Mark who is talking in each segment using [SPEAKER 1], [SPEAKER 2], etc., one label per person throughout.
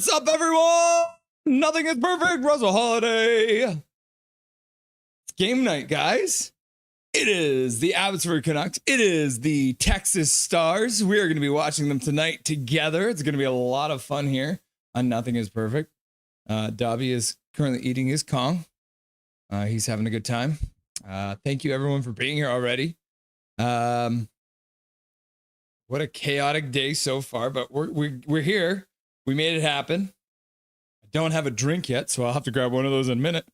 [SPEAKER 1] What's up, everyone? Nothing is perfect. Russell Holiday. It's game night, guys. It is the Abbotsford Canucks. It is the Texas Stars. We are going to be watching them tonight together. It's going to be a lot of fun here on Nothing is Perfect. Dobby is currently eating his Kong. He's having a good time. Thank you, everyone, for being here already. What a chaotic day so far, but we're here. We made it happen. I don't have a drink yet, so I'll have to grab one of those in a minute.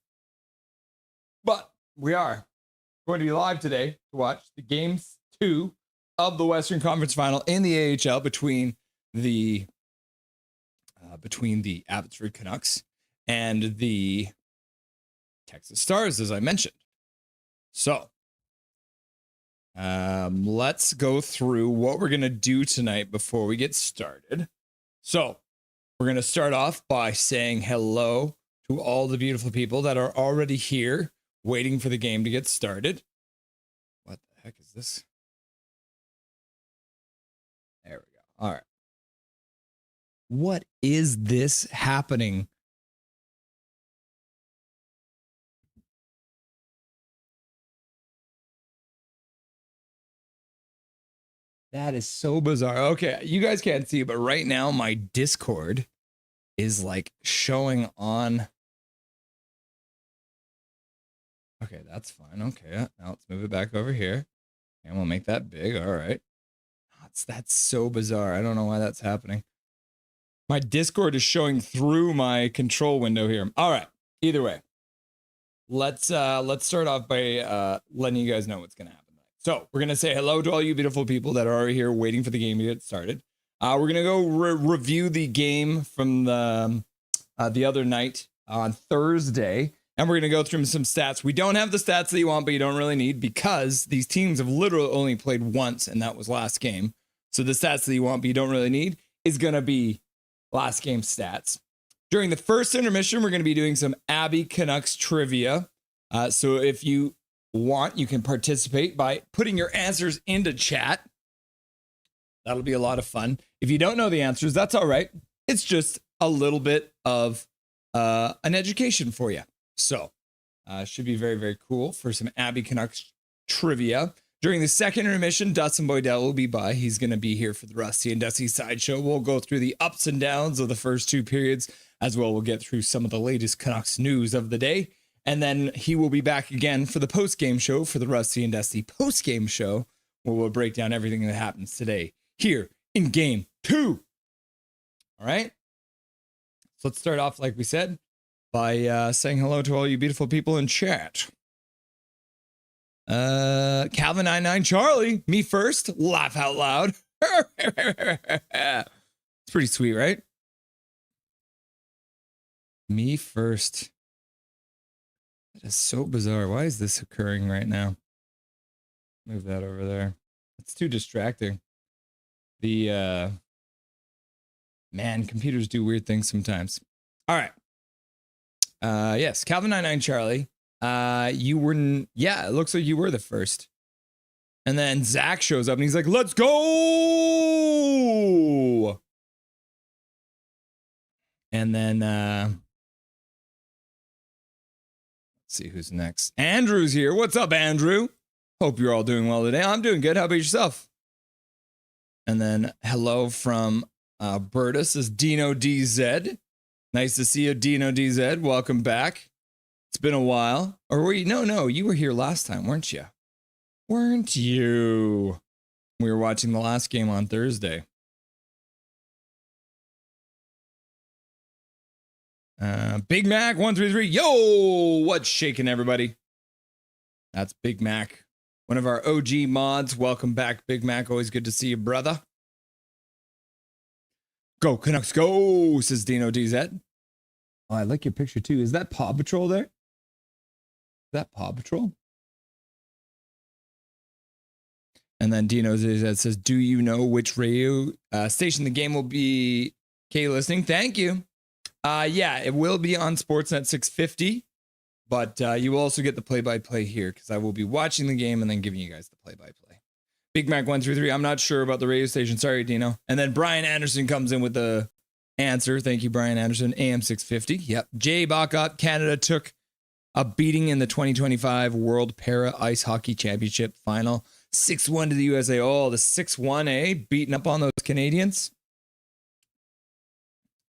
[SPEAKER 1] But we are going to be live today to watch the Game 2 of the Western Conference Final in the AHL between the Abbotsford Canucks and the Texas Stars, as I mentioned. So let's go through what we're going to do tonight before we get started. So we're going to start off by saying hello to all the beautiful people that are already here waiting for the game to get started. What the heck is this? There we go. All right. What is this happening? That is so bizarre. Okay, you guys can't see, but right now my Discord is like showing on. Okay, that's fine. Okay, now let's move it back over here. And we'll make that big. All right. That's so bizarre. I don't know why that's happening. My Discord is showing through my control window here. All right. Either way, let's start off by letting you guys know what's gonna happen. So we're going to say hello to all you beautiful people that are already here waiting for the game to get started. We're going to go review the game from the other night on Thursday, and we're going to go through some stats. We don't have the stats that you want, but you don't really need because these teams have literally only played once, and that was last game. So the stats that you want, but you don't really need is going to be last game stats. During the first intermission, we're going to be doing some Abby Canucks trivia. So if you want, you can participate by putting your answers into chat. That'll be a lot of fun. If you don't know the answers, that's all right. It's just a little bit of an education for you. So should be very, very cool for some Abby Canucks trivia. During the second intermission, Dustin Boydell will be by. He's going to be here for the Rusty and Dusty Sideshow. We'll go through the ups and downs of the first two periods as well. We'll get through some of the latest Canucks news of the day. And then he will be back again for the post-game show, for the Rusty and Dusty post-game show, where we'll break down everything that happens today here in Game 2. All right? So let's start off, like we said, by saying hello to all you beautiful people in chat. Calvin99 Charlie, me first, laugh out loud. It's pretty sweet, right? Me first. That is so bizarre. Why is this occurring right now? Move that over there. It's too distracting. The man, computers do weird things sometimes. All right. Yes, Calvin99 Charlie. You were yeah, it looks like you were the first. And then Zach shows up and he's like, "Let's go!" And then see who's next. Andrew's here. What's up, Andrew? Hope you're all doing well today. I'm doing good. How about yourself? And then hello from Bertus is Dino DZ. Nice to see you, Dino DZ. Welcome back. It's been a while. Or were you? No, you were here last time, weren't you? Weren't you? We were watching the last game on Thursday. Big Mac 133. Yo, what's shaking, everybody? That's Big Mac, one of our OG mods. Welcome back, Big Mac. Always good to see you, brother. Go Canucks, go, says Dino DZ. Oh, I like your picture too. Is that Paw Patrol there? Is that Paw Patrol? And then Dino DZ says, "Do you know which radio station the game will be listening?" Thank you. Yeah, it will be on Sportsnet 650, but you will also get the play-by-play here because I will be watching the game and then giving you guys the play-by-play. Big Mac 133. I'm not sure about the radio station. Sorry, Dino. And then Brian Anderson comes in with the answer. Thank you, Brian Anderson. AM 650. Yep. Jay Backup. Canada took a beating in the 2025 World Para Ice Hockey Championship final. 6-1 to the USA. Oh, the 6-1, eh? Beating up on those Canadians.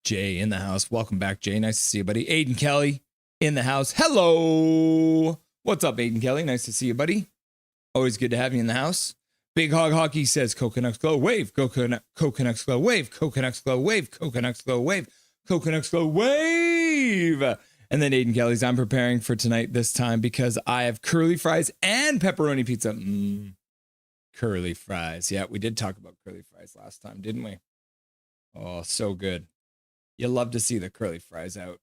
[SPEAKER 1] Jay in the house. Welcome back, Jay. Nice to see you, buddy. Aiden Kelly in the house. Hello. What's up, Aiden Kelly? Nice to see you, buddy. Always good to have you in the house. Big Hog Hockey says, Coconuts Glow Wave. Coconuts Glow Wave. Coconuts Glow Wave. Coconuts Glow Wave. Coconuts Glow Wave. And then Aiden Kelly's, I'm preparing for tonight this time because I have curly fries and pepperoni pizza. Curly fries. Yeah, we did talk about curly fries last time, didn't we? Oh, so good. You love to see the curly fries out.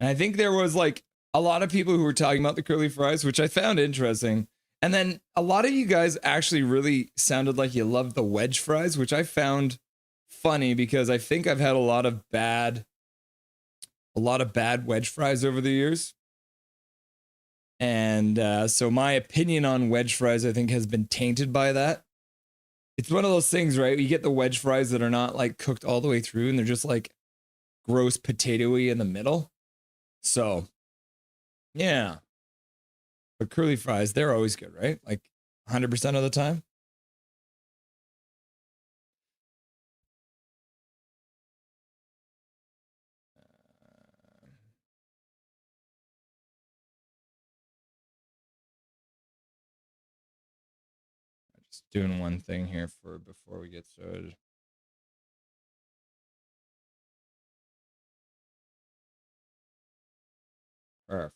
[SPEAKER 1] And I think there was like a lot of people who were talking about the curly fries, which I found interesting. And then a lot of you guys actually really sounded like you loved the wedge fries, which I found funny because I think I've had a lot of bad wedge fries over the years. And so my opinion on wedge fries, I think, has been tainted by that. It's one of those things, right? You get the wedge fries that are not like cooked all the way through and they're just like gross potatoey in the middle. So, yeah. But curly fries, they're always good, right? Like 100% of the time. Just doing one thing here before we get started. Perfect.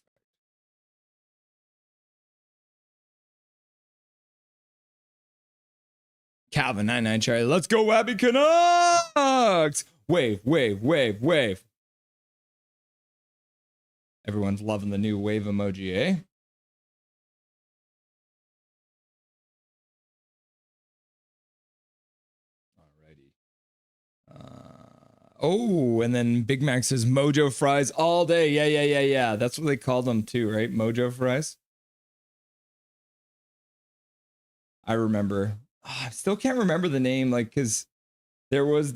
[SPEAKER 1] Calvin 99 Charlie, let's go Baby Canucks! Wave, wave, wave, wave. Everyone's loving the new wave emoji, eh? Oh, and then Big Mac says Mojo fries all day. Yeah. That's what they call them too, right? Mojo fries. I remember. I still can't remember the name, like, because there was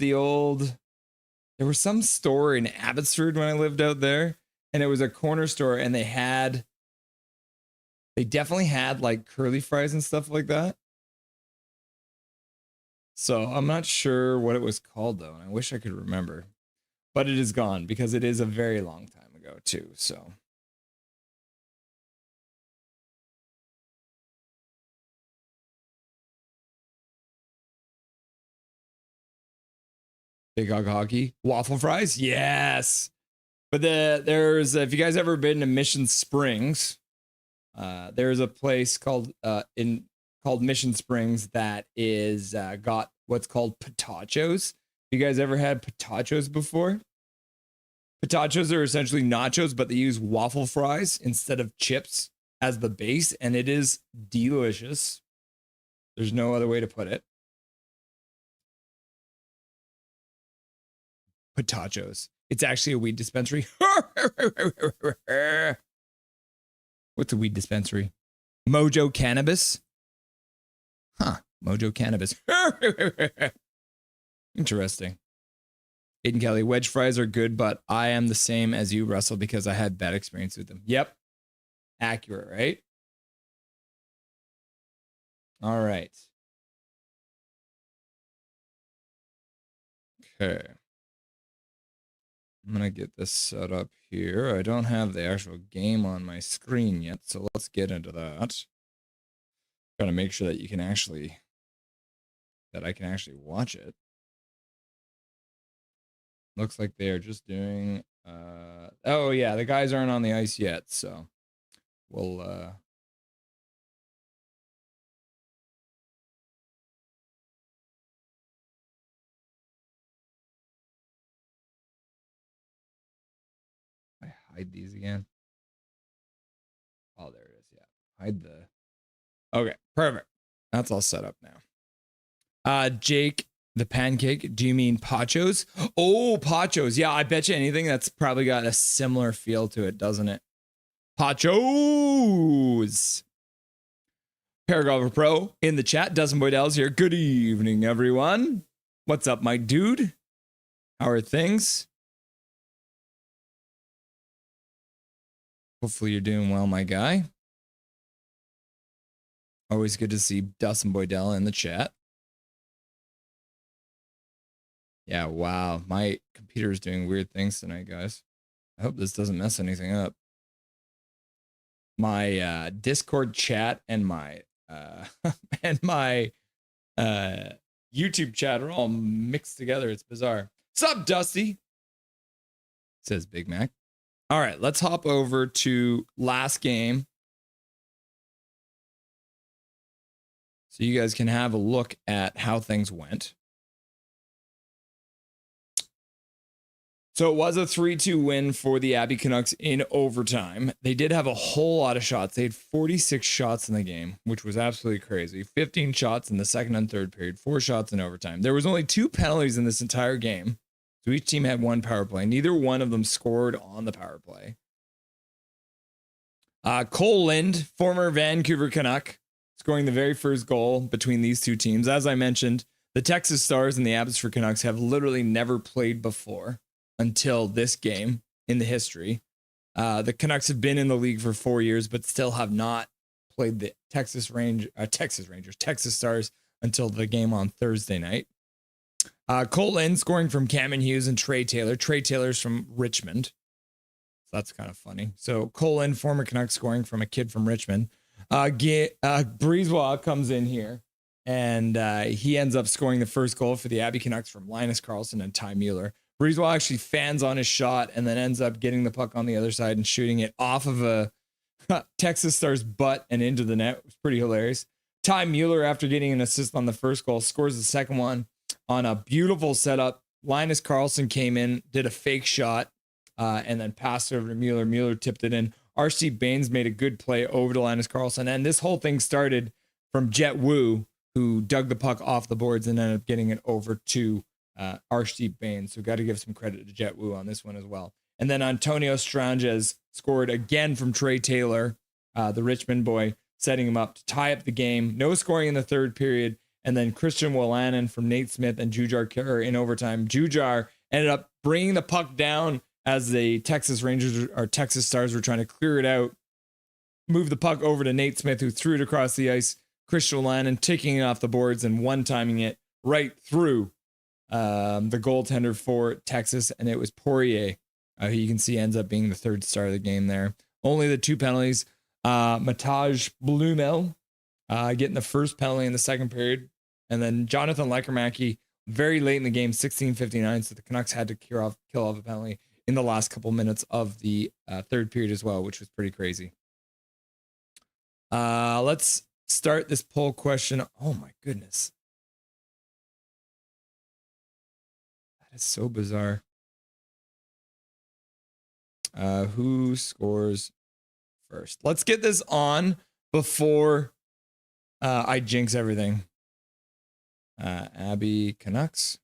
[SPEAKER 1] some store in Abbotsford when I lived out there, and it was a corner store, and they definitely had like curly fries and stuff like that. So I'm not sure what it was called though, and I wish I could remember. But it is gone because it is a very long time ago too, so. Big Hog Hockey. Waffle fries? Yes. But there's, if you guys ever been to Mission Springs, there's a place called Mission Springs that is got what's called potachos. You guys ever had potachos before? Potachos are essentially nachos, but they use waffle fries instead of chips as the base, and it is delicious. There's no other way to put it. Potachos. It's actually a weed dispensary. What's a weed dispensary? Mojo Cannabis? Huh. Mojo Cannabis. Interesting. Aiden Kelly, wedge fries are good, but I am the same as you, Russell, because I had bad experience with them. Yep. Accurate, right? All right. Okay. I'm going to get this set up here. I don't have the actual game on my screen yet, so let's get into that. Trying to make sure that I can actually watch it. Looks like they are just doing oh yeah, the guys aren't on the ice yet, so we'll I hide these again. Oh, there it is. Yeah. Hide the. Okay, perfect. That's all set up now. Jake the pancake. Do you mean pachos? Oh, pachos. Yeah, I bet you anything that's probably got a similar feel to it, doesn't it? Pachos. Paragrapher Pro in the chat. Dustin Boydell's here. Good evening, everyone. What's up, my dude? How are things? Hopefully you're doing well, my guy. Always good to see Dustin Boydell in the chat. Yeah, wow. My computer is doing weird things tonight, guys. I hope this doesn't mess anything up. My Discord chat and my and my YouTube chat are all mixed together. It's bizarre. Sup, Dusty? Says Big Mac. All right, let's hop over to last game, so you guys can have a look at how things went. So it was a 3-2 win for the Abbey Canucks in overtime. They did have a whole lot of shots. They had 46 shots in the game, which was absolutely crazy. 15 shots in the second and third period, 4 shots in overtime. There was only 2 penalties in this entire game. So each team had 1 power play. Neither one of them scored on the power play. Cole Lind, former Vancouver Canuck, scoring the very first goal between these two teams. As I mentioned, the Texas Stars and the Abbotsford Canucks have literally never played before until this game in the history. The Canucks have been in the league for 4 years, but still have not played the Texas Stars until the game on Thursday night. Cole Lind scoring from Cameron Hughes and Trey Taylor. Trey Taylor's from Richmond. So that's kind of funny. So Cole Lind, former Canuck, scoring from a kid from Richmond. Brisebois comes in here, and he ends up scoring the first goal for the Abbey Canucks from Linus Karlsson and Ty Mueller. Brisebois actually fans on his shot and then ends up getting the puck on the other side and shooting it off of a Texas Star's butt and into the net. It was pretty hilarious. Ty Mueller, after getting an assist on the first goal, scores the second one on a beautiful setup. Linus Karlsson came in, did a fake shot, and then passed it over to Mueller. Mueller tipped it in. R.C. Baines made a good play over to Linus Karlsson. And this whole thing started from Jet Wu, who dug the puck off the boards and ended up getting it over to R.C. Baines. So got to give some credit to Jet Wu on this one as well. And then Antonio Stranges scored again from Trey Taylor, the Richmond boy, setting him up to tie up the game. No scoring in the third period. And then Christian Wolanin from Nate Smith and Jujar Kerr in overtime. Jujar ended up bringing the puck down as the Texas Stars were trying to clear it out. Move the puck over to Nate Smith, who threw it across the ice. Christian Wolanin taking it off the boards and one-timing it right through the goaltender for Texas, and it was Poirier, who you can see ends up being the third star of the game there. Only the 2 penalties. Mataj Blumel getting the first penalty in the second period, and then Jonathan Lekermacki very late in the game, 16:59, so the Canucks had to kill off a penalty in the last couple minutes of the third period as well, which was pretty crazy. Let's start this poll question. Oh my goodness. That is so bizarre. Who scores first? Let's get this on before I jinx everything. Abbey Canucks.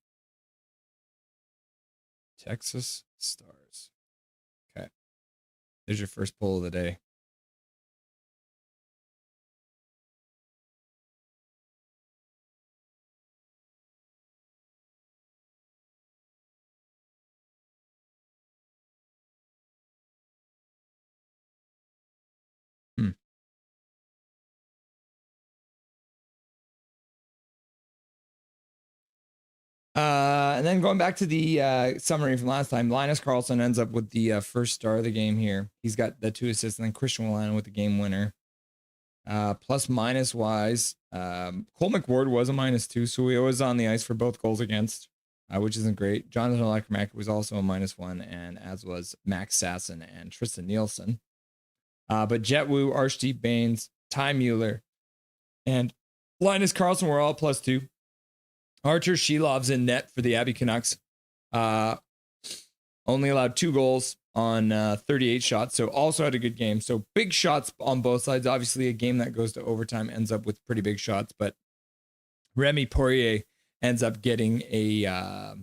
[SPEAKER 1] Texas Stars. Okay. There's your first poll of the day. And then going back to the summary from last time, Linus Karlsson ends up with the first star of the game here. He's got the 2 assists, and then Christian Wolanin with the game winner. Plus minus wise, Cole McWard was a -2, so he was on the ice for both goals against, which isn't great. Jonathan Lekermacki was also a -1, and as was Max Sasson and Tristan Nielsen. But Jet Wu, Archie Baines, Ty Mueller, and Linus Karlsson were all +2. Archer Shelov's in net for the Abbey Canucks. Only allowed 2 goals on 38 shots, so also had a good game. So big shots on both sides. Obviously, a game that goes to overtime ends up with pretty big shots, but Remy Poirier ends up getting a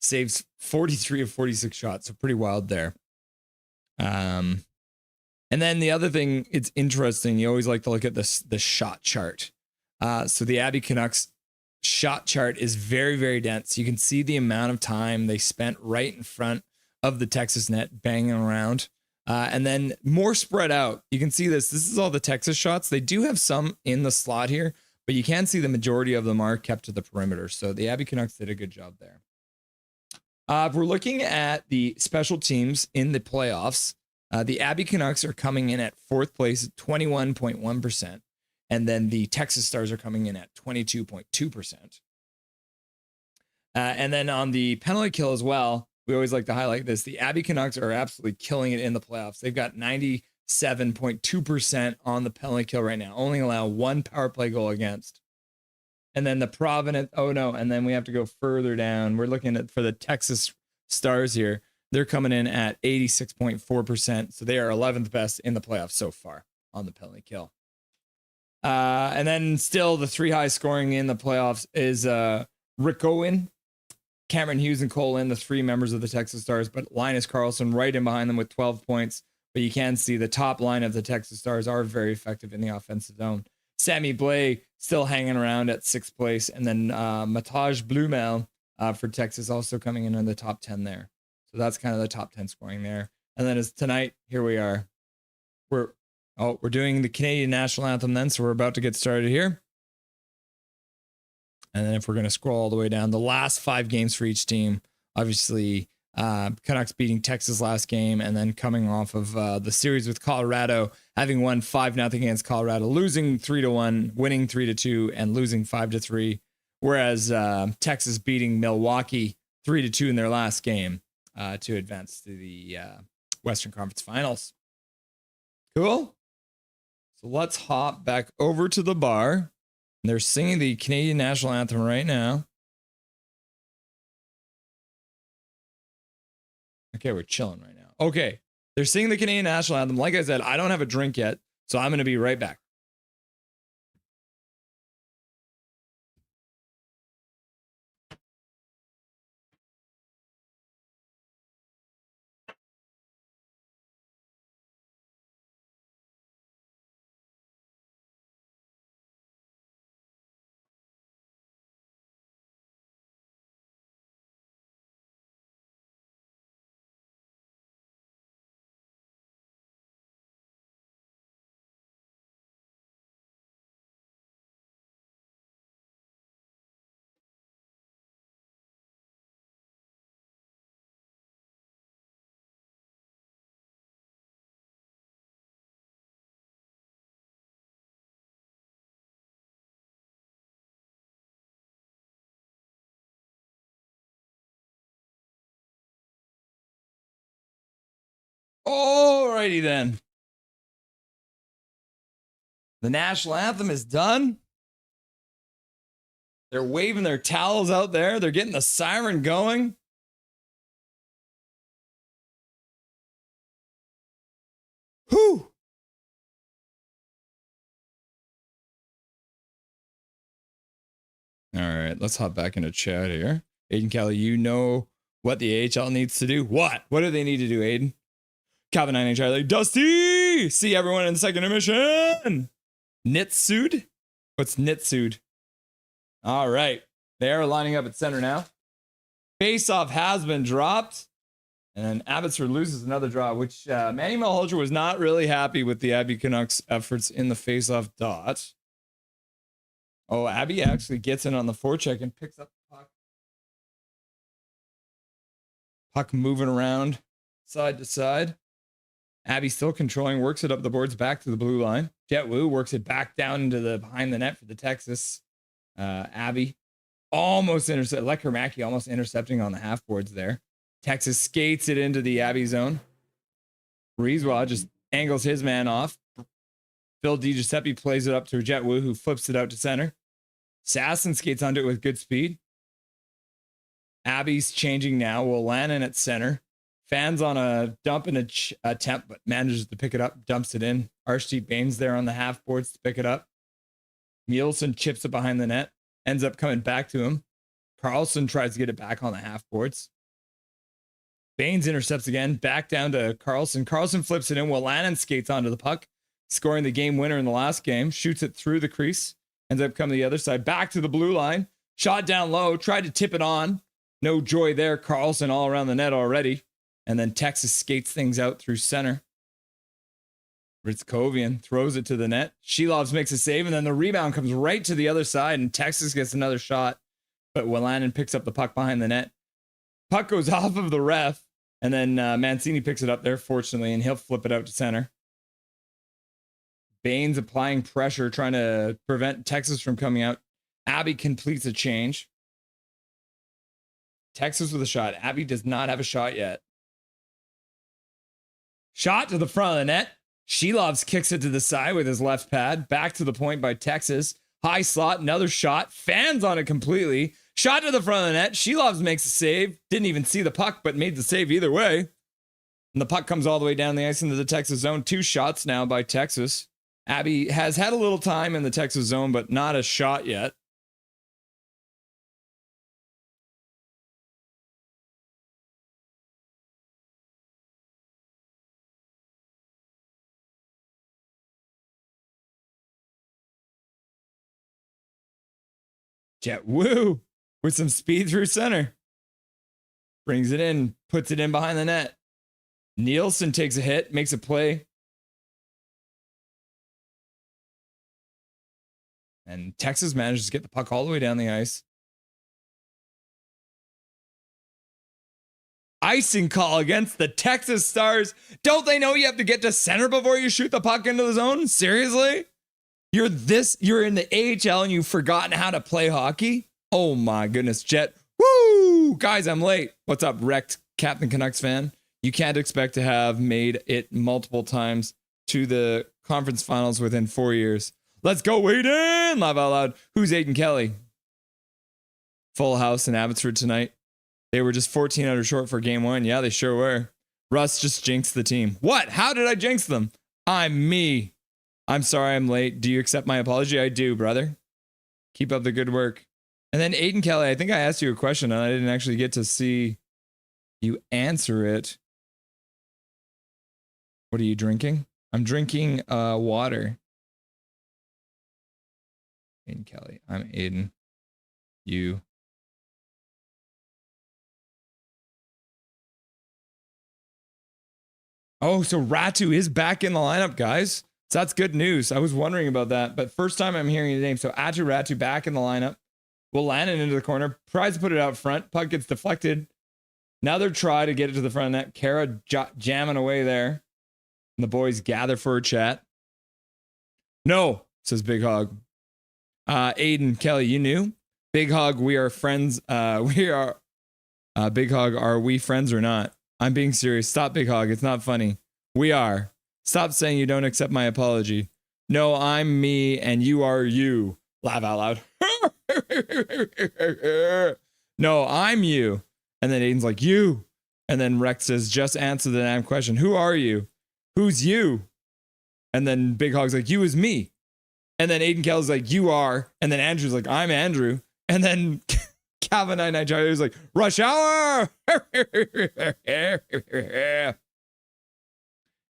[SPEAKER 1] saves 43 of 46 shots, so pretty wild there. And then the other thing, it's interesting. You always like to look at the shot chart. So the Abbey Canucks shot chart is very, very dense. You can see the amount of time they spent right in front of the Texas net banging around. And then more spread out. You can see this. This is all the Texas shots. They do have some in the slot here, but you can see the majority of them are kept to the perimeter. So the Abby Canucks did a good job there. If we're looking at the special teams in the playoffs, the Abby Canucks are coming in at fourth place at 21.1%. And then the Texas Stars are coming in at 22.2%. And then on the penalty kill as well, we always like to highlight this. The Abby Canucks are absolutely killing it in the playoffs. They've got 97.2% on the penalty kill right now, only allow one power play goal against. And then the Providence, and then we have to go further down. We're looking at for the Texas Stars here. They're coming in at 86.4%. So they are 11th best in the playoffs so far on the penalty kill. And then still the three high scoring in the playoffs is Rick Owen, Cameron Hughes, and Cole Lynn, the three members of the Texas Stars, but Linus Karlsson right in behind them with 12 points. But you can see the top line of the Texas Stars are very effective in the offensive zone. Sammy Blais still hanging around at 6th place. And then Mataj Blumel for Texas also coming in the top 10 there. So that's kind of the top 10 scoring there. And then as tonight, here we are. We're doing the Canadian National Anthem then, so we're about to get started here. And then if we're going to scroll all the way down, the last 5 games for each team, obviously Canucks beating Texas last game, and then coming off of the series with Colorado, having won 5-0 against Colorado, losing 3-1, winning 3-2, and losing 5-3. Whereas Texas beating Milwaukee 3-2 in their last game to advance to the Western Conference Finals. Cool. So let's hop back over to the bar. They're singing the Canadian National Anthem right now. Okay, we're chilling right now. Okay, they're singing the Canadian National Anthem. Like I said, I don't have a drink yet, so I'm going to be right back. Alrighty then. The national anthem is done. They're waving their towels out there. They're getting the siren going. Whew. All right, let's hop back into chat here. Aiden Kelly, you know what the AHL needs to do? What? What do they need to do, Aiden? Calvin 9 Charlie, Dusty! See everyone in the second intermission. Nitsued? What's Nitsued? All right. They are lining up at center now. Faceoff has been dropped. And then Abbotsford loses another draw, which Manny Malhotra was not really happy with the Abby Canucks efforts in the faceoff dot. Oh, Abby actually gets in on the forecheck and picks up the puck. Puck moving around side to side. Abby still controlling, works it up the boards back to the blue line. Jet Wu works it back down into the behind the net for the Texas. Abby almost intercept. Lek Hermaki almost intercepting on the half boards there. Texas skates it into the Abby zone. Breezewell just angles his man off. Phil DiGiuseppe plays it up to Jet Wu, who flips it out to center. Sasson skates onto it with good speed. Abby's changing now. Will Lannon at center. Fans on a dump and attempt, but manages to pick it up, dumps it in. Archie Baines there on the half boards to pick it up. Nielsen chips it behind the net, ends up coming back to him. Karlsson tries to get it back on the half boards. Baines intercepts again, back down to Karlsson. Karlsson flips it in while Lannon skates onto the puck, scoring the game winner in the last game, shoots it through the crease, ends up coming to the other side, back to the blue line. Shot down low, tried to tip it on. No joy there. Carlson all around the net already. And then Texas skates things out through center. Ritzkovian throws it to the net. Shelovs makes a save, and then the rebound comes right to the other side, and Texas gets another shot. But Wolanin picks up the puck behind the net. Puck goes off of the ref, and then Mancini picks it up there, fortunately, and he'll flip it out to center. Baines applying pressure, trying to prevent Texas from coming out. Abby completes a change. Texas with a shot. Abby does not have a shot yet. Shot to the front of the net. Shelovs kicks it to the side with his left pad. Back to the point by Texas. High slot, another shot. Fans on it completely. Shot to the front of the net. Shelovs makes a save. Didn't even see the puck, but made the save either way. And the puck comes all the way down the ice into the Texas zone. 2 shots now by Texas. Abby has had a little time in the Texas zone, but not a shot yet. Jet Woo with some speed through center. Brings it in, puts it in behind the net. Nielsen takes a hit, makes a play. And Texas manages to get the puck all the way down the ice. Icing call against the Texas Stars. Don't they know you have to get to center before you shoot the puck into the zone? Seriously? You're in the AHL and you've forgotten how to play hockey? Oh my goodness, Jet. Woo! Guys, I'm late. What's up, wrecked Captain Canucks fan? You can't expect to have made it multiple times to the conference finals within 4 years. Let's go, Aiden! Laugh out loud. Who's Aiden Kelly? Full house in Abbotsford tonight. They were just 14 under short for game 1. Yeah, they sure were. Russ just jinxed the team. What? How did I jinx them? I'm me. I'm sorry I'm late. Do you accept my apology? I do, brother. Keep up the good work. And then Aiden Kelly, I think I asked you a question and I didn't actually get to see you answer it. What are you drinking? I'm drinking water. Aiden Kelly. I'm Aiden. You. Oh, so Ratu is back in the lineup, guys. So that's good news. I was wondering about that, but first time I'm hearing his name. So Atu Ratu back in the lineup. We'll land it into the corner. Tries to put it out front. Puck gets deflected. Another try to get it to the front of net. Kara jamming away there. And the boys gather for a chat. No, says Big Hog. Aiden Kelly, you knew? Big Hog, we are friends. We are Big Hog, are we friends or not? I'm being serious. Stop, Big Hog. It's not funny. We are. Stop saying you don't accept my apology. No, I'm me and you are you. Laugh out loud. No, I'm you. And then Aiden's like, you. And then Rex says, just answer the damn question. Who are you? Who's you? And then Big Hog's like, you is me. And then Aiden Kelly's like, you are. And then Andrew's like, I'm Andrew. And then Calvin 99 Charlie was like, rush hour.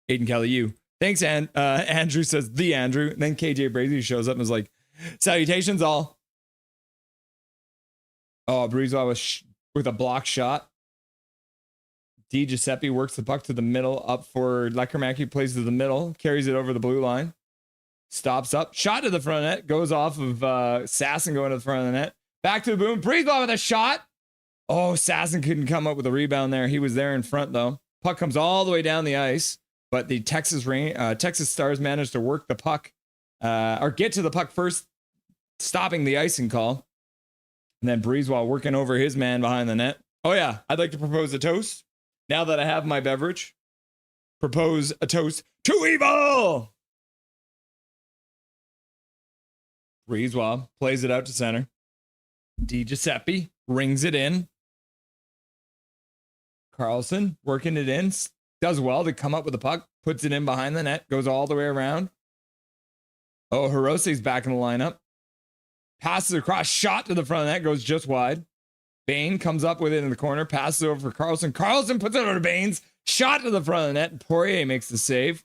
[SPEAKER 1] Aiden Kelly, you. Thanks, Andrew says, the Andrew. And then KJ Brazy shows up and is like, salutations all. Oh, Breezewell with a block shot. Di Giuseppe works the puck to the middle, up for Lekermacki, plays to the middle, carries it over the blue line. Stops up, shot to the front of the net, goes off of Sasson going to the front of the net. Back to the boom, Breezewell with a shot. Oh, Sasson couldn't come up with a rebound there. He was there in front though. Puck comes all the way down the ice, but the Texas Stars managed to work the puck, or get to the puck first, stopping the icing call. And then Breezewell working over his man behind the net. Oh yeah, I'd like to propose a toast. Now that I have my beverage, propose a toast to evil. Breezewell plays it out to center. Di Giuseppe rings it in. Carlson working it in. Does well to come up with the puck. Puts it in behind the net. Goes all the way around. Oh, Hirose's back in the lineup. Passes across. Shot to the front of the net. Goes just wide. Bain comes up with it in the corner. Passes over for Carlson. Carlson puts it over to Baines. Shot to the front of the net. Poirier makes the save.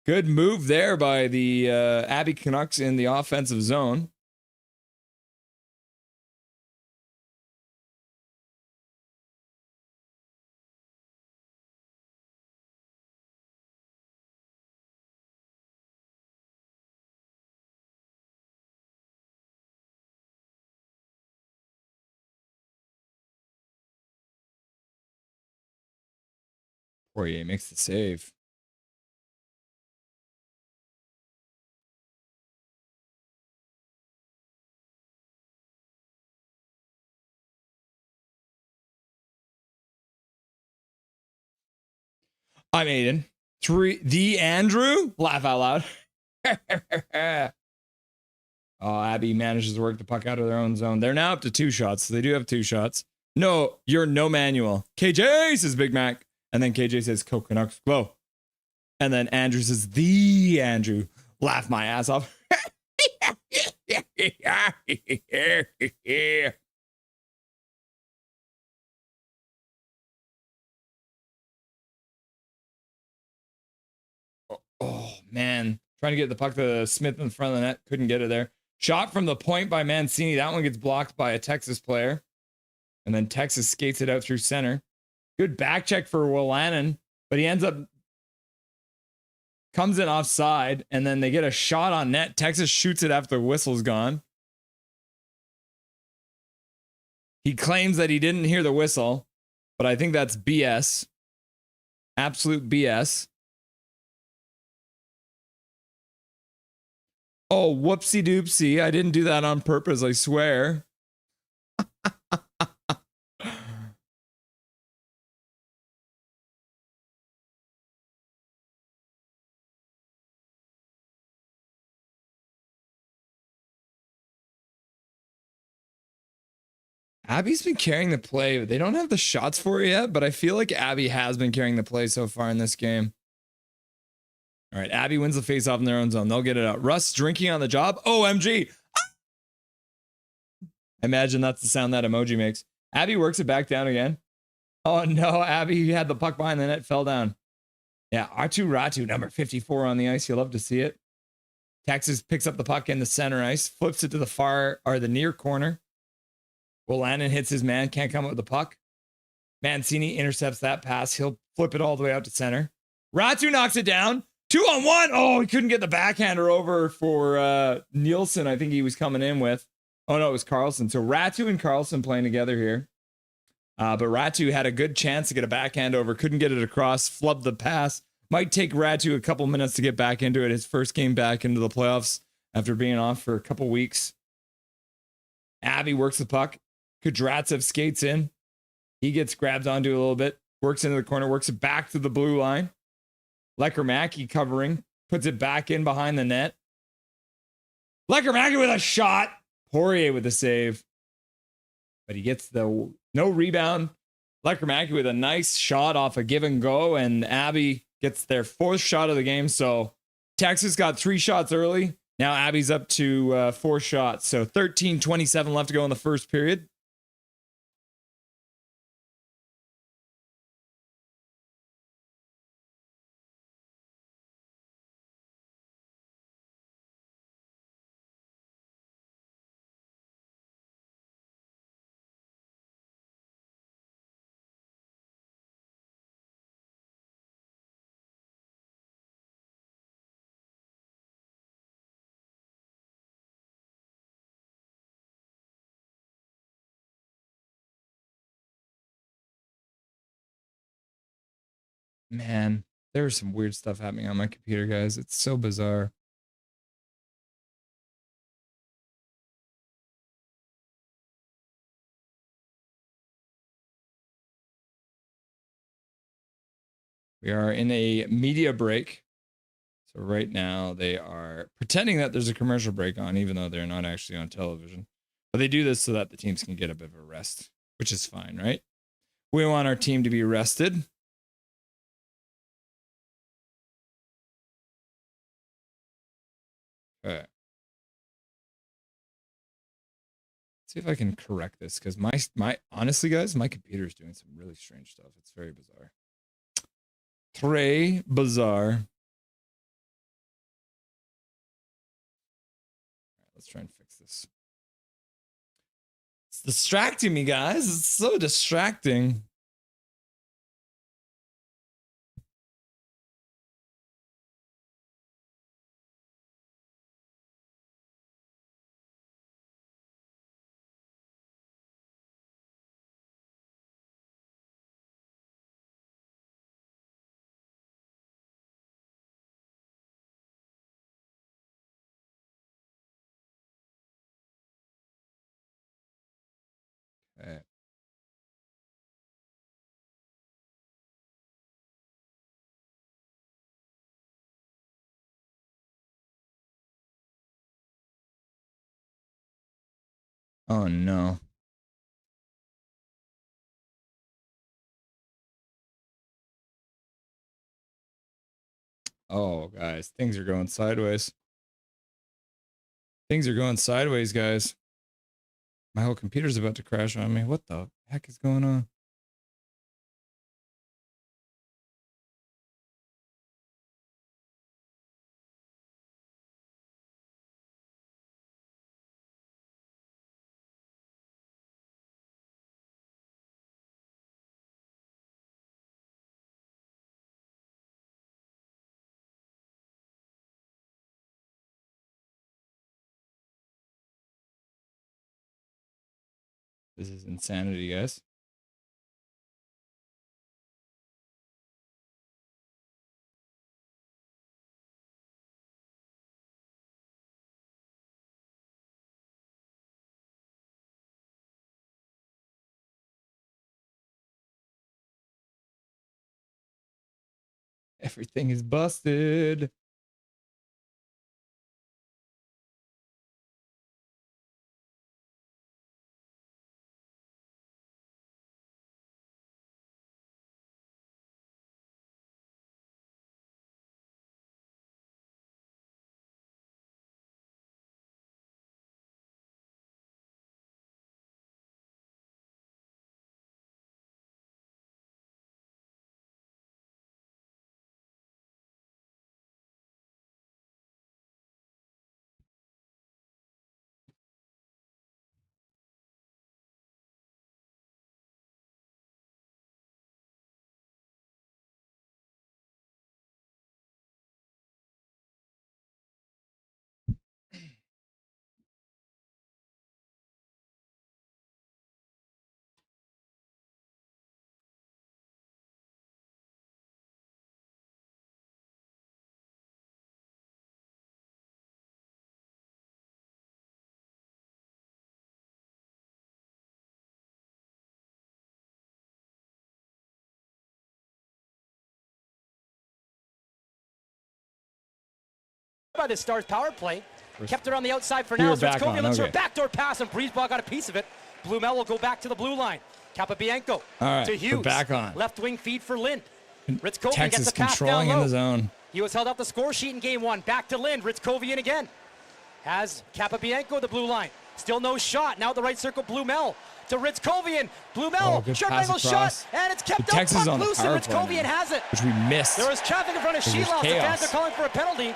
[SPEAKER 1] Good move there by the Abbey Canucks in the offensive zone. Poirier makes the save. I'm Aiden. The Andrew? Laugh out loud. Oh, Abby manages to work the puck out of their own zone. They're now up to 2 shots. So they do have 2 shots. No, you're no manual. KJ says Big Mac. And then KJ says Canucks glow. And then Andrew says the Andrew. Laugh my ass off. Oh, man. Trying to get the puck to Smith in front of the net. Couldn't get it there. Shot from the point by Mancini. That one gets blocked by a Texas player. And then Texas skates it out through center. Good back check for Willanen. But he ends up... comes in offside. And then they get a shot on net. Texas shoots it after the whistle's gone. He claims that he didn't hear the whistle. But I think that's BS. Absolute BS. Oh, whoopsie doopsie. I didn't do that on purpose, I swear. Abby's been carrying the play. They don't have the shots for it yet, but I feel like Abby has been carrying the play so far in this game. All right, Abby wins the faceoff in their own zone. They'll get it out. Russ drinking on the job. OMG. Imagine that's the sound that emoji makes. Abby works it back down again. Oh no, Abby had the puck behind the net, fell down. Yeah, Ratu, number 54 on the ice. You love to see it. Texas picks up the puck in the center ice, flips it to the far or the near corner. Willanen hits his man, can't come up with the puck. Mancini intercepts that pass. He'll flip it all the way out to center. Ratu knocks it down. 2-on-1. Oh, he couldn't get the backhander over for Nielsen. I think he was coming in with. Oh, no, it was Carlson. So Ratu and Carlson playing together here. But Ratu had a good chance to get a backhand over. Couldn't get it across. Flubbed the pass. Might take Ratu a couple minutes to get back into it. His first game back into the playoffs after being off for a couple weeks. Abby works the puck. Kudratsev skates in. He gets grabbed onto a little bit. Works into the corner. Works it back to the blue line. Lecker-Mackey covering. Puts it back in behind the net. Lecker-Mackey with a shot. Poirier with a save. But he gets the no rebound. Lecker-Mackey with a nice shot off a give and go. And Abby gets their 4th shot of the game. So Texas got 3 shots early. Now Abby's up to 4 shots. So 13:27 left to go in the first period. Man, there's some weird stuff happening on my computer, guys. It's so bizarre. We are in a media break. So right now they are pretending that there's a commercial break on, even though they're not actually on television. But they do this so that the teams can get a bit of a rest, which is fine, right? We want our team to be rested. Okay. See if I can correct this, because my honestly, guys, my computer is doing some really strange stuff. It's very bizarre. Très bizarre. All right, let's try and fix this. It's distracting me, guys. It's so distracting. Okay. Oh no. Oh, guys, things are going sideways. Things are going sideways, guys. My whole computer's about to crash on me. What the heck is going on? This is insanity, guys. Everything is busted.
[SPEAKER 2] By the Stars power play, kept it on the outside for now. Ritskovian looks for a backdoor pass, and Breezeball got a piece of it. Blumel will go back to the blue line. Capobianco to Hughes.
[SPEAKER 1] Back on.
[SPEAKER 2] Left wing feed for Lind. Ritskovian
[SPEAKER 1] Texas
[SPEAKER 2] gets a pass
[SPEAKER 1] controlling
[SPEAKER 2] down low.
[SPEAKER 1] in the zone.
[SPEAKER 2] He was held off the score sheet in game one. Back to Lind. Ritskovian again. Has Capobianco the blue line. Still no shot. Now at the right circle, Blumel to Ritskovian. Blumel, sharp angle shot, and it's kept out puck loose, and Ritskovian has it.
[SPEAKER 1] Which we missed.
[SPEAKER 2] There was traffic in front of Sheeloff. The fans are calling for a penalty.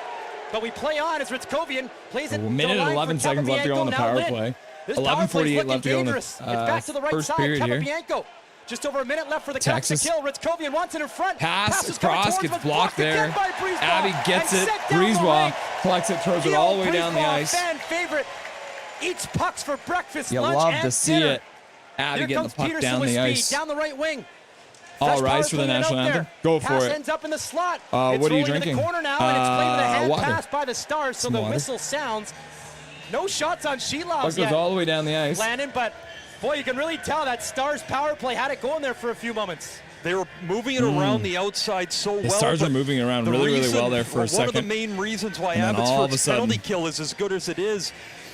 [SPEAKER 2] But we play on as Ritskovian plays it.
[SPEAKER 1] A minute and 11 seconds left to go on the power play. 11:48 left to go in the
[SPEAKER 2] it's back to the right
[SPEAKER 1] first
[SPEAKER 2] side.
[SPEAKER 1] period here.
[SPEAKER 2] Capobianco. Just over a minute left for the Canucks to kill. Ritskovian wants it in front.
[SPEAKER 1] Pass across, gets blocked there. Abby gets it. Breezeball collects it, throws it all the way down the ice.
[SPEAKER 2] Fan favorite. Eats pucks for breakfast,
[SPEAKER 1] you
[SPEAKER 2] lunch,
[SPEAKER 1] love
[SPEAKER 2] and
[SPEAKER 1] to see
[SPEAKER 2] dinner.
[SPEAKER 1] it. Abby getting the puck
[SPEAKER 2] Peterson
[SPEAKER 1] down the ice.
[SPEAKER 2] Down the right wing.
[SPEAKER 1] All rise for the national anthem. Go for
[SPEAKER 2] pass
[SPEAKER 1] it.
[SPEAKER 2] Ends up in the slot.
[SPEAKER 1] What are you drinking?
[SPEAKER 2] The corner now, and it's played with a hand
[SPEAKER 1] water.
[SPEAKER 2] pass by the Stars, so the whistle sounds. No shots on Sheeloff yet.
[SPEAKER 1] Goes all the way down the ice.
[SPEAKER 2] Landon, but boy, you can really tell that Stars power play had it going there for a few moments.
[SPEAKER 3] They were moving it around the outside so well.
[SPEAKER 1] The Stars are moving around really well there for a second.
[SPEAKER 3] One of the main reasons why
[SPEAKER 1] Abbotsford's
[SPEAKER 3] penalty kill is as good as it is.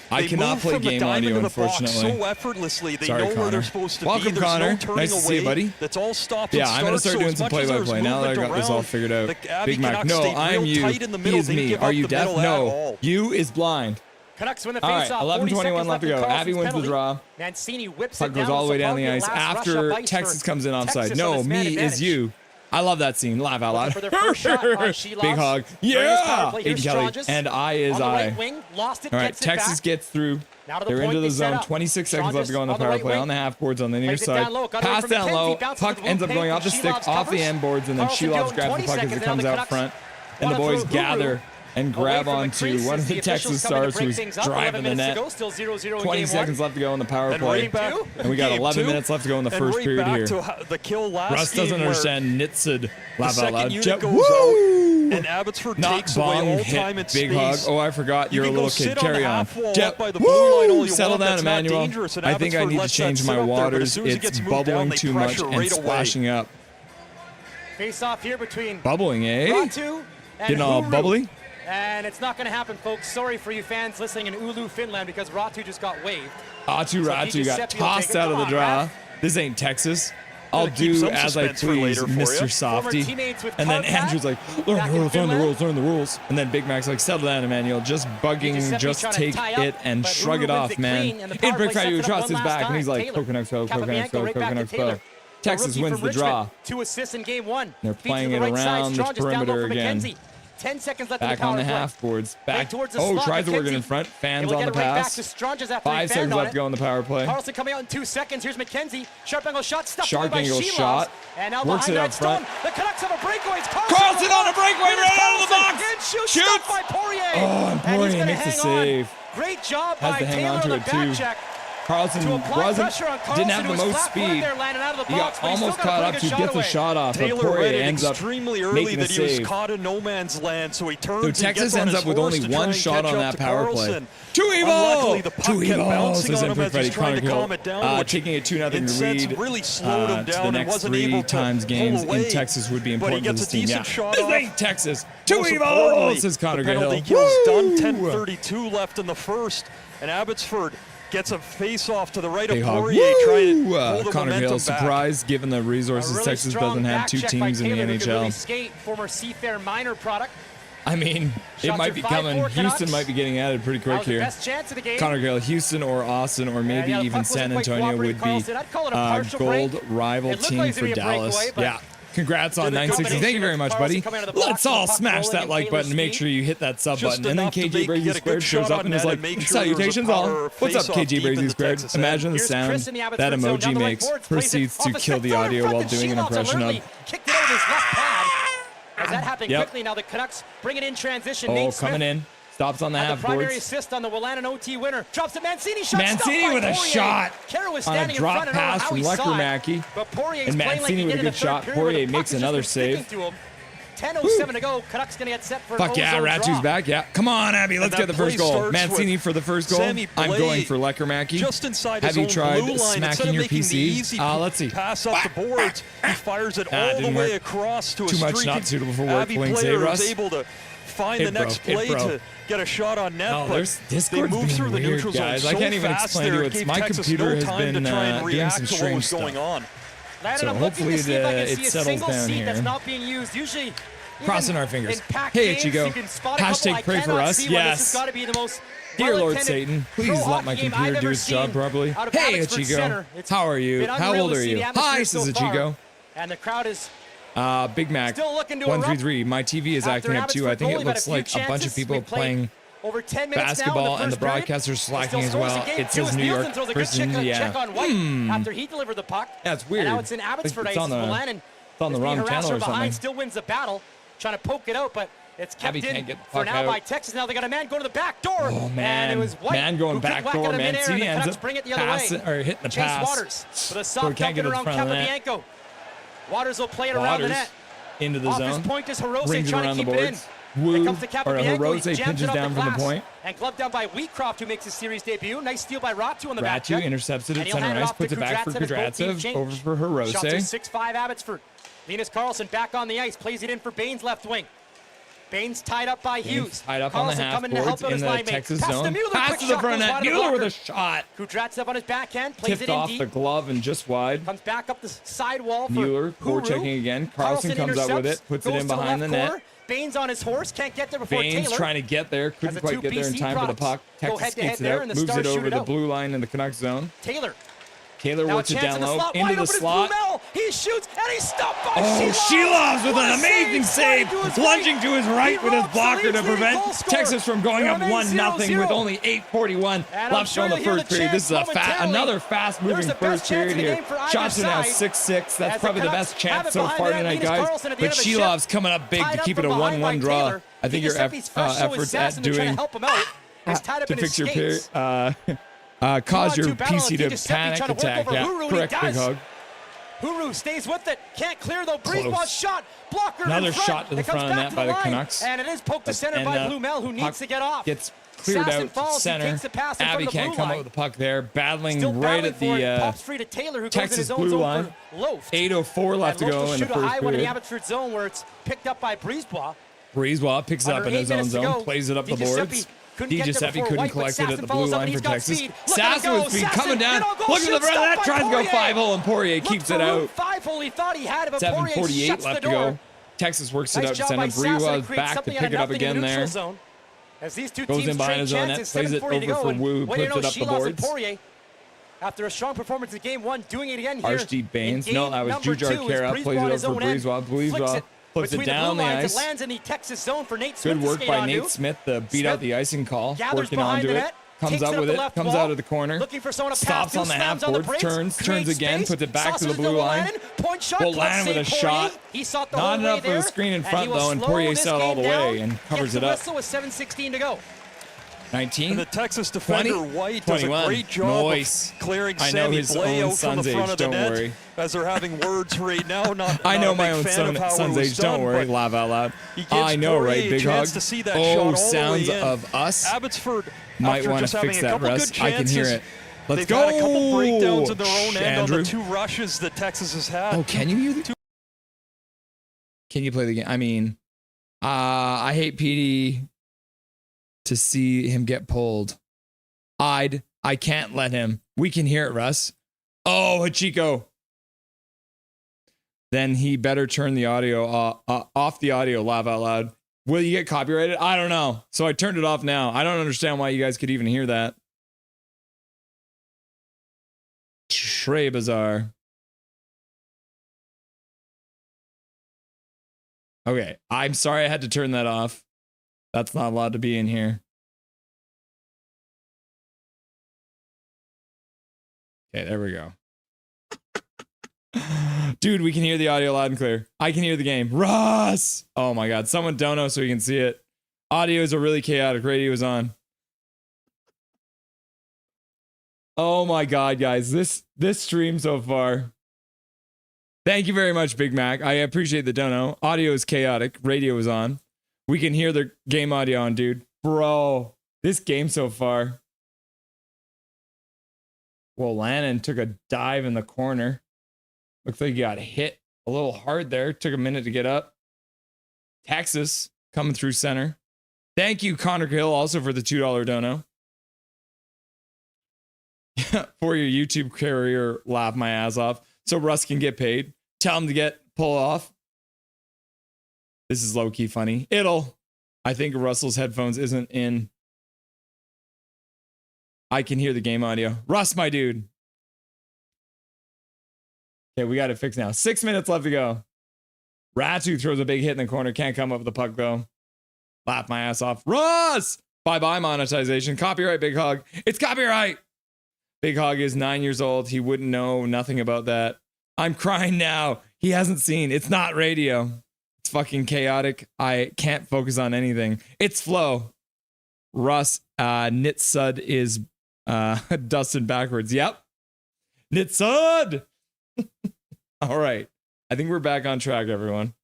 [SPEAKER 1] I cannot play game audio, unfortunately.
[SPEAKER 3] So effortlessly, they
[SPEAKER 1] Sorry,
[SPEAKER 3] know
[SPEAKER 1] Connor.
[SPEAKER 3] where they're supposed to
[SPEAKER 1] Welcome,
[SPEAKER 3] be.
[SPEAKER 1] Connor.
[SPEAKER 3] No turning
[SPEAKER 1] nice to see you, buddy.
[SPEAKER 3] That's all stop and
[SPEAKER 1] yeah, I'm gonna start doing some play-by-play now that I got this all figured out. Big Mac, no, I'm you. He is me. Are you deaf? No, you is blind.
[SPEAKER 2] Canucks win the
[SPEAKER 1] all right,
[SPEAKER 2] faceoff.
[SPEAKER 1] 11:21 left to go. Abby wins the draw.
[SPEAKER 2] Mancini whips
[SPEAKER 1] puck
[SPEAKER 2] it
[SPEAKER 1] goes
[SPEAKER 2] down.
[SPEAKER 1] all the way down the ice after Texas comes in offside. No, me is you. I love that scene. Laugh out loud. Big hog. Yeah! Aiden Kelly. And I is I. All right, Texas gets through. They're into the zone. 26 seconds left to go on the power play. On the half boards on the near side. Pass down low. Puck ends up going off the stick, off the end boards, and then Sheeloff grabs the puck as it comes out front. And the boys gather and grab onto one of the Texas Stars who's driving the net. 20 seconds left to go in the power play. And we got 11 minutes left to go in the first period here.
[SPEAKER 3] The kill last
[SPEAKER 1] Russ doesn't understand Nitsid. Laugh out loud.
[SPEAKER 3] Woo! And Abbotsford takes away all time and
[SPEAKER 1] big
[SPEAKER 3] space.
[SPEAKER 1] hug. Oh, I forgot. You're a little kid. Carry on.
[SPEAKER 3] Settle
[SPEAKER 1] down, Emmanuel. I think I need to change my waters. It's bubbling too much and splashing up.
[SPEAKER 2] Face off here between
[SPEAKER 1] bubbling, eh?
[SPEAKER 2] Ratu and
[SPEAKER 1] getting all
[SPEAKER 2] Huru.
[SPEAKER 1] bubbly.
[SPEAKER 2] And it's not going to happen, folks. Sorry for you fans listening in Oulu, Finland, because Ratu just got waved.
[SPEAKER 1] Ratu got tossed out of the draw. This ain't Texas. I'll do as I please, Mr. Softy. And then Andrew's like, learn the rules. And then Big Mac's like, settle down, Emmanuel. Just bugging, just take it and shrug it off, man. In Brick Value Trust is back, and he's like, Coconuts go, Coconuts go, Coconuts go. Texas wins the draw.
[SPEAKER 2] 2 assists in game 1.
[SPEAKER 1] They're playing it around the perimeter again.
[SPEAKER 2] 10 seconds left
[SPEAKER 1] back
[SPEAKER 2] in the
[SPEAKER 1] on the
[SPEAKER 2] power
[SPEAKER 1] half boards. Back.
[SPEAKER 2] Towards the
[SPEAKER 1] Oh,
[SPEAKER 2] slot.
[SPEAKER 1] tries to work it in
[SPEAKER 2] McKenzie.
[SPEAKER 1] front. Fans
[SPEAKER 2] We'll
[SPEAKER 1] on the pass.
[SPEAKER 2] 5
[SPEAKER 1] seconds left to go in the power play.
[SPEAKER 2] Carlson coming out in 2 seconds. Here's McKenzie. Sharp angle shot. Stuffed
[SPEAKER 1] Sharp
[SPEAKER 2] by
[SPEAKER 1] angle
[SPEAKER 2] Sheeloff.
[SPEAKER 1] shot.
[SPEAKER 2] And now
[SPEAKER 1] Works
[SPEAKER 2] behind
[SPEAKER 1] it up front.
[SPEAKER 2] The Canucks have a breakaway. It's
[SPEAKER 1] Carlson on a breakaway right out of the box.
[SPEAKER 2] Shoots. Stuffed by Poirier.
[SPEAKER 1] Oh, and Poirier makes a save.
[SPEAKER 2] Great job
[SPEAKER 1] Has
[SPEAKER 2] by
[SPEAKER 1] to hang
[SPEAKER 2] Taylor
[SPEAKER 1] on to
[SPEAKER 2] on
[SPEAKER 1] it
[SPEAKER 2] the
[SPEAKER 1] too.
[SPEAKER 2] back check.
[SPEAKER 1] Carlson didn't have the most speed. He got almost caught up to get the shot off, but
[SPEAKER 3] Taylor
[SPEAKER 1] Poirier
[SPEAKER 3] read it
[SPEAKER 1] ends up
[SPEAKER 3] extremely early
[SPEAKER 1] making a
[SPEAKER 3] that he was
[SPEAKER 1] save.
[SPEAKER 3] caught in no man's land, so he turns
[SPEAKER 1] So
[SPEAKER 3] and
[SPEAKER 1] Texas
[SPEAKER 3] gets on
[SPEAKER 1] ends
[SPEAKER 3] his
[SPEAKER 1] up with
[SPEAKER 3] horse
[SPEAKER 1] only
[SPEAKER 3] to try
[SPEAKER 1] one
[SPEAKER 3] and
[SPEAKER 1] shot
[SPEAKER 3] catch
[SPEAKER 1] on
[SPEAKER 3] up
[SPEAKER 1] that
[SPEAKER 3] to
[SPEAKER 1] power play.
[SPEAKER 3] Carlson.
[SPEAKER 1] Two
[SPEAKER 3] Unluckily, the
[SPEAKER 1] evils!
[SPEAKER 3] puck kept bouncing on him as he's trying to calm it down, which
[SPEAKER 1] taking a 2-0
[SPEAKER 3] in sets
[SPEAKER 1] lead
[SPEAKER 3] really slowed him
[SPEAKER 1] to
[SPEAKER 3] down
[SPEAKER 1] the
[SPEAKER 3] and
[SPEAKER 1] next
[SPEAKER 3] wasn't
[SPEAKER 1] 3
[SPEAKER 3] able to
[SPEAKER 1] times
[SPEAKER 3] pull
[SPEAKER 1] games in
[SPEAKER 3] away.
[SPEAKER 1] Texas would be
[SPEAKER 3] But he
[SPEAKER 1] important to
[SPEAKER 3] gets
[SPEAKER 1] this
[SPEAKER 3] a
[SPEAKER 1] team.
[SPEAKER 3] decent shot
[SPEAKER 1] This
[SPEAKER 3] off.
[SPEAKER 1] ain't Texas. Two
[SPEAKER 3] Most importantly,
[SPEAKER 1] evils, says Connor
[SPEAKER 3] the penalty
[SPEAKER 1] Cahill.
[SPEAKER 3] kill's done. 10:32 left in the first, and Abbotsford gets a face-off to the right of Poirier, trying to pull the
[SPEAKER 1] Connor
[SPEAKER 3] momentum
[SPEAKER 1] Cahill,
[SPEAKER 3] back.
[SPEAKER 1] surprised given the resources Texas doesn't have 2 teams in the NHL.
[SPEAKER 2] Skate, former Seafair minor product.
[SPEAKER 1] I mean, it might be coming. Houston might be getting added pretty quick here.
[SPEAKER 2] Best chance of the game.
[SPEAKER 1] Connor Cahill, Houston or Austin or maybe even San Antonio would be a gold rival team for Dallas. Yeah. Congrats on 960. Thank you very much, buddy. Let's all smash that like button. Make sure you hit that sub button. And then KG Brady Squared shows up and is like, salutations all. What's up, KG Brady Squared? Imagine the sound that emoji makes. Proceeds to kill the audio while doing an impression of.
[SPEAKER 2] Kicked it out of his left pad. As that happened quickly, now the Canucks bring it in transition.
[SPEAKER 1] Oh, coming in. Stops on the half boards.
[SPEAKER 2] Primary assist on the Willan and OT winner. Drops it. Mancini shot.
[SPEAKER 1] Mancini with a shot
[SPEAKER 2] was
[SPEAKER 1] on a drop pass from Lecker-Mackey. And Mancini with a good shot. Poirier makes another save.
[SPEAKER 2] 10:07 to go. Canucks gonna get set for
[SPEAKER 1] Fuck yeah, Ratu's back. Yeah. Come on, Abby. Let's get the first goal. Mancini for the first goal. I'm going for Lecker-Mackey.
[SPEAKER 3] Just inside
[SPEAKER 1] Have
[SPEAKER 3] his
[SPEAKER 1] you
[SPEAKER 3] own
[SPEAKER 1] tried
[SPEAKER 3] blue line,
[SPEAKER 1] smacking your PC? Let's see.
[SPEAKER 3] Pass up the boards. He fires it all the way across to a
[SPEAKER 1] Too much not suitable for work. Playing save, Russ.
[SPEAKER 3] Able to find the next play to get a shot on net.
[SPEAKER 1] Oh, there's Discord's
[SPEAKER 3] they move through the neutral zone
[SPEAKER 1] guys.
[SPEAKER 3] so
[SPEAKER 1] I can't even
[SPEAKER 3] fast
[SPEAKER 1] explain
[SPEAKER 3] there,
[SPEAKER 1] to
[SPEAKER 3] it
[SPEAKER 1] you.
[SPEAKER 3] gave
[SPEAKER 1] My
[SPEAKER 3] Texas
[SPEAKER 1] computer
[SPEAKER 3] no
[SPEAKER 1] has
[SPEAKER 3] time
[SPEAKER 1] been
[SPEAKER 3] to try and
[SPEAKER 1] doing
[SPEAKER 3] react
[SPEAKER 1] some
[SPEAKER 3] to what
[SPEAKER 1] strange
[SPEAKER 3] was going
[SPEAKER 1] stuff.
[SPEAKER 3] on.
[SPEAKER 1] So hopefully it settles down here.
[SPEAKER 2] That's not being used. Usually,
[SPEAKER 1] crossing our fingers. Hey, Ichigo. Hashtag pray for us. Yes. Dear Lord Satan, please let my computer do its job properly. Hey, Ichigo. How are you? How old are you? Hi, says Ichigo.
[SPEAKER 2] And the crowd is
[SPEAKER 1] Big Mac 133. My TV is acting up too. I think it looks like a bunch of people playing
[SPEAKER 2] over 10 minutes
[SPEAKER 1] basketball
[SPEAKER 2] now
[SPEAKER 1] and the broadcaster's slacking as well. It says New York versus Indiana.
[SPEAKER 2] After he delivered the puck.
[SPEAKER 1] That's weird.
[SPEAKER 2] And now it's in Abbotsford ice.
[SPEAKER 1] It's on the wrong channel or something.
[SPEAKER 2] Still wins the battle, trying to poke it out, but it's kept
[SPEAKER 1] Abby
[SPEAKER 2] in
[SPEAKER 1] can't get the
[SPEAKER 2] for
[SPEAKER 1] puck
[SPEAKER 2] now
[SPEAKER 1] out.
[SPEAKER 2] by Texas. Now they got a man going to the back door.
[SPEAKER 1] Oh man,
[SPEAKER 2] and it was White
[SPEAKER 1] man going back door. Mancini ends up
[SPEAKER 2] bring it the other way.
[SPEAKER 1] or hitting the
[SPEAKER 2] Chase
[SPEAKER 1] pass.
[SPEAKER 2] Waters with a soft dump around Capabianco. Waters will play it around the net.
[SPEAKER 1] Into the
[SPEAKER 2] Off
[SPEAKER 1] zone.
[SPEAKER 2] His point is Hirose
[SPEAKER 1] Rings
[SPEAKER 2] trying
[SPEAKER 1] around
[SPEAKER 2] to
[SPEAKER 1] the
[SPEAKER 2] keep it in.
[SPEAKER 1] boards.
[SPEAKER 2] It comes to Capabianco.
[SPEAKER 1] Hirose pinches down from the point.
[SPEAKER 2] And gloved down by Wheatcroft, who makes his series debut. Nice steal by Ratu on the back.
[SPEAKER 1] Ratu intercepts it at center ice, puts it back for Kudratsev, over for Hirose.
[SPEAKER 2] Shots to 6'5" Abbotsford. Linus Carlson back on the ice, plays it in for Baines left wing. Baines tied up by Hughes.
[SPEAKER 1] Tied up
[SPEAKER 2] Carlson
[SPEAKER 1] on the half boards in the Texas zone. Pass to the front net. Mueller with a shot.
[SPEAKER 2] Kudratsev on his backhand, plays
[SPEAKER 1] Tipped
[SPEAKER 2] it in
[SPEAKER 1] off
[SPEAKER 2] deep.
[SPEAKER 1] the glove and just wide.
[SPEAKER 2] Comes back up the sidewall for
[SPEAKER 1] Mueller,
[SPEAKER 2] Huru.
[SPEAKER 1] forechecking again. Carlson comes up with it, puts it in behind the net.
[SPEAKER 2] Baines on his horse, can't get there before
[SPEAKER 1] Baines
[SPEAKER 2] Taylor.
[SPEAKER 1] trying to get there, couldn't quite get there in time for the puck. Texas skates it out, moves it over the blue line in the Canucks zone. Taylor works it down low, into the slot.
[SPEAKER 2] He shoots, and he's stopped by
[SPEAKER 1] Sheelovs with an amazing save, lunging to his right with his blocker to prevent Texas from going up 1-0 with only 8:41 left on the first period. This is another fast-moving first period here. Shots are now 6-6. That's probably the best chance so far tonight, guys. But Sheelovs coming up big to keep it a 1-1 draw. I think your efforts at doing to fix your period. Cause your PC to panic attack. Yeah, correct, Big Hug.
[SPEAKER 2] Huru stays with it. Can't clear though. Breezeball's shot. Blocker
[SPEAKER 1] Another
[SPEAKER 2] in front.
[SPEAKER 1] shot to the front of the net by the Canucks.
[SPEAKER 2] And it is poked to center by Blumel, who needs to get off.
[SPEAKER 1] Gets cleared out
[SPEAKER 2] falls,
[SPEAKER 1] center.
[SPEAKER 2] Takes the pass
[SPEAKER 1] Abby can't come up with the puck there. Battling
[SPEAKER 2] Still
[SPEAKER 1] right at the
[SPEAKER 2] pops free to Taylor, who
[SPEAKER 1] Texas
[SPEAKER 2] goes in his
[SPEAKER 1] blue
[SPEAKER 2] own
[SPEAKER 1] line.
[SPEAKER 2] zone
[SPEAKER 1] 8:04 left to go in the first
[SPEAKER 2] high one in the
[SPEAKER 1] period.
[SPEAKER 2] Abbotsford zone where it's picked up by Breezeball.
[SPEAKER 1] Breezeball picks it up in his own zone, plays it up the boards. DiGiuseppe couldn't collect it at the blue line for Texas. Sasson with speed coming down. Look at the front of that. Tries to go 5-hole, and Poirier keeps it out.
[SPEAKER 2] 5-hole he thought he had it, but
[SPEAKER 1] 7:48 left to go. Texas works it out to center. Breezeball back to pick it up again there.
[SPEAKER 2] As these two
[SPEAKER 1] Goes
[SPEAKER 2] teams
[SPEAKER 1] in behind his own net, plays it over for Wu, puts it up the boards.
[SPEAKER 2] After a strong performance in game one, doing it again here.
[SPEAKER 1] Archie Baines. No, that was Jujar Kara. Plays it over for Breezeball. Breezeball flips it down the ice.
[SPEAKER 2] It lands in the Texas zone for Nate Smith.
[SPEAKER 1] Good work by Nate Smith to beat out the icing call. Working onto it. Comes up with it. Comes out of the corner. Stops on the half boards. Turns again. Puts it back to the blue line. Bolan with a shot. Not enough for the screen in front though, and Poirier saw it all the way and covers it up.
[SPEAKER 2] With 7:16 to go.
[SPEAKER 1] 19.
[SPEAKER 3] And the Texas defender
[SPEAKER 1] 20,
[SPEAKER 3] White does
[SPEAKER 1] 21.
[SPEAKER 3] a great job
[SPEAKER 1] Nice.
[SPEAKER 3] of clearing
[SPEAKER 1] I know
[SPEAKER 3] Sammy
[SPEAKER 1] his
[SPEAKER 3] Blay
[SPEAKER 1] own
[SPEAKER 3] out from the
[SPEAKER 1] son's
[SPEAKER 3] front
[SPEAKER 1] age,
[SPEAKER 3] of the
[SPEAKER 1] don't
[SPEAKER 3] net
[SPEAKER 1] worry.
[SPEAKER 3] as they're having words right now.
[SPEAKER 1] I know my own
[SPEAKER 3] son's
[SPEAKER 1] age, don't worry. Laugh out loud. I know, right? Big hug.
[SPEAKER 3] To see that
[SPEAKER 1] oh,
[SPEAKER 3] shot all
[SPEAKER 1] sounds
[SPEAKER 3] the way in.
[SPEAKER 1] of us.
[SPEAKER 3] Abbotsford
[SPEAKER 1] Might
[SPEAKER 3] want to
[SPEAKER 1] fix that, Russ. I can hear it. Let's
[SPEAKER 3] They've
[SPEAKER 1] go.
[SPEAKER 3] had a couple breakdowns in their own end
[SPEAKER 1] Andrew.
[SPEAKER 3] on the two rushes that Texas has had.
[SPEAKER 1] Oh, can you hear the? Can you play the game? I mean, I hate PD to see him get pulled. I can't let him. We can hear it, Russ. Oh, Hachiko. Then he better turn the audio off the audio, laugh out loud. Will you get copyrighted? I don't know. So I turned it off now. I don't understand why you guys could even hear that. Trey Bizarre. Okay, I'm sorry I had to turn that off. That's not allowed to be in here. Okay, there we go. Dude, we can hear the audio loud and clear. I can hear the game. Ross! Oh my God, someone dono so we can see it. Audio is a really chaotic. Radio is on. Oh my God, guys, this stream so far. Thank you very much, Big Mac. I appreciate the dono. Audio is chaotic. Radio is on. We can hear the game audio on, dude. Bro, this game so far. Well, Lannon took a dive in the corner. Looks like he got hit a little hard there. Took a minute to get up. Texas coming through center. Thank you, Connor Hill, also for the $2 dono. For your YouTube career, laugh my ass off. So Russ can get paid. Tell him to pull off. This is low-key funny. I think Russell's headphones isn't in. I can hear the game audio. Russ, my dude. Okay, we got it fixed now. 6 minutes left to go. Ratu throws a big hit in the corner. Can't come up with the puck, though. Laugh my ass off. Russ! Bye-bye monetization. Copyright, Big Hog. It's copyright! Big Hog is 9 years old. He wouldn't know nothing about that. I'm crying now. He hasn't seen. It's not radio. It's fucking chaotic. I can't focus on anything. It's flow. Russ, Nitsud is Dustin backwards. Yep. Nitsud! All right. I think we're back on track, everyone.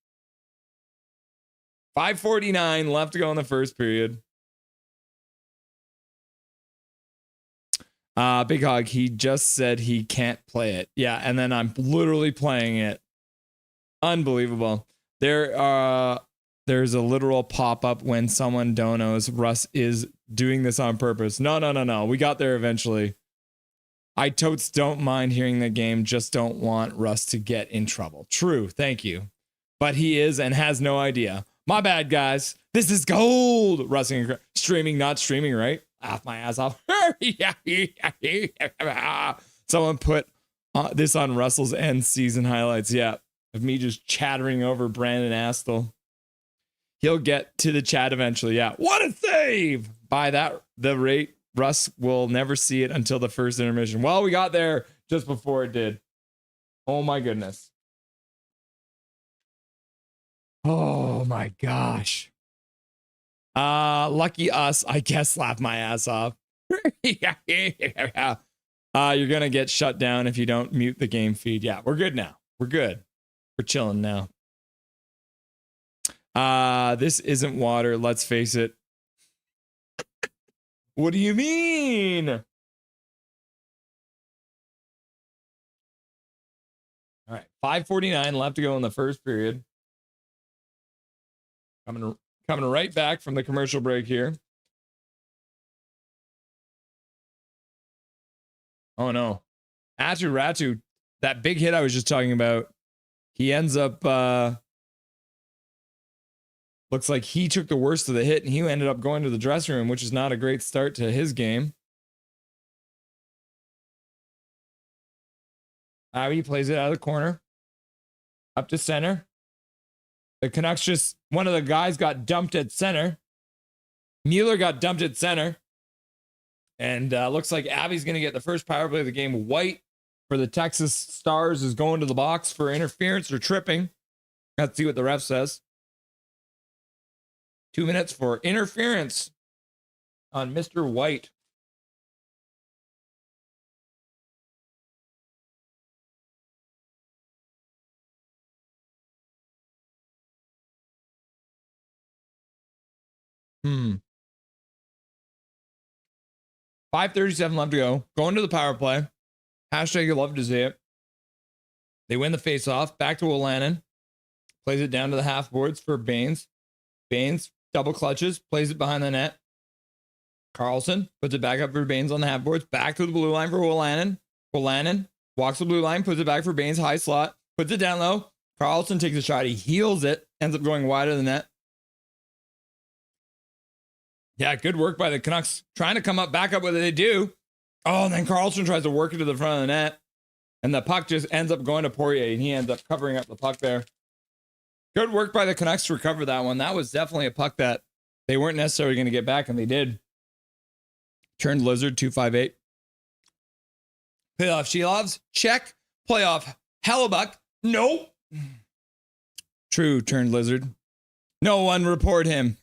[SPEAKER 1] 5:49 left to go in the first period. Big Hog, he just said he can't play it. Yeah, and then I'm literally playing it. Unbelievable. There's a literal pop-up when someone donos. Russ is doing this on purpose. No. We got there eventually. I totes don't mind hearing the game, just don't want Russ to get in trouble. True, thank you. But he is and has no idea. My bad, guys. This is gold. Russ streaming, not streaming, right? Laugh my ass off. Someone put this on Russell's end season highlights. Yeah, of me just chattering over Brandon Astle. He'll get to the chat eventually. Yeah, what a save! By the rate, Russ will never see it until the first intermission. Well, we got there just before it did. Oh my goodness. Oh my gosh. Lucky us, I guess. Laugh my ass off. You're gonna get shut down if you don't mute the game feed. Yeah, we're good now. We're good. We're chilling now. This isn't water. Let's face it. What do you mean? All right. 5:49 left to go in the first period. Coming right back from the commercial break here. Oh, no. Ratu, that big hit I was just talking about, he ends up, looks like he took the worst of the hit, and he ended up going to the dressing room, which is not a great start to his game. Abby plays it out of the corner. Up to center. The Canucks one of the guys got dumped at center. Mueller got dumped at center. And looks like Abby's going to get the first power play of the game. White for the Texas Stars is going to the box for interference or tripping. Let's see what the ref says. 2 minutes for interference on Mr. White. Hmm. 5:37 left to go. Going to the power play. Hashtag you love to see it. They win the faceoff. Back to Wolanin. Plays it down to the half boards for Baines. Baines double clutches. Plays it behind the net. Carlson puts it back up for Baines on the half boards. Back to the blue line for Wolanin. Wolanin walks the blue line. Puts it back for Baines. High slot. Puts it down low. Carlson takes a shot. He heels it. Ends up going wider than net. Yeah, good work by the Canucks. Trying to come up, back up what they do. Oh, and then Carlson tries to work it to the front of the net. And the puck just ends up going to Poirier, and he ends up covering up the puck there. Good work by the Canucks to recover that one. That was definitely a puck that they weren't necessarily going to get back, and they did. Turned Lizard, 258. Playoff Shelovs, check. Playoff Hellebuck, nope. True, turned Lizard. No one report him.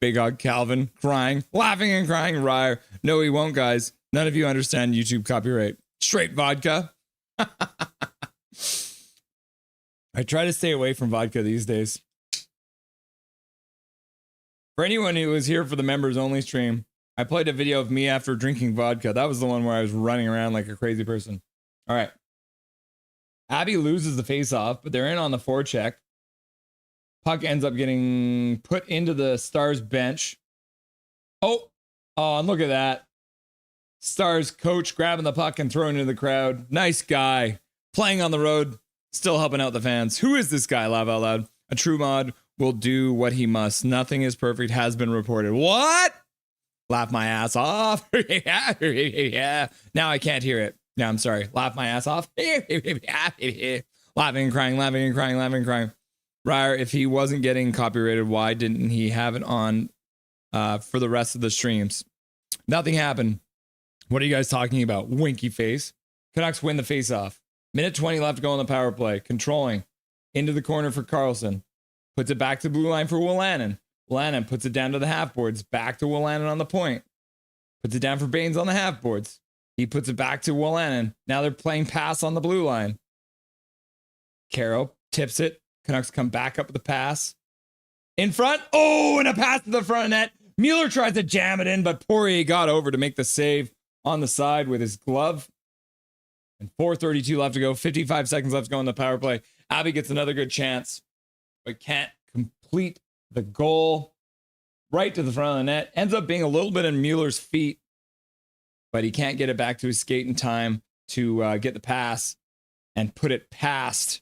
[SPEAKER 1] Big Hog Calvin crying, laughing and crying. Ryer, no, he won't, guys. None of you understand YouTube copyright. Straight vodka. I try to stay away from vodka these days. For anyone who was here for the members only stream, I played a video of me after drinking vodka. That was the one where I was running around like a crazy person. All right. Abby loses the face-off, but they're in on the forecheck. Puck ends up getting put into the Stars bench. Oh, and look at that. Stars coach grabbing the puck and throwing it into the crowd. Nice guy. Playing on the road, still helping out the fans. Who is this guy, laugh out loud? A true mod will do what he must. Nothing is perfect, has been reported. What? Laugh my ass off. Yeah. Now I can't hear it. No, I'm sorry. Laugh my ass off. Laughing and crying, laughing and crying, laughing and crying. Ryer, if he wasn't getting copyrighted, why didn't he have it on for the rest of the streams? Nothing happened. What are you guys talking about? Winky face. Canucks win the face-off. Minute 20 left to go on the power play. Controlling. Into the corner for Carlson. Puts it back to the blue line for Wolanin. Wolanin puts it down to the half boards. Back to Wolanin on the point. Puts it down for Baines on the half boards. He puts it back to Wolanin. Now they're playing pass on the blue line. Caro tips it. Canucks come back up with the pass. In front. Oh, and a pass to the front net. Mueller tries to jam it in, but Poirier got over to make the save on the side with his glove. And 4:32 left to go. 55 seconds left to go on the power play. Abby gets another good chance, but can't complete the goal. Right to the front of the net. Ends up being a little bit in Mueller's feet, but he can't get it back to his skate in time to get the pass and put it past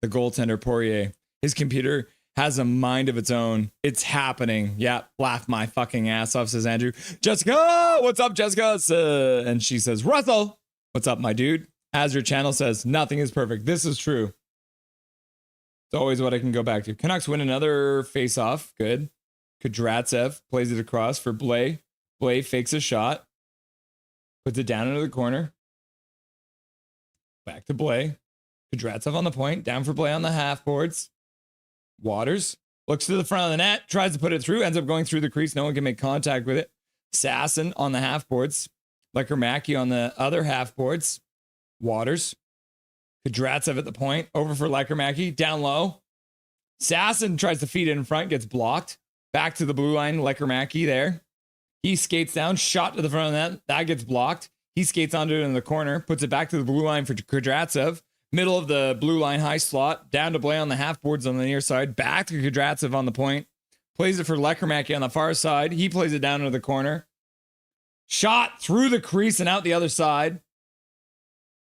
[SPEAKER 1] the goaltender Poirier. His computer has a mind of its own. It's happening. Yeah, laugh my fucking ass off, says Andrew. Jessica, what's up, Jessica? And she says, Russell, what's up, my dude? As your channel says, nothing is perfect. This is true. It's always what I can go back to. Canucks win another face-off. Good. Kudratsev plays it across for Blay. Blay fakes a shot. Puts it down into the corner. Back to Blay. Kudratsev on the point. Down for Blay on the half boards. Waters looks to the front of the net. Tries to put it through. Ends up going through the crease. No one can make contact with it. Sasson on the half boards. Lecker Mackey on the other half boards. Waters. Kudratsev at the point. Over for Lekermacki. Down low. Sasson tries to feed it in front. Gets blocked. Back to the blue line. Lekermacki there. He skates down. Shot to the front of the net. That gets blocked. He skates onto it in the corner. Puts it back to the blue line for Kudratsev. Middle of the blue line high slot. Down to Blais on the half boards on the near side. Back to Kudratsev on the point. Plays it for Lekermacki on the far side. He plays it down into the corner. Shot through the crease and out the other side.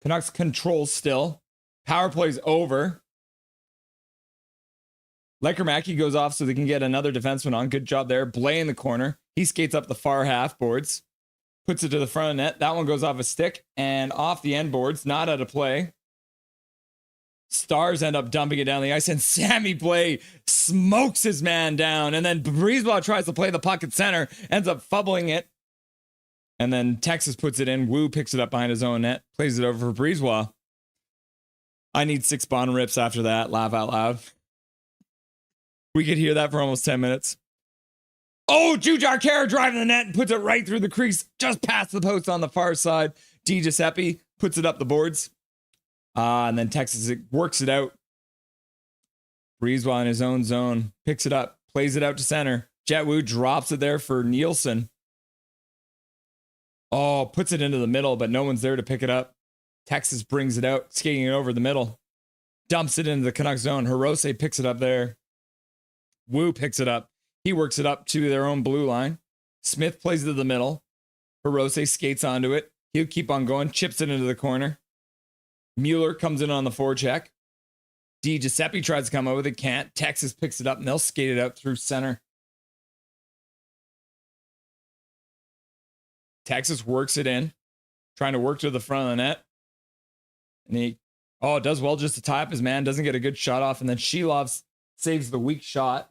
[SPEAKER 1] Canucks control still. Power plays over. Lekermacki goes off so they can get another defenseman on. Good job there. Blais in the corner. He skates up the far half boards. Puts it to the front of the net. That one goes off a stick and off the end boards. Not out of play. Stars end up dumping it down the ice, and Sammy Blais smokes his man down. And then Brisebois tries to play the puck at center, ends up fumbling it. And then Texas puts it in. Wu picks it up behind his own net, plays it over for Brisebois. I need 6 bottom rips after that. Laugh out loud. We could hear that for almost 10 minutes. Oh, Jujhar Khaira driving the net and puts it right through the crease, just past the post on the far side. Di Giuseppe puts it up the boards. And then Texas works it out. Brisebois in his own zone. Picks it up. Plays it out to center. Jet Wu drops it there for Nielsen. Oh, puts it into the middle, but no one's there to pick it up. Texas brings it out, skating it over the middle. Dumps it into the Canucks zone. Hirose picks it up there. Wu picks it up. He works it up to their own blue line. Smith plays it to the middle. Hirose skates onto it. He'll keep on going. Chips it into the corner. Mueller comes in on the forecheck. Di Giuseppe tries to come over. They can't. Texas picks it up and they'll skate it out through center. Texas works it in. Trying to work to the front of the net. And he, does well just to tie up his man. Doesn't get a good shot off. And then Shilov saves the weak shot.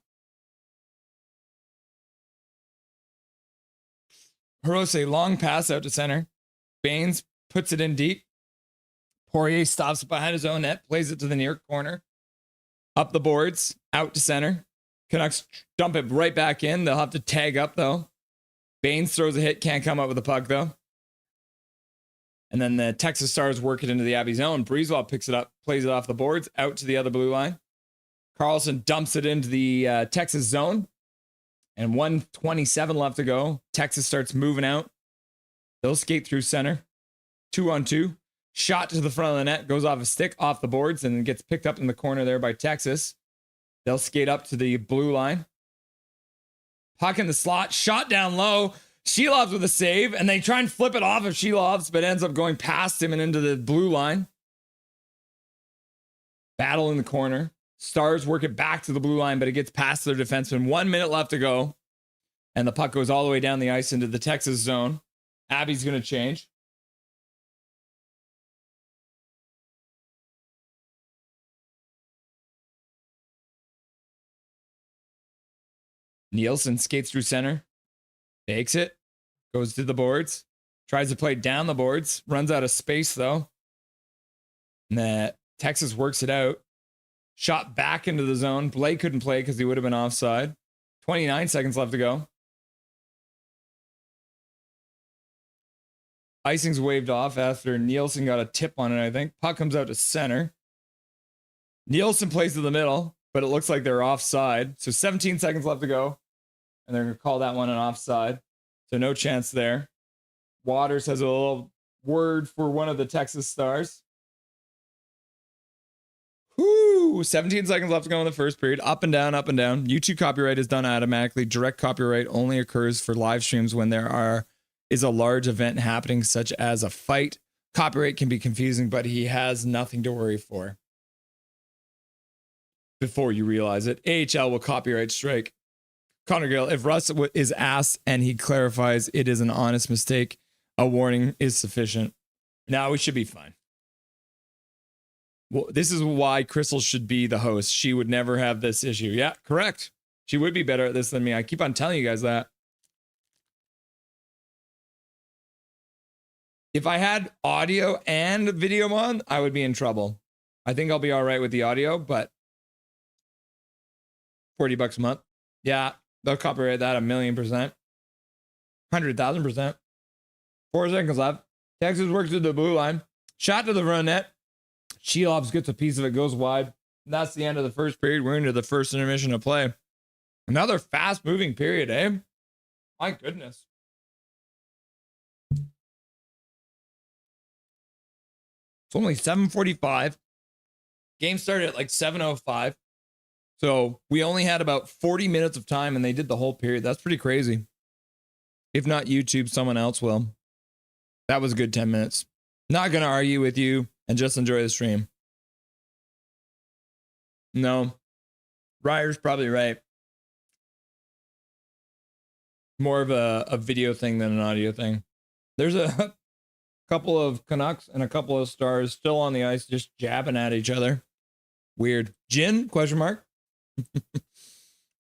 [SPEAKER 1] Hirose, long pass out to center. Baines puts it in deep. Poirier stops it behind his own net, plays it to the near corner. Up the boards, out to center. Canucks dump it right back in. They'll have to tag up, though. Baines throws a hit, can't come up with a puck, though. And then the Texas Stars work it into the Abbey zone. Brisebois picks it up, plays it off the boards, out to the other blue line. Carlson dumps it into the Texas zone. And 1:27 left to go. Texas starts moving out. They'll skate through center. 2-on-2. Shot to the front of the net, goes off a stick, off the boards, and gets picked up in the corner there by Texas. They'll skate up to the blue line. Puck in the slot, shot down low. Shilovs with a save, and they try and flip it off of Shilovs, but ends up going past him and into the blue line. Battle in the corner. Stars work it back to the blue line, but it gets past their defenseman. 1 minute left to go, and the puck goes all the way down the ice into the Texas zone. Abby's going to change. Nielsen skates through center, fakes it, goes to the boards, tries to play down the boards, runs out of space though. And Texas works it out. Shot back into the zone. Blais couldn't play because he would have been offside. 29 seconds left to go. Icing's waved off after Nielsen got a tip on it, I think. Puck comes out to center. Nielsen plays to the middle, but it looks like they're offside. So 17 seconds left to go. And they're going to call that one an offside. So no chance there. Waters has a little word for one of the Texas Stars. Whoo! 17 seconds left to go in the first period. Up and down, up and down. YouTube copyright is done automatically. Direct copyright only occurs for live streams when there is a large event happening, such as a fight. Copyright can be confusing, but he has nothing to worry for. Before you realize it, AHL will copyright strike. Connor Gill, if Russ is asked and he clarifies it is an honest mistake, a warning is sufficient. Now we should be fine. Well, this is why Crystal should be the host. She would never have this issue. Yeah, correct. She would be better at this than me. I keep on telling you guys that. If I had audio and video on, I would be in trouble. I think I'll be all right with the audio, but $40 a month. Yeah, they'll copyright that 1,000,000%. 100,000%. 4 seconds left. Texas works to the blue line. Shot to the front net. Shelovs gets a piece of it, goes wide. And that's the end of the first period. We're into the first intermission of play. Another fast-moving period, eh? My goodness. It's only 7:45. Game started at like 7:05. So we only had about 40 minutes of time and they did the whole period. That's pretty crazy. If not YouTube, someone else will. That was a good 10 minutes. Not going to argue with you and just enjoy the stream. No. Ryer's probably right. More of a video thing than an audio thing. There's a couple of Canucks and a couple of Stars still on the ice just jabbing at each other. Weird. Gin? Question mark.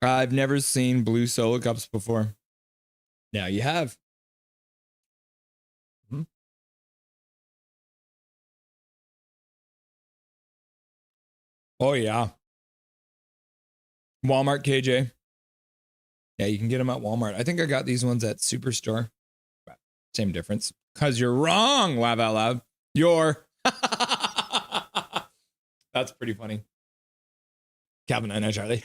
[SPEAKER 1] I've never seen blue solo cups before. Now you have. Oh, yeah. Walmart, KJ. Yeah, you can get them at Walmart. I think I got these ones at Superstore. Same difference. Because you're wrong, laugh out loud. You're. That's pretty funny. Calvin and Charlie.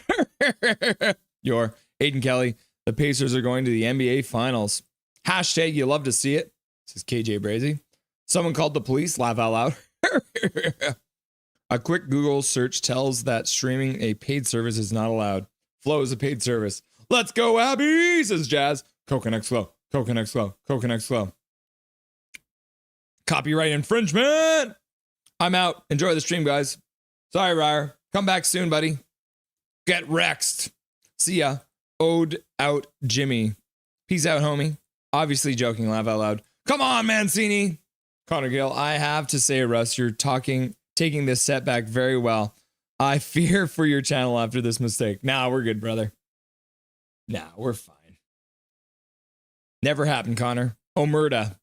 [SPEAKER 1] You're. Aiden Kelly. The Pacers are going to the NBA Finals. Hashtag you love to see it. This is KJ Brazy. Someone called the police. Laugh out loud. A quick Google search tells that streaming a paid service is not allowed. Flow is a paid service. Let's go, Abby, says Jazz. Coconut Flow. Coconut Flow. Coconut Flow. Copyright infringement. I'm out. Enjoy the stream, guys. Sorry, Ryer. Come back soon, buddy. Get wrecked. See ya. Ode out, Jimmy. Peace out, homie. Obviously joking. Laugh out loud. Come on, Mancini. Connor Gill. I have to say, Russ, you're taking this setback very well. I fear for your channel after this mistake. Nah, we're good, brother. Nah, we're fine. Never happened, Connor. Omerta.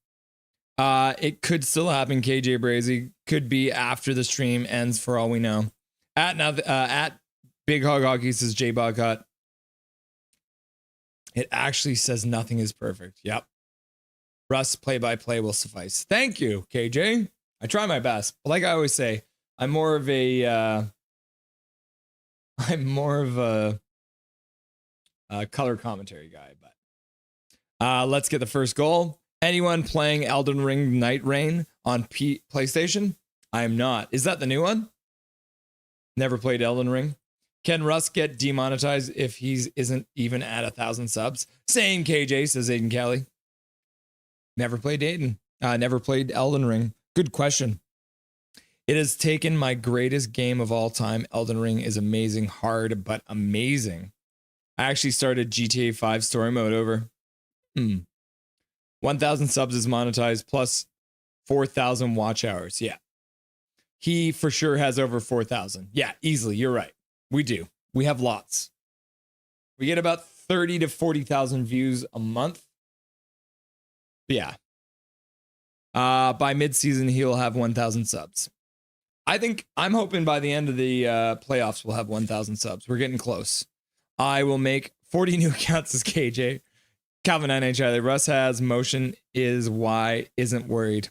[SPEAKER 1] It could still happen, KJ Brazy. Could be after the stream ends for all we know. At Big Hog Hockey says J Bogcut. It actually says nothing is perfect. Yep. Russ, play-by-play will suffice. Thank you, KJ. I try my best. But like I always say, I'm more of a color commentary guy. But let's get the first goal. Anyone playing Elden Ring Night Rain on PlayStation? I am not. Is that the new one? Never played Elden Ring. Can Russ get demonetized if he isn't even at 1,000 subs? Same, KJ, says Aiden Kelly. Never played Aiden. Never played Elden Ring. Good question. It has taken my greatest game of all time. Elden Ring is amazing, hard, but amazing. I actually started GTA 5 story mode over. 1,000 subs is monetized plus 4,000 watch hours. Yeah. He for sure has over 4,000. Yeah, easily. You're right. We do. We have lots. We get about 30 to 40,000 views a month. Yeah. By mid-season, he'll have 1,000 subs. I'm hoping by the end of the playoffs, we'll have 1,000 subs. We're getting close. I will make 40 new accounts as KJ. Calvin NHL. Russ has motion is why isn't worried.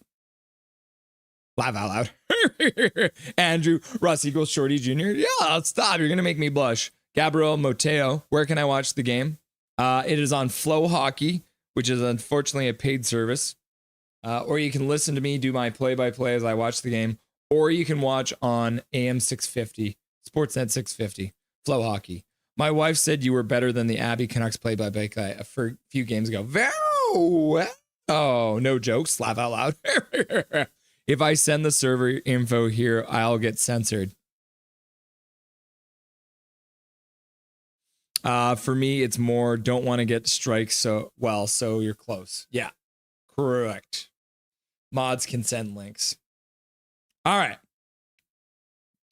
[SPEAKER 1] Laugh out loud. Andrew, Russ equals Shorty Jr. Yeah, stop. You're going to make me blush. Gabriel Moteo, where can I watch the game? It is on Flow Hockey, which is unfortunately a paid service. Or you can listen to me do my play-by-play as I watch the game. Or you can watch on AM 650, Sportsnet 650, Flow Hockey. My wife said you were better than the Abby Canucks play-by-play guy a few games ago. Oh, no jokes. Laugh out loud. If I send the server info here, I'll get censored. For me, it's more don't want to get strikes so you're close. Yeah, correct. Mods can send links. All right.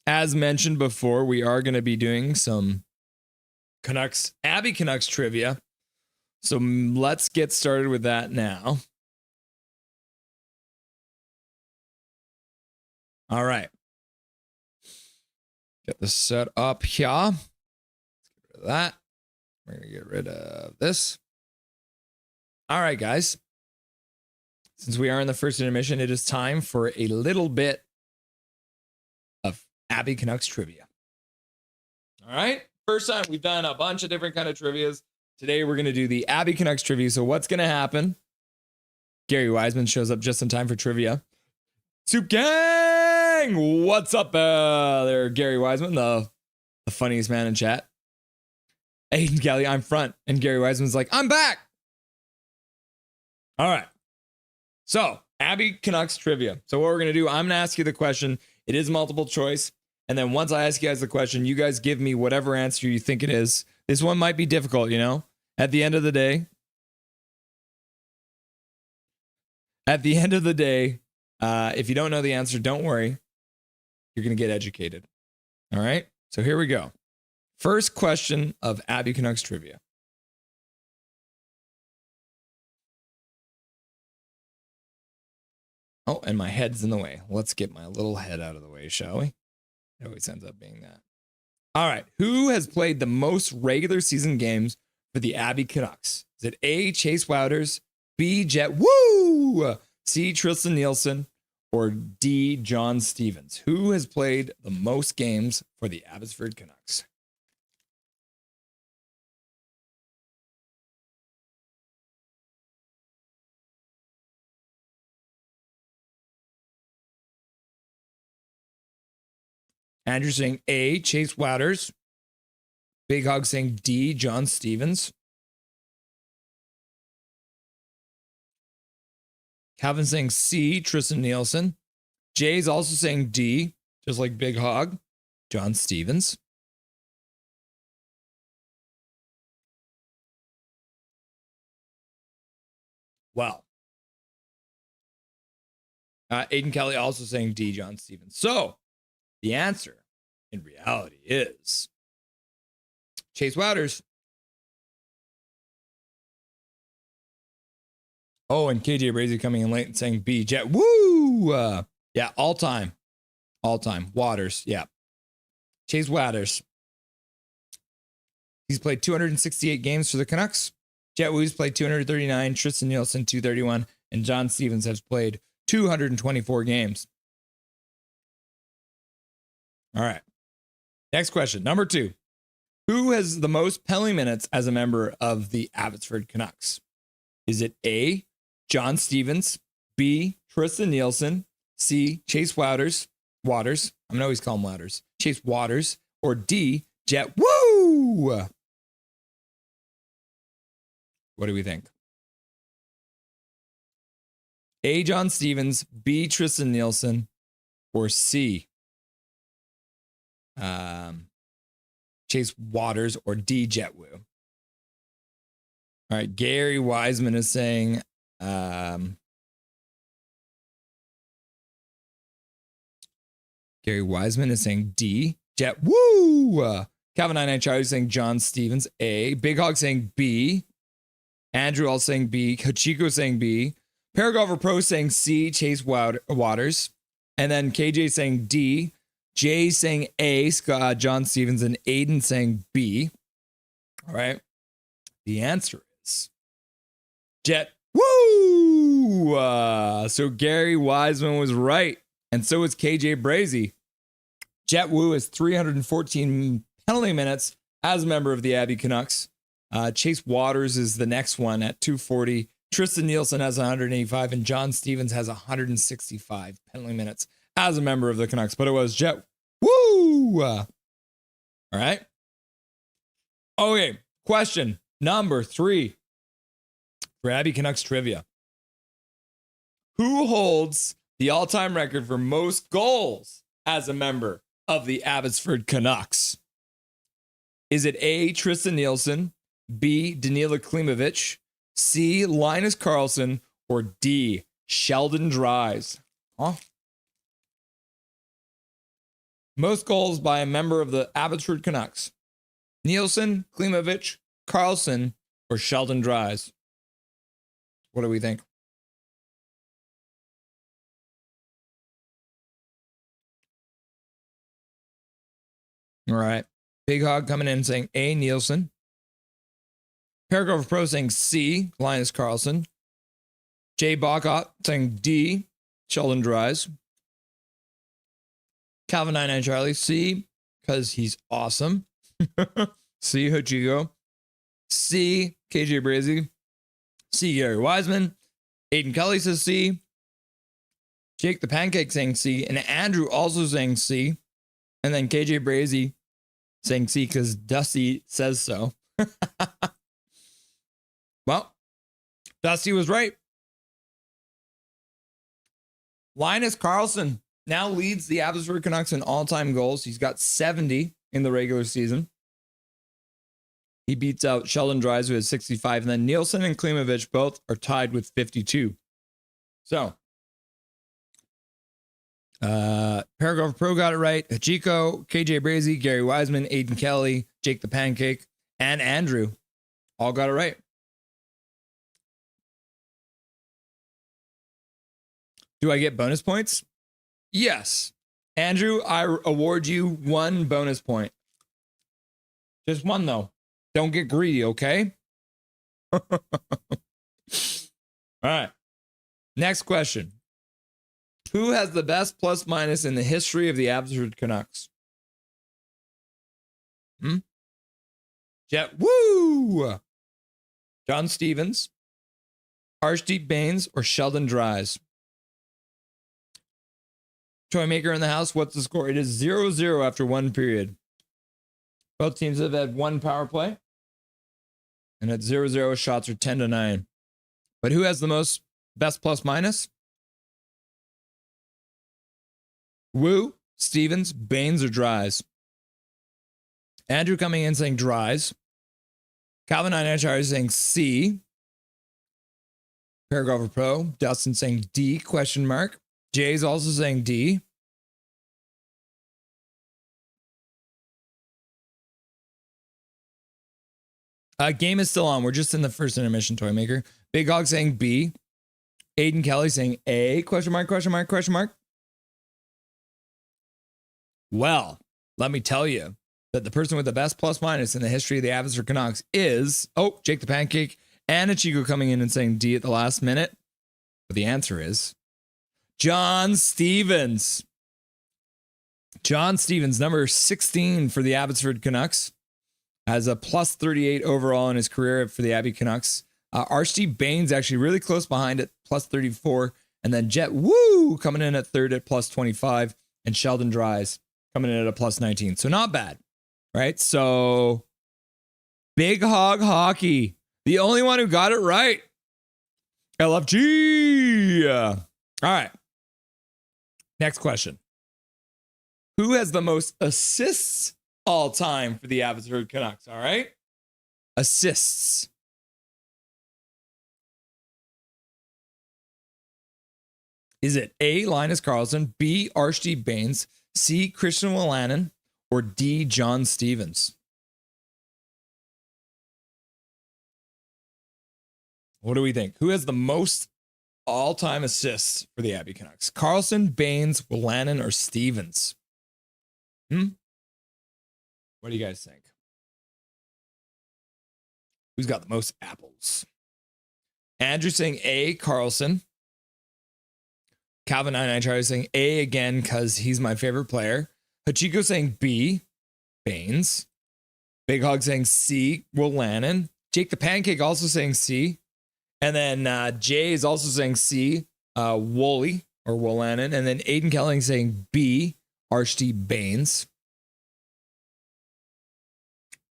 [SPEAKER 1] As mentioned before, we are going to be doing some Abby Canucks trivia. So let's get started with that now. All right. Get this set up here. Let's get rid of that. We're going to get rid of this. All right, guys. Since we are in the first intermission, it is time for a little bit Abby Canucks trivia. All right. First time we've done a bunch of different kind of trivias. Today we're going to do the Abby Canucks trivia. So what's going to happen? Gary Wiseman shows up just in time for trivia. Soup Gang! What's up there, Gary Wiseman, the funniest man in chat. Aiden Kelly, I'm front. And Gary Wiseman's like, I'm back. All right. So, Abby Canucks trivia. So what we're going to do, I'm going to ask you the question. It is multiple choice. And then once I ask you guys the question, you guys give me whatever answer you think it is. This one might be difficult, you know? At the end of the day, if you don't know the answer, don't worry. You're going to get educated. All right? So here we go. First question of Abby Canucks trivia. Oh, and my head's in the way. Let's get my little head out of the way, shall we? It always ends up being that. All right. Who has played the most regular season games for the Abby Canucks? Is it A, Chase Wouters, B, Jet Woo, C, Tristan Nielsen, or D, John Stevens? Who has played the most games for the Abbotsford Canucks? Andrew saying A, Chase Wouters. Big Hog saying D, John Stevens. Calvin saying C, Tristan Nielsen. Jay's also saying D, just like Big Hog, John Stevens. Wow. Aiden Kelly also saying D, John Stevens. So the answer in reality is Chase Wouters. Oh, and KJ Brazy coming in late and saying B, Jet Woo. Yeah, all time. Waters. Yeah. Chase Wouters. He's played 268 games for the Canucks. Jet Woo's played 239. Tristan Nielsen, 231. And John Stevens has played 224 games. All right. Next question. Number 2. Who has the most penalty minutes as a member of the Abbotsford Canucks? Is it A, John Stevens, B, Tristan Nielsen, C, Chase Waters. I'm going to always call him Wouters. Chase Waters, or D, Jet Woo? What do we think? A, John Stevens, B, Tristan Nielsen, or C, Chase Waters, or D, Jet Woo? All right, Gary Wiseman is saying D, Jet Woo. Calvin 99 Charlie saying John Stevens, A. Big Hog saying B. Andrew all saying B. Hachiko saying B. Paragrapher Pro saying C, Chase Waters. And then KJ saying D. Jay saying A, John Stevens, and Aiden saying B. All right. The answer is Jet Woo. So Gary Wiseman was right. And so is KJ Brazy. Jet Woo has 314 penalty minutes as a member of the Abby Canucks. Chase Waters is the next one at 240. Tristan Nielsen has 185, and John Stevens has 165 penalty minutes as a member of the Canucks. But it was Jet Woo. All right. Okay. Question number 3 for Abby Canucks trivia. Who holds the all-time record for most goals as a member of the Abbotsford Canucks? Is it A, Tristan Nielsen, B, Danila Klimovich, C, Linus Karlsson, or D, Sheldon Dries? Huh? Most goals by a member of the Abbotsford Canucks. Nielsen, Klimovich, Karlsson, or Sheldon Dries? What do we think? All right. Big Hog coming in saying A, Nielsen. Paragraph Pro saying C, Linus Karlsson. Jay Bockhot saying D, Sheldon Dries. Calvin 99 Charlie. C, because he's awesome. C, Hachiko. C, KJ Brazy. C, Gary Wiseman. Aiden Kelly says C. Jake the Pancake saying C. And Andrew also saying C. And then KJ Brazy saying C because Dusty says so. Well, Dusty was right. Linus Karlsson now leads the Abbotsford Canucks in all-time goals. He's got 70 in the regular season. He beats out Sheldon Dries, who has 65. And then Nielsen and Klimovich both are tied with 52. So, Paragraph Pro got it right. Hachiko, KJ Brazy, Gary Wiseman, Aiden Kelly, Jake the Pancake, and Andrew all got it right. Do I get bonus points? Yes. Andrew, I award you 1 bonus point. Just 1, though. Don't get greedy, okay? All right. Next question. Who has the best plus minus in the history of the Abbotsford Canucks? Jet Woo! John Stevens, Arshdeep Bains, or Sheldon Dries? Toy Maker in the house, what's the score? It is 0-0 after 1 period. Both teams have had 1 power play. And at 0-0, shots are 10-9. But who has the most best plus minus? Woo, Stevens, Bains, or Dries? Andrew coming in saying Dries. Calvin INHR is saying C. Paragraph Pro. Dustin saying D, question mark. Jay's also saying D. Game is still on. We're just in the first intermission, Toy Maker. Big Hog saying B. Aiden Kelly saying A, question mark, question mark, question mark. Well, let me tell you that the person with the best plus minus in the history of the Abbotsford Canucks is, Jake the Pancake and Ichigo coming in and saying D at the last minute. But the answer is John Stevens. John Stevens, number 16 for the Abbotsford Canucks, has a plus 38 overall in his career for the Abby Canucks. Arshdeep Bains actually really close behind at plus 34. And then Jet Woo coming in at third at plus 25. And Sheldon Dries coming in at a plus 19. So not bad, right? So Big Hog Hockey, the only one who got it right. LFG. All right. Next question. Who has the most assists all time for the Abbotsford Canucks? All right. Assists. Is it A, Linus Karlsson, B, Arshdeep Bains, C, Christian Wolanin, or D, John Stevens? What do we think? Who has the most all-time assists for the Abby Canucks? Karlsson, Bains, Wolanin, or Stevens? What do you guys think? Who's got the most apples? Andrew saying A, Karlsson. Calvin 99 Charlie saying A again because he's my favorite player. Hachiko saying B, Bains. Big Hog saying C, Wolanin. Jake the Pancake also saying C. And then Jay is also saying C, Wooly or Wolanin. And then Aiden Kelly saying B, Arshdeep Bains.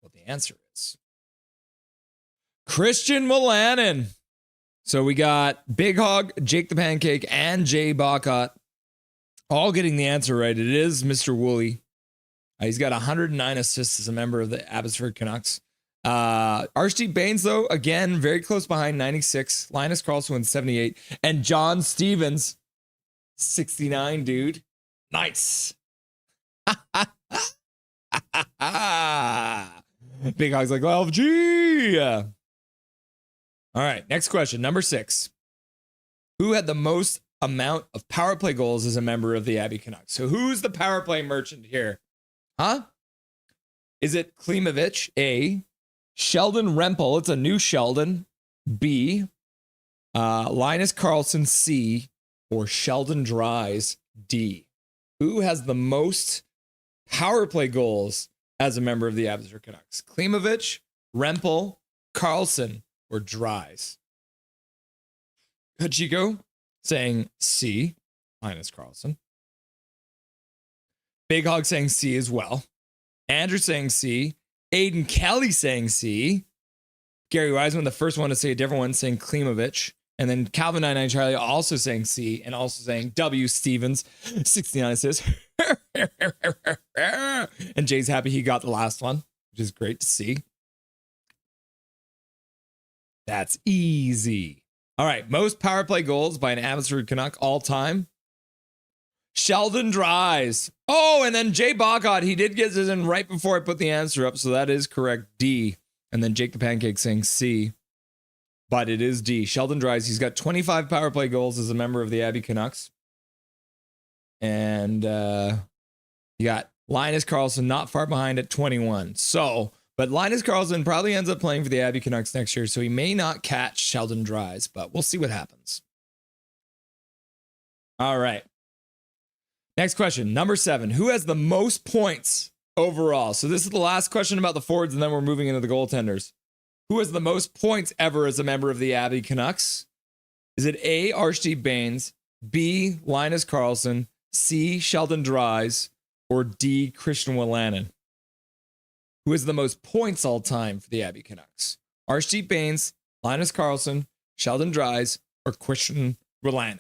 [SPEAKER 1] Well, the answer is Christian Wolanin. So we got Big Hog, Jake the Pancake, and Jay Bacot all getting the answer right. It is Mr. Wooly. He's got 109 assists as a member of the Abbotsford Canucks. Arshdeep Bains, though, again, very close behind, 96. Linus Karlsson, 78. And John Stevens, 69, dude. Nice. Big Hog's like, well, gee. All right, next question, number 6. Who had the most amount of power play goals as a member of the Abby Canucks? So who's the power play merchant here? Is it Klimovich, A, Sheldon Rempel, it's a new Sheldon, B, Linus Karlsson, C, or Sheldon Dries, D? Who has the most power play goals as a member of the Abbotsford Canucks? Klimovich, Rempel, Carlson, or Dries? Hachiko saying C, minus Carlson. Big Hog saying C as well. Andrew saying C. Aiden Kelly saying C. Gary Wiseman, the first one to say a different one, saying Klimovich. And then Calvin 99 Charlie also saying C and also saying W. Stevens, 69 says. And Jay's happy he got the last one, which is great to see. That's easy. All right, most power play goals by an Abbotsford Canuck all time. Sheldon Dries. Oh, and then Jay Bacot, he did get this in right before I put the answer up, so that is correct, D. And then Jake the Pancake saying C, but it is D. Sheldon Dries, he's got 25 power play goals as a member of the Abbey Canucks. And you got Linus Carlson not far behind at 21. So, but Linus Carlson probably ends up playing for the Abbey Canucks next year, so he may not catch Sheldon Dries, but we'll see what happens. All right. Next question, number 7. Who has the most points overall? So this is the last question about the forwards, and then we're moving into the goaltenders. Who has the most points ever as a member of the Abbey Canucks? Is it A, Archie Baines, B, Linus Carlson, C, Sheldon Dries, or D, Christian Wolanin? Who has the most points all time for the Abbey Canucks? Archie Baines, Linus Carlson, Sheldon Dries, or Christian Wolanin?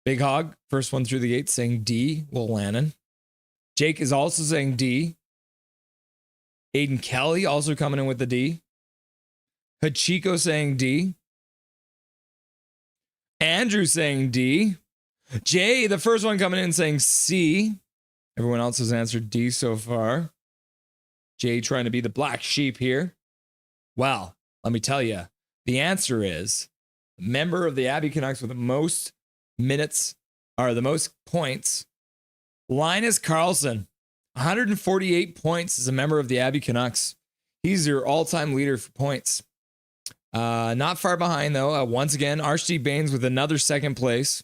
[SPEAKER 1] Big Hog, first one through the gate, saying D, Wolanin. Jake is also saying D. Aiden Kelly also coming in with the D. Hachiko saying D. Andrew saying D. Jay, the first one coming in, saying C. Everyone else has answered D so far. Jay trying to be the black sheep here. Well, let me tell you, the answer is member of the Abbey Canucks with the most minutes, or the most points, Linus Carlson, 148 points as a member of the Abbey Canucks. He's your all-time leader for points. Not far behind, though. Once again, Archie Baines with another second place.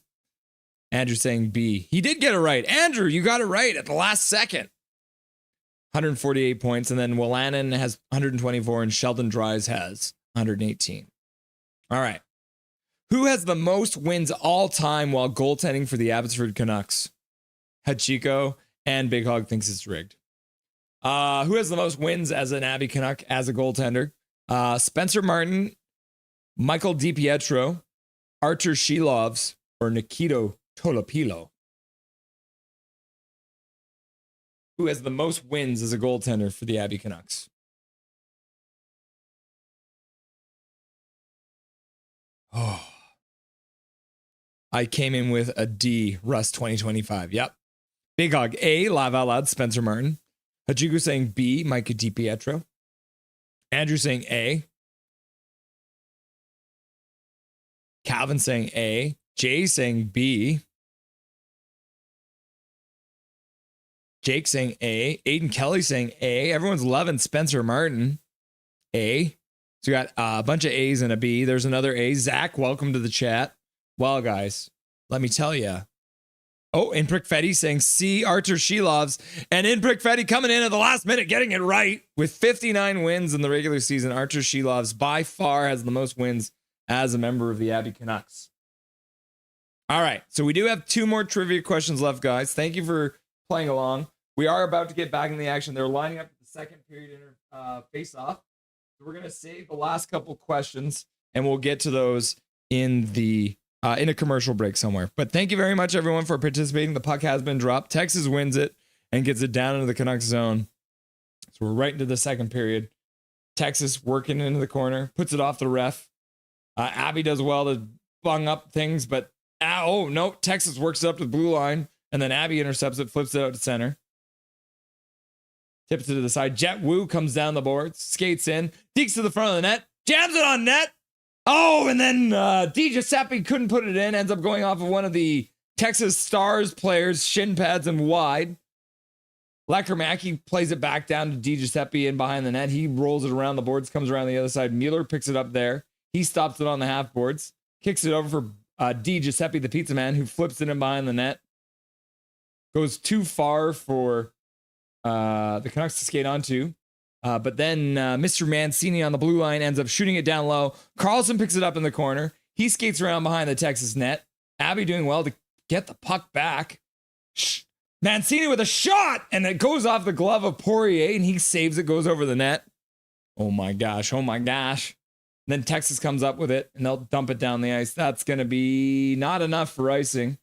[SPEAKER 1] Andrew saying B. He did get it right. Andrew, you got it right at the last second. 148 points, and then Wolanin has 124, and Sheldon Dries has 118. All right. Who has the most wins all time while goaltending for the Abbotsford Canucks? Hachiko and Big Hog thinks it's rigged. Who has the most wins as an Abbey Canuck as a goaltender? Spencer Martin, Michael DiPietro, Artur Shilovs, or Nikito Tolopilo? Who has the most wins as a goaltender for the Abbey Canucks? Oh. I came in with a D, Russ 2025. Yep. Big Hog, A, Laugh Out Loud, Spencer Martin. Hachiko saying B, Micah DiPietro. Andrew saying A. Calvin saying A. Jay saying B. Jake saying A. Aiden Kelly saying A. Everyone's loving Spencer Martin. A. So we got a bunch of A's and a B. There's another A. Zach, welcome to the chat. Well, guys, let me tell you. Oh, Imprick Fetty saying C, Artur Shilovs. And Imprick Fetty coming in at the last minute, getting it right. With 59 wins in the regular season, Artur Shilovs by far has the most wins as a member of the Abbey Canucks. All right, so we do have 2 more trivia questions left, guys. Thank you for playing along. We are about to get back in the action. They're lining up the second period face-off. So we're going to save the last couple questions, and we'll get to those in a commercial break somewhere. But thank you very much, everyone, for participating. The puck has been dropped. Texas wins it and gets it down into the Canucks zone. So we're right into the second period. Texas working into the corner, puts it off the ref. Abby does well to bung up things, but oh, no, Texas works it up to the blue line, and then Abby intercepts it, flips it out to center. Tips it to the side. Jet Wu comes down the boards, skates in, dekes to the front of the net, jams it on net. Oh, and then Di Giuseppe couldn't put it in, ends up going off of one of the Texas Stars players' shin pads and wide. Lekermacki plays it back down to Di Giuseppe in behind the net. He rolls it around the boards, comes around the other side. Mueller picks it up there. He stops it on the half boards, kicks it over for Di Giuseppe, the pizza man, who flips it in behind the net. Goes too far for the Canucks to skate onto. But then Mr. Mancini on the blue line ends up shooting it down low. Carlson picks it up in the corner. He skates around behind the Texas net. Abby doing well to get the puck back. Mancini with a shot, and it goes off the glove of Poirier, and he saves it, goes over the net. Oh my gosh, oh my gosh. And then Texas comes up with it, and they'll dump it down the ice. That's going to be not enough for icing.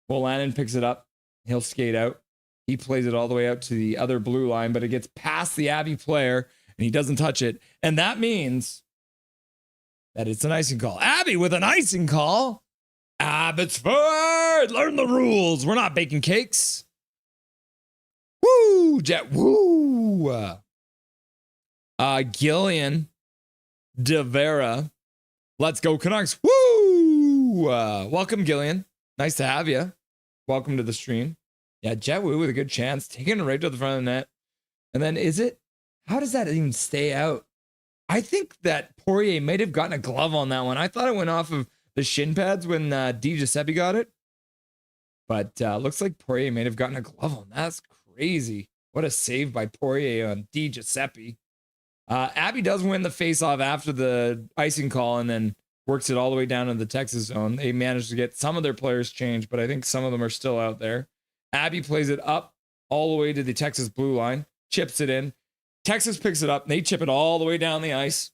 [SPEAKER 1] Wolanin picks it up. He'll skate out. He plays it all the way out to the other blue line, but it gets past the Abbey player, and he doesn't touch it. And that means that it's an icing call. Abbey with an icing call. Abbotsford, learn the rules. We're not baking cakes. Woo, Jet, woo. Gillian De Vera. Let's go Canucks. Woo. Welcome, Gillian. Nice to have you. Welcome to the stream. Yeah, Jet Woo with a good chance. Taking it right to the front of the net. And then how does that even stay out? I think that Poirier might have gotten a glove on that one. I thought it went off of the shin pads when Di Giuseppe got it. But looks like Poirier might have gotten a glove on that. That's crazy. What a save by Poirier on Di Giuseppe. Abbey does win the faceoff after the icing call and then works it all the way down to the Texas zone. They managed to get some of their players changed, but I think some of them are still out there. Abbey plays it up all the way to the Texas blue line, chips it in. Texas picks it up, and they chip it all the way down the ice.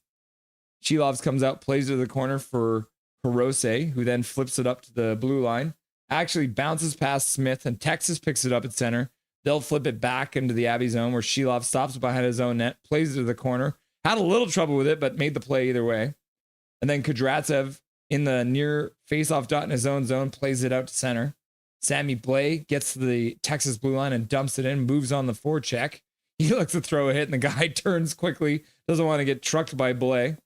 [SPEAKER 1] Shilovs comes out, plays it to the corner for Hirose, who then flips it up to the blue line. Actually bounces past Smith, and Texas picks it up at center. They'll flip it back into the Abbey zone where Shilov stops behind his own net, plays it to the corner. Had a little trouble with it, but made the play either way. And then Kudratsev in the near face-off dot in his own zone, plays it out to center. Sammy Blay gets to the Texas blue line and dumps it in, moves on the forecheck. He looks to throw a hit, and the guy turns quickly, doesn't want to get trucked by Blay.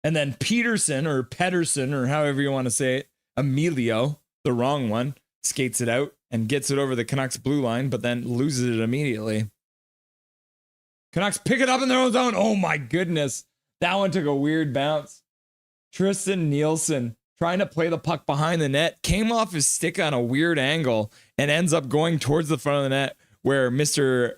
[SPEAKER 1] And then Pedersen, or however you want to say it, Emilio, the wrong one, skates it out and gets it over the Canucks blue line, but then loses it immediately. Canucks pick it up in their own zone. Oh my goodness. That one took a weird bounce. Tristan Nielsen trying to play the puck behind the net, came off his stick on a weird angle and ends up going towards the front of the net where Mr.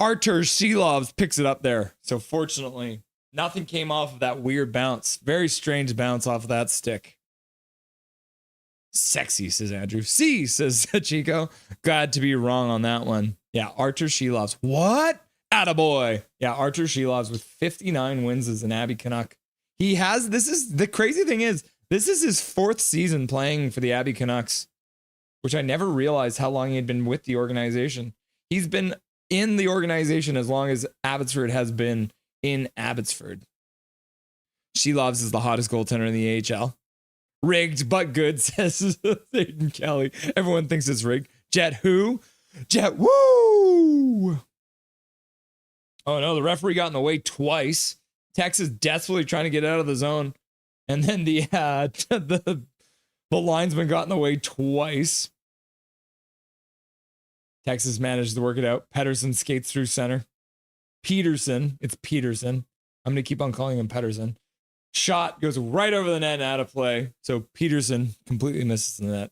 [SPEAKER 1] Artur Shilovs picks it up there. So fortunately, nothing came off of that weird bounce. Very strange bounce off of that stick. Sexy, says Andrew. See, says Chico. Glad to be wrong on that one. Yeah, Artur Shilovs. What? Attaboy. Yeah, Artur Shilovs with 59 wins as an Abbey Canuck. The crazy thing is, this is his 4th season playing for the Abbey Canucks, which I never realized how long he had been with the organization. He's been in the organization as long as Abbotsford has been in Abbotsford. Shilovs is the hottest goaltender in the AHL. Rigged, but good, says Aiden Kelly. Everyone thinks it's rigged. Jet who? Jet woo! Oh no, the referee got in the way twice. Texas desperately trying to get out of the zone. And then the linesman got in the way twice. Texas managed to work it out. Pedersen skates through center. It's Peterson. I'm going to keep on calling him Pedersen. Shot goes right over the net and out of play. So Peterson completely misses the net.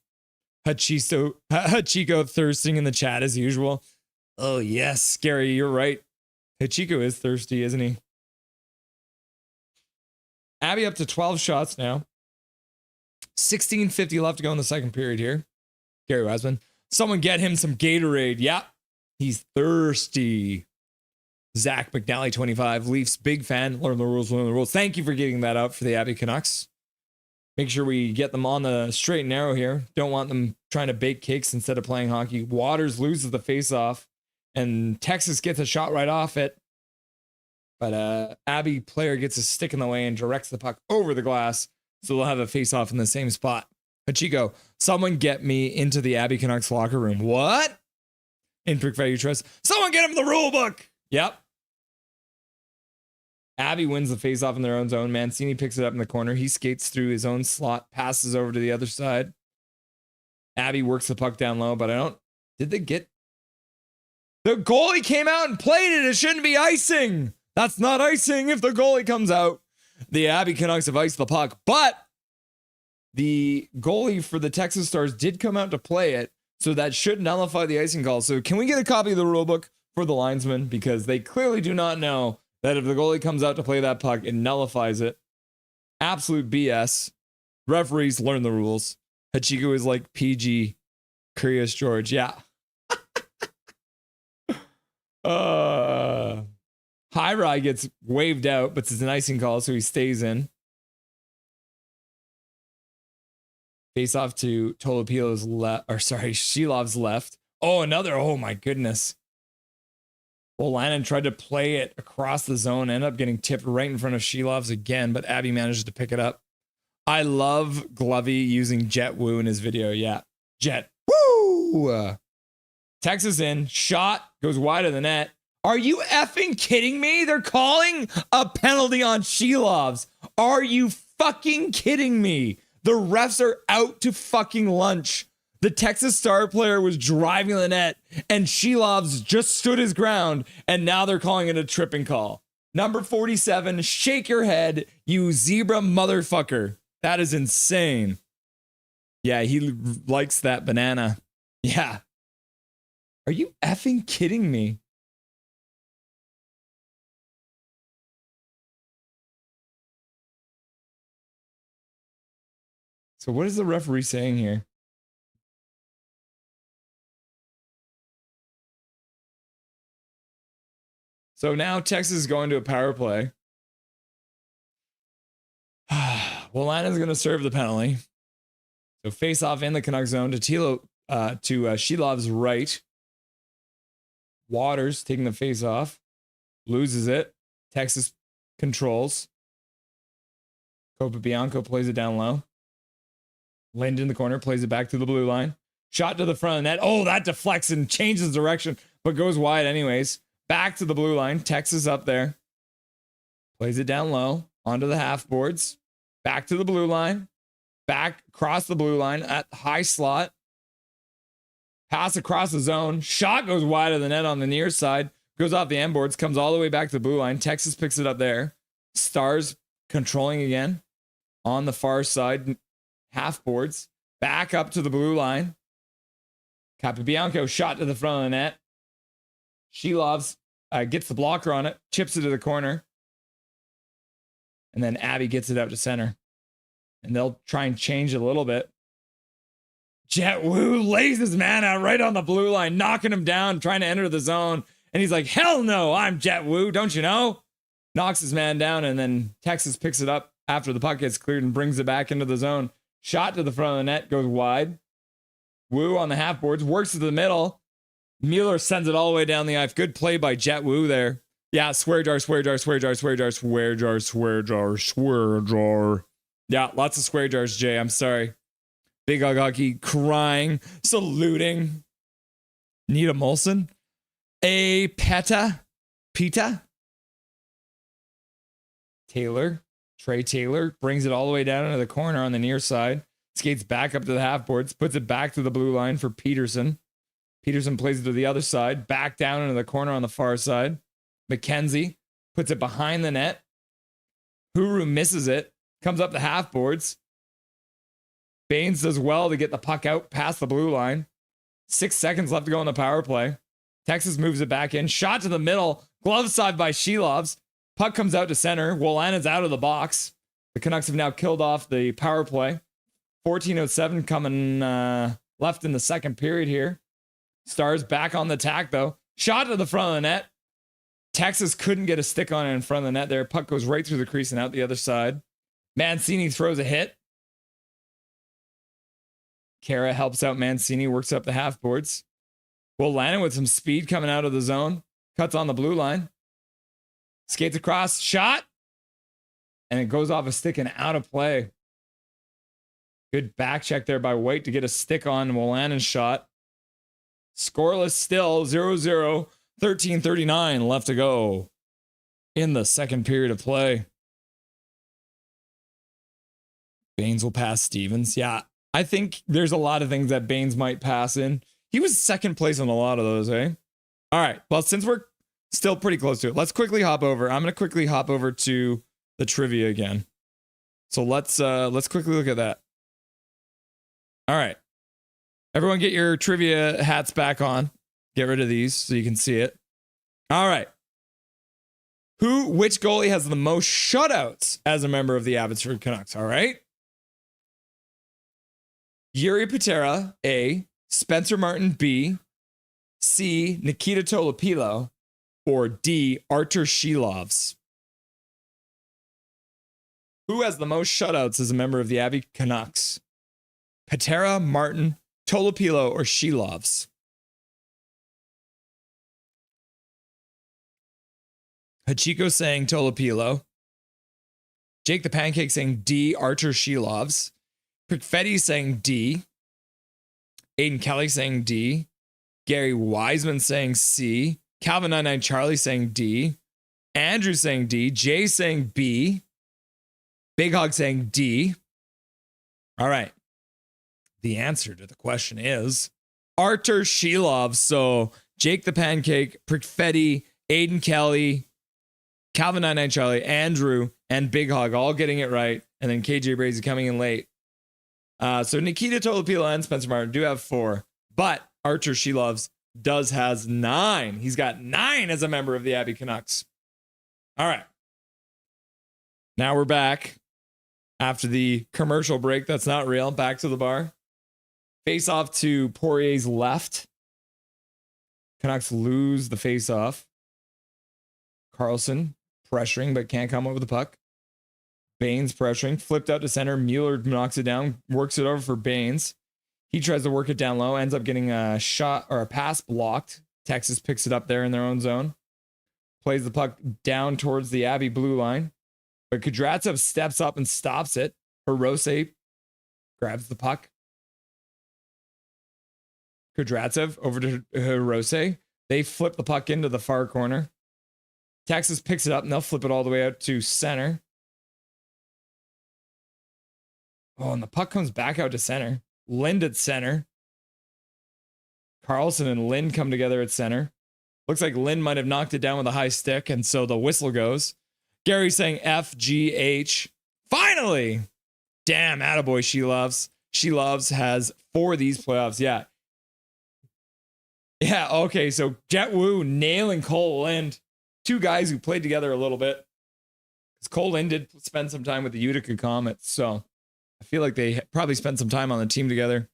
[SPEAKER 1] Hachiko thirsting in the chat as usual. Oh, yes, Gary, you're right. Hachiko is thirsty, isn't he? Abbey up to 12 shots now. 16:50 left to go in the second period here. Gary Wiseman. Someone get him some Gatorade. Yep. He's thirsty. Zach McNally, 25. Leafs, big fan. Learn the rules, learn the rules. Thank you for getting that up for the Abbey Canucks. Make sure we get them on the straight and narrow here. Don't want them trying to bake cakes instead of playing hockey. Waters loses the faceoff, and Texas gets a shot right off it. But Abbey player gets a stick in the way and directs the puck over the glass, so they'll have a face-off in the same spot. Hachiko, someone get me into the Abbey Canucks locker room. What? In Prick Value Trust. Someone get him the rule book. Yep. Abbey wins the face-off in their own zone. Mancini picks it up in the corner. He skates through his own slot, passes over to the other side. Abbey works the puck down low, but did they get... The goalie came out and played it. It shouldn't be icing. That's not icing if the goalie comes out. The Abbey Canucks have iced the puck, but the goalie for the Texas Stars did come out to play it, so that should nullify the icing call. So can we get a copy of the rule book for the linesman? Because they clearly do not know that if the goalie comes out to play that puck, it nullifies it. Absolute BS. Referees learn the rules. Hachiko is like PG. Curious George. Yeah. Highrai gets waved out, but it's an icing call, so he stays in. Face off to Tolopilo's left, or sorry, Shilov's left. Oh, another. Oh my goodness. Well, Lannon tried to play it across the zone, ended up getting tipped right in front of Shilov's again, but Abby manages to pick it up. I love Glovey using Jet Woo in his video. Yeah. Jet Woo! Texas in. Shot. Goes wide of the net. Are you effing kidding me? They're calling a penalty on Shilov's. Are you fucking kidding me? The refs are out to fucking lunch. The Texas Star player was driving the net, and Shilov's just stood his ground, and now they're calling it a tripping call. Number 47, shake your head, you zebra motherfucker. That is insane. Yeah, he likes that banana. Yeah. Are you effing kidding me? So what is the referee saying here? So now Texas is going to a power play. Well, Lana's going to serve the penalty. So face off in the Canuck zone to Shilov's right. Waters taking the face off. Loses it. Texas controls. Copabianco plays it down low. Lind in the corner, plays it back to the blue line. Shot to the front of the net. Oh, that deflects and changes direction, but goes wide anyways. Back to the blue line. Texas up there. Plays it down low. Onto the half boards. Back to the blue line. Back across the blue line at high slot. Pass across the zone. Shot goes wide of the net on the near side. Goes off the end boards. Comes all the way back to the blue line. Texas picks it up there. Stars controlling again. On the far side. Half boards. Back up to the blue line. Capabianco shot to the front of the net. Shilov's gets the blocker on it. Chips it to the corner. And then Abby gets it out to center. And they'll try and change it a little bit. Jet Woo lays his man out right on the blue line, knocking him down, trying to enter the zone. And he's like, hell no, I'm Jet Woo, don't you know? Knocks his man down, and then Texas picks it up after the puck gets cleared and brings it back into the zone. Shot to the front of the net, goes wide. Woo on the half boards, works to the middle. Mueller sends it all the way down the ice. Good play by Jet Woo there. Yeah, swear jar, swear jar, swear jar, swear jar, swear jar, swear jar, swear jar. Yeah, lots of swear jars, Jay. I'm sorry. Big Hog Hockey crying, saluting. Nita Molson. Peta. Taylor. Trey Taylor brings it all the way down into the corner on the near side. Skates back up to the half boards. Puts it back to the blue line for Peterson. Peterson plays it to the other side. Back down into the corner on the far side. McKenzie puts it behind the net. Huru misses it. Comes up the half boards. Baines does well to get the puck out past the blue line. 6 seconds left to go on the power play. Texas moves it back in. Shot to the middle. Glove side by Shilov's. Puck comes out to center. Wolanen's out of the box. The Canucks have now killed off the power play. 14:07 coming left in the second period here. Stars back on the attack, though. Shot to the front of the net. Texas couldn't get a stick on it in front of the net there. Puck goes right through the crease and out the other side. Mancini throws a hit. Kara helps out Mancini, works up the half boards. Wolanen with some speed coming out of the zone. Cuts on the blue line. Skates across. Shot. And it goes off a stick and out of play. Good back check there by White to get a stick on Wolanen's shot. Scoreless still. 0-0. 13:39 left to go in the second period of play. Baines will pass Stevens. Yeah, I think there's a lot of things that Baines might pass in. He was second place on a lot of those, eh? All right. Well, since we're still pretty close to it, let's quickly hop over. I'm going to quickly hop over to the trivia again. So let's quickly look at that. All right. Everyone get your trivia hats back on. Get rid of these so you can see it. All right. Which goalie has the most shutouts as a member of the Abbotsford Canucks? All right. Yuri Patera, A. Spencer Martin, B. C. Nikita Tolopilo, or D. Artur Shilovs? Who has the most shutouts as a member of the Abby Canucks? Patera, Martin, Tolopilo, or Shilovs? Hachiko saying Tolopilo. Jake the Pancake saying D. Artur Shilovs. Perfetti saying D. Aiden Kelly saying D. Gary Wiseman saying C. Calvin 99 Charlie saying D. Andrew saying D. Jay saying B. Big Hog saying D. All right. The answer to the question is Artur Shilovs. So Jake the Pancake, Perfetti, Aiden Kelly, Calvin 99 Charlie, Andrew, and Big Hog all getting it right. And then KJ Brazy coming in late. So Nikita Tolopilo and Spencer Martin do have 4, but Artur Shilovs has 9. He's got 9 as a member of the Abby Canucks. All right. Now we're back after the commercial break. That's not real. Back to the bar. Face off to Poirier's left. Canucks lose the face off. Carlson pressuring, but can't come over the puck. Baines pressuring, flipped out to center. Mueller knocks it down, works it over for Baines. He tries to work it down low, ends up getting a shot or a pass blocked. Texas picks it up there in their own zone. Plays the puck down towards the Abbey blue line. But Kudryavtsev steps up and stops it. Hirose grabs the puck. Kudryavtsev over to Hirose. They flip the puck into the far corner. Texas picks it up and they'll flip it all the way out to center. Oh, and the puck comes back out to center. Lind at center. Carlson and Lind come together at center. Looks like Lind might have knocked it down with a high stick, and so the whistle goes. Gary saying FGH. Finally! Damn, attaboy, Shilovs has 4 of these playoffs. Yeah. Yeah, okay, so Jet Wu nailing Cole Lind. 2 guys who played together a little bit. Because Cole Lind did spend some time with the Utica Comets, so I feel like they probably spent some time on the team together.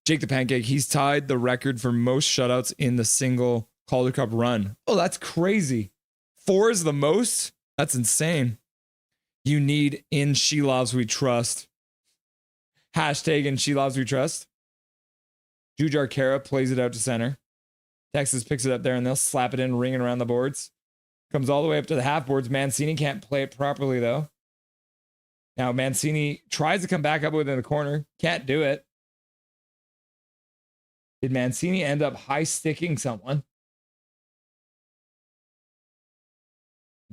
[SPEAKER 1] Jake the Pancake, he's tied the record for most shutouts in the single Calder Cup run. Oh, that's crazy. 4 is the most? That's insane. You need in Shilovs we trust. Hashtag in Shilovs we trust. Jujar Kara plays it out to center. Texas picks it up there and they'll slap it in, ringing around the boards. Comes all the way up to the half boards. Mancini can't play it properly though. Now Mancini tries to come back up within the corner. Can't do it. Did Mancini end up high sticking someone?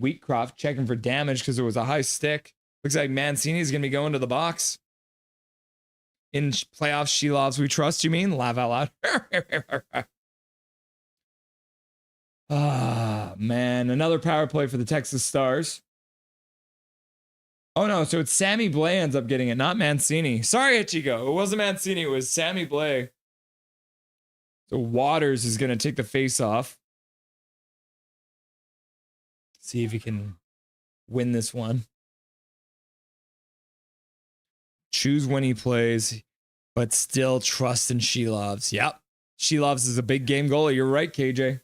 [SPEAKER 1] Wheatcroft checking for damage because it was a high stick. Looks like Mancini is going to be going to the box. In playoffs, Shilovs we trust, you mean? Laugh out loud. Ah, man. Another power play for the Texas Stars. Oh, no. So it's Sammy Blais ends up getting it, not Mancini. Sorry, Ichigo. It wasn't Mancini. It was Sammy Blais. So Waters is going to take the face off. See if he can win this one. Choose when he plays, but still trust in Shilovs. Yep. Shilovs is a big game goalie. You're right, KJ.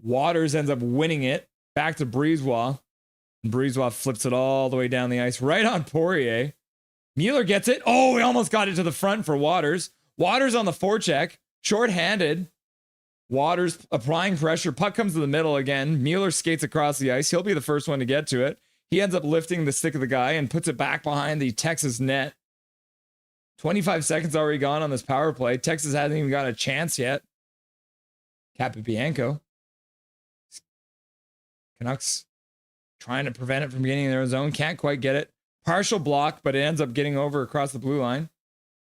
[SPEAKER 1] Waters ends up winning it. Back to Brisebois. And Brisebois flips it all the way down the ice. Right on Poirier. Mueller gets it. Oh, he almost got it to the front for Waters. Waters on the forecheck. Short-handed. Waters applying pressure. Puck comes to the middle again. Mueller skates across the ice. He'll be the first one to get to it. He ends up lifting the stick of the guy and puts it back behind the Texas net. 25 seconds already gone on this power play. Texas hasn't even got a chance yet. Capobianco. Canucks trying to prevent it from getting in their zone. Can't quite get it. Partial block, but it ends up getting over across the blue line.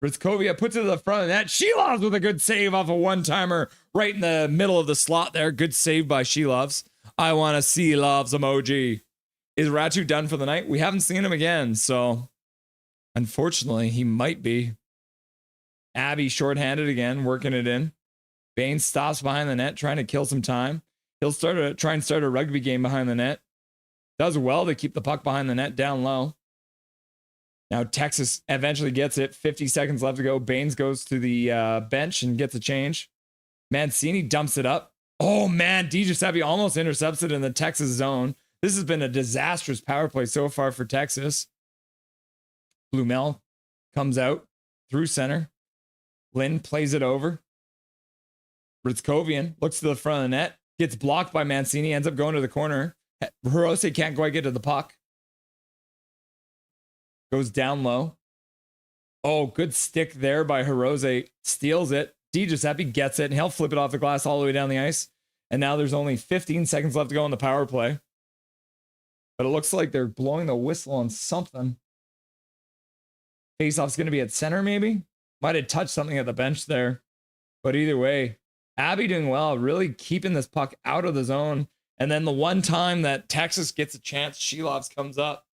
[SPEAKER 1] Ritzkovia puts it to the front of that. Shilovs with a good save off a one-timer right in the middle of the slot there. Good save by Shilovs. I want to see loves emoji. Is Ratu done for the night? We haven't seen him again, so unfortunately, he might be. Abby shorthanded again, working it in. Baines stops behind the net, trying to kill some time. He'll try and start a rugby game behind the net. Does well to keep the puck behind the net down low. Now Texas eventually gets it. 50 seconds left to go. Baines goes to the bench and gets a change. Mancini dumps it up. Oh man, DiGiuseppe almost intercepts it in the Texas zone. This has been a disastrous power play so far for Texas. Blumel comes out through center. Lynn plays it over. Ritzkovian looks to the front of the net. Gets blocked by Mancini. Ends up going to the corner. Hirose can't quite get to the puck. Goes down low. Oh, good stick there by Hirose. Steals it. DiGiuseppe gets it, and he'll flip it off the glass all the way down the ice. And now there's only 15 seconds left to go in the power play. But it looks like they're blowing the whistle on something. Faceoff's going to be at center, maybe? Might have touched something at the bench there. But either way, Abby doing well, really keeping this puck out of the zone. And then the one time that Texas gets a chance, Shelovs comes up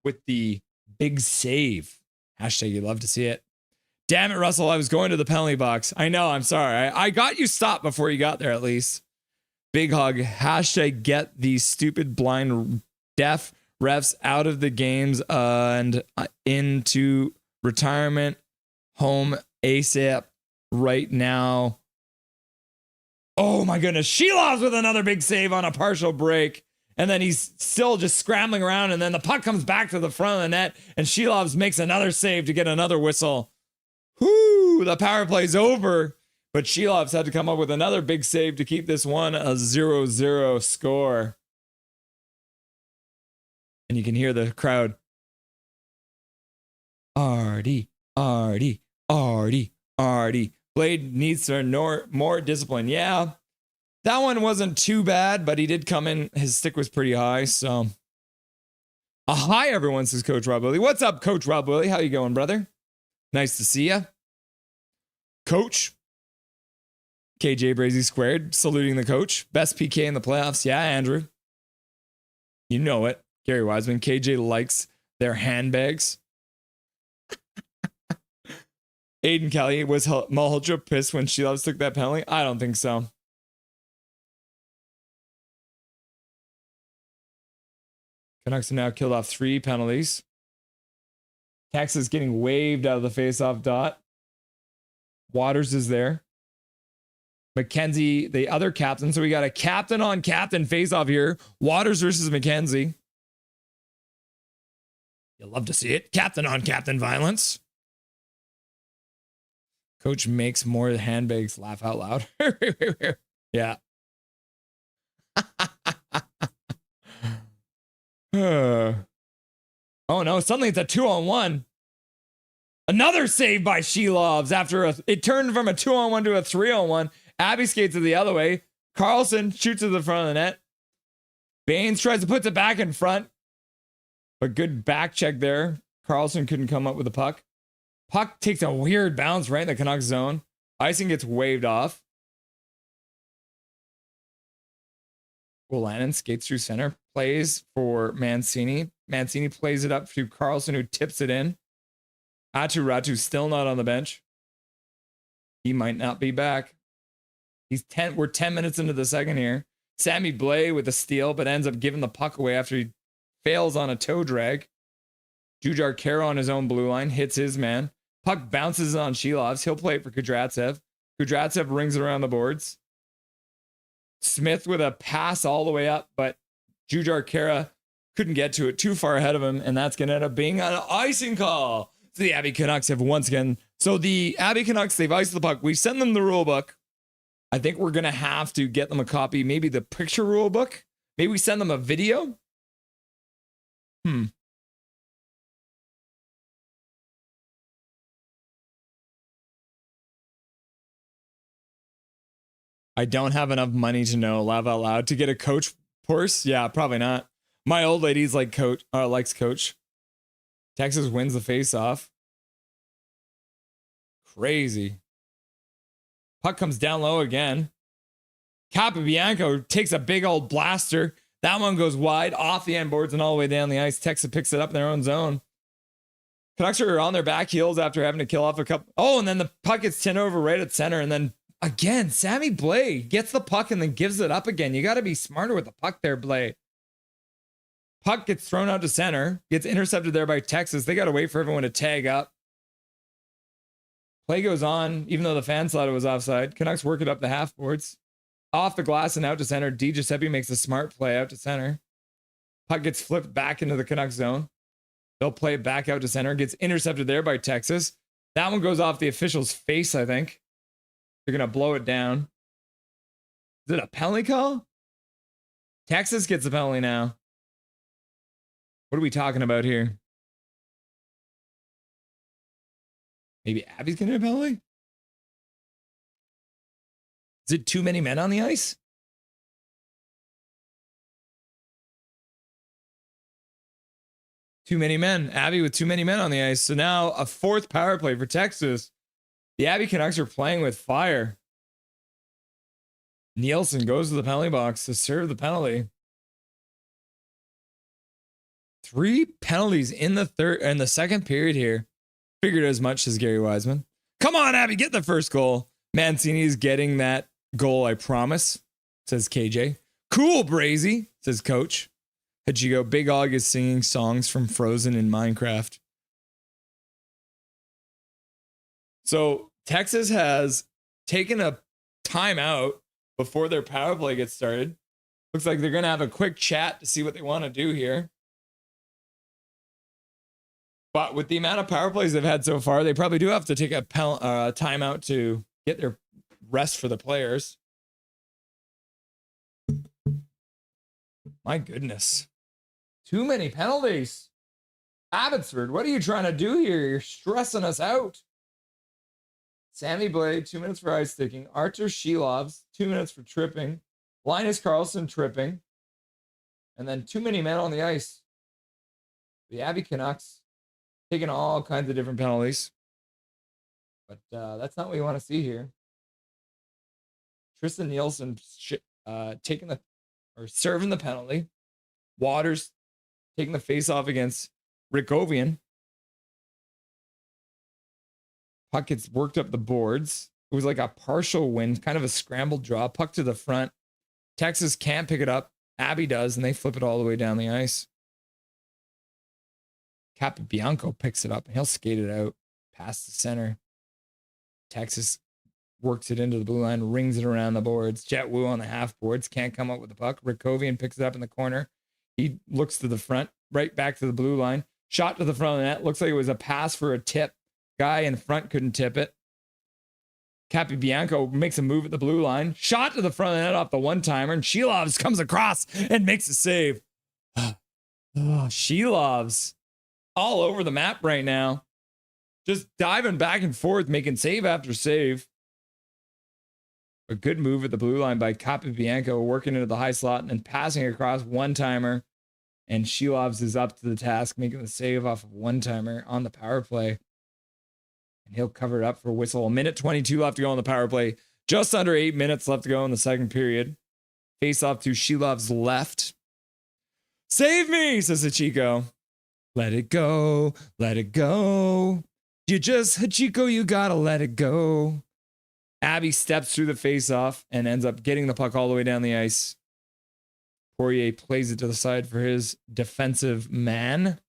[SPEAKER 1] with the big save. Hashtag you love to see it. Damn it, Russell, I was going to the penalty box. I know, I'm sorry. I got you stopped before you got there at least. Big hug. Hashtag get these stupid blind deaf refs out of the games and into retirement home ASAP right now. Oh my goodness. Shelovs with another big save on a partial break. And then he's still just scrambling around. And then the puck comes back to the front of the net. And Shelovs makes another save to get another whistle. Whoo, the power play's over. But Shelovs had to come up with another big save to keep this one a 0-0 score. And you can hear the crowd. Artie, Artie, Artie, Artie. Blade needs to more discipline. Yeah, that one wasn't too bad, but he did come in. His stick was pretty high, so. Hi, everyone, says Coach Rob Willie. What's up, Coach Rob Willie? How you going, brother? Nice to see you. Coach. KJ Brazy squared, saluting the coach. Best PK in the playoffs. Yeah, Andrew. You know it. Gary Wiseman. KJ likes their handbags. Aiden Kelly, was Malhotra pissed when Shelovs took that penalty? I don't think so. Canucks have now killed off 3 penalties. Texas getting waved out of the faceoff dot. Waters is there. McKenzie, the other captain. So we got a captain on captain faceoff here. Waters versus McKenzie. You'll love to see it. Captain on captain violence. Coach makes more handbags laugh out loud. Yeah. Oh no, suddenly it's a 2-on-1. Another save by Shelovs after it turned from a 2-on-1 to a 3-on-1. Abby skates it the other way. Carlson shoots to the front of the net. Baines tries to put it back in front. But good back check there. Carlson couldn't come up with the puck. Puck takes a weird bounce right in the Canucks zone. Icing gets waved off. Wolanin skates through center. Plays for Mancini. Mancini plays it up to Carlson, who tips it in. Ratu still not on the bench. He might not be back. We're 10 minutes into the second here. Sammy Blais with a steal, but ends up giving the puck away after he fails on a toe drag. Jujar Kara on his own blue line hits his man. Puck bounces on Shelovs. He'll play it for Kudratsev. Kudratsev rings it around the boards. Smith with a pass all the way up, but Jujar Kara couldn't get to it, too far ahead of him, and that's going to end up being an icing call. So the Abbey Canucks have once again. So the Abbey Canucks, they've iced the puck. We send them the rule book. I think we're going to have to get them a copy, maybe the picture rule book. Maybe we send them a video. I don't have enough money to know, laugh out loud, to get a coach course. Yeah, probably not. My old lady's like coach, likes coach. Texas wins the face-off. Crazy. Puck comes down low again. Capobianco takes a big old blaster. That one goes wide off the end boards and all the way down the ice. Texas picks it up in their own zone. Canucks are on their back heels after having to kill off a couple. Oh, and then the puck gets turned over right at center. And then again, Sammy Blais gets the puck and then gives it up again. You got to be smarter with the puck there, Blais. Puck gets thrown out to center, gets intercepted there by Texas. They got to wait for everyone to tag up. Play goes on, even though the fans thought it was offside. Canucks work it up the half boards. Off the glass and out to center. Di Giuseppe makes a smart play out to center. Puck gets flipped back into the Canucks zone. They'll play it back out to center. Gets intercepted there by Texas. That one goes off the official's face, I think. They're going to blow it down. Is it a penalty call? Texas gets a penalty now. What are we talking about here? Maybe Abby's going to get a penalty? Is it too many men on the ice? Too many men. Abby with too many men on the ice. So now a fourth power play for Texas. The Abby Canucks are playing with fire. Nielsen goes to the penalty box to serve the penalty. 3 penalties in the second period here. Figured as much as Gary Wiseman. Come on, Abby, get the first goal. Mancini's getting that goal, I promise, says KJ. Cool, Brazy, says Coach. Hachiko, Big Og is singing songs from Frozen in Minecraft. So Texas has taken a timeout before their power play gets started. Looks like they're going to have a quick chat to see what they want to do here. But with the amount of power plays they've had so far, they probably do have to take a timeout to get their rest for the players. My goodness. Too many penalties. Abbotsford, what are you trying to do here? You're stressing us out. Sammy Blais, 2 minutes for ice sticking. Artur Shilovs, 2 minutes for tripping. Linus Karlsson tripping. And then too many men on the ice. The Abby Canucks taking all kinds of different penalties. But that's not what you want to see here. Tristan Nielsen serving the penalty. Waters taking the face-off against Rickovian. Puck gets worked up the boards. It was like a partial win, kind of a scrambled draw. Puck to the front. Texas can't pick it up. Abby does, and they flip it all the way down the ice. Capobianco picks it up, and he'll skate it out past the center. Texas works it into the blue line, rings it around the boards. Jet Wu on the half boards, can't come up with the puck. Rickovian picks it up in the corner. He looks to the front, right back to the blue line. Shot to the front of the net. Looks like it was a pass for a tip. Guy in front couldn't tip it. Capobianco makes a move at the blue line. Shot to the front of the net off the one-timer, and Shilovs comes across and makes a save. Shilovs all over the map right now. Just diving back and forth, making save after save. A good move at the blue line by Capobianco, working into the high slot and then passing across one-timer. And Shilovs is up to the task, making the save off of one-timer on the power play. And he'll cover it up for a whistle. 1:22 left to go on the power play. Just under 8 minutes left to go in the second period. Face off to Shilovs' left. Save me, says Hachiko. Let it go. Let it go. Hachiko, you gotta let it go. Abby steps through the face-off and ends up getting the puck all the way down the ice. Poirier plays it to the side for his defensive man.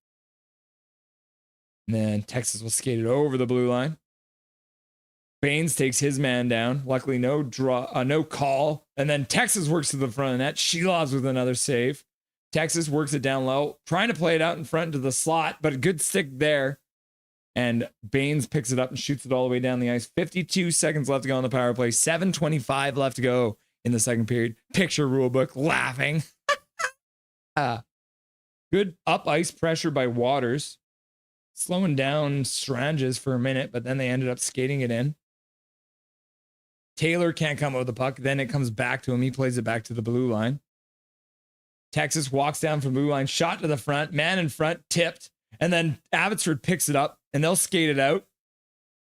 [SPEAKER 1] And then Texas will skate it over the blue line. Baines takes his man down. Luckily, no call. And then Texas works to the front of the net. Shilovs with another save. Texas works it down low, trying to play it out in front to the slot, but a good stick there. And Baines picks it up and shoots it all the way down the ice. 52 seconds left to go on the power play. 7:25 left to go in the second period. Picture rule book, laughing. Good up ice pressure by Waters. Slowing down Stranges for a minute, but then they ended up skating it in. Taylor can't come out with the puck. Then it comes back to him. He plays it back to the blue line. Texas walks down from blue line, shot to the front, man in front, tipped. And then Abbotsford picks it up, and they'll skate it out.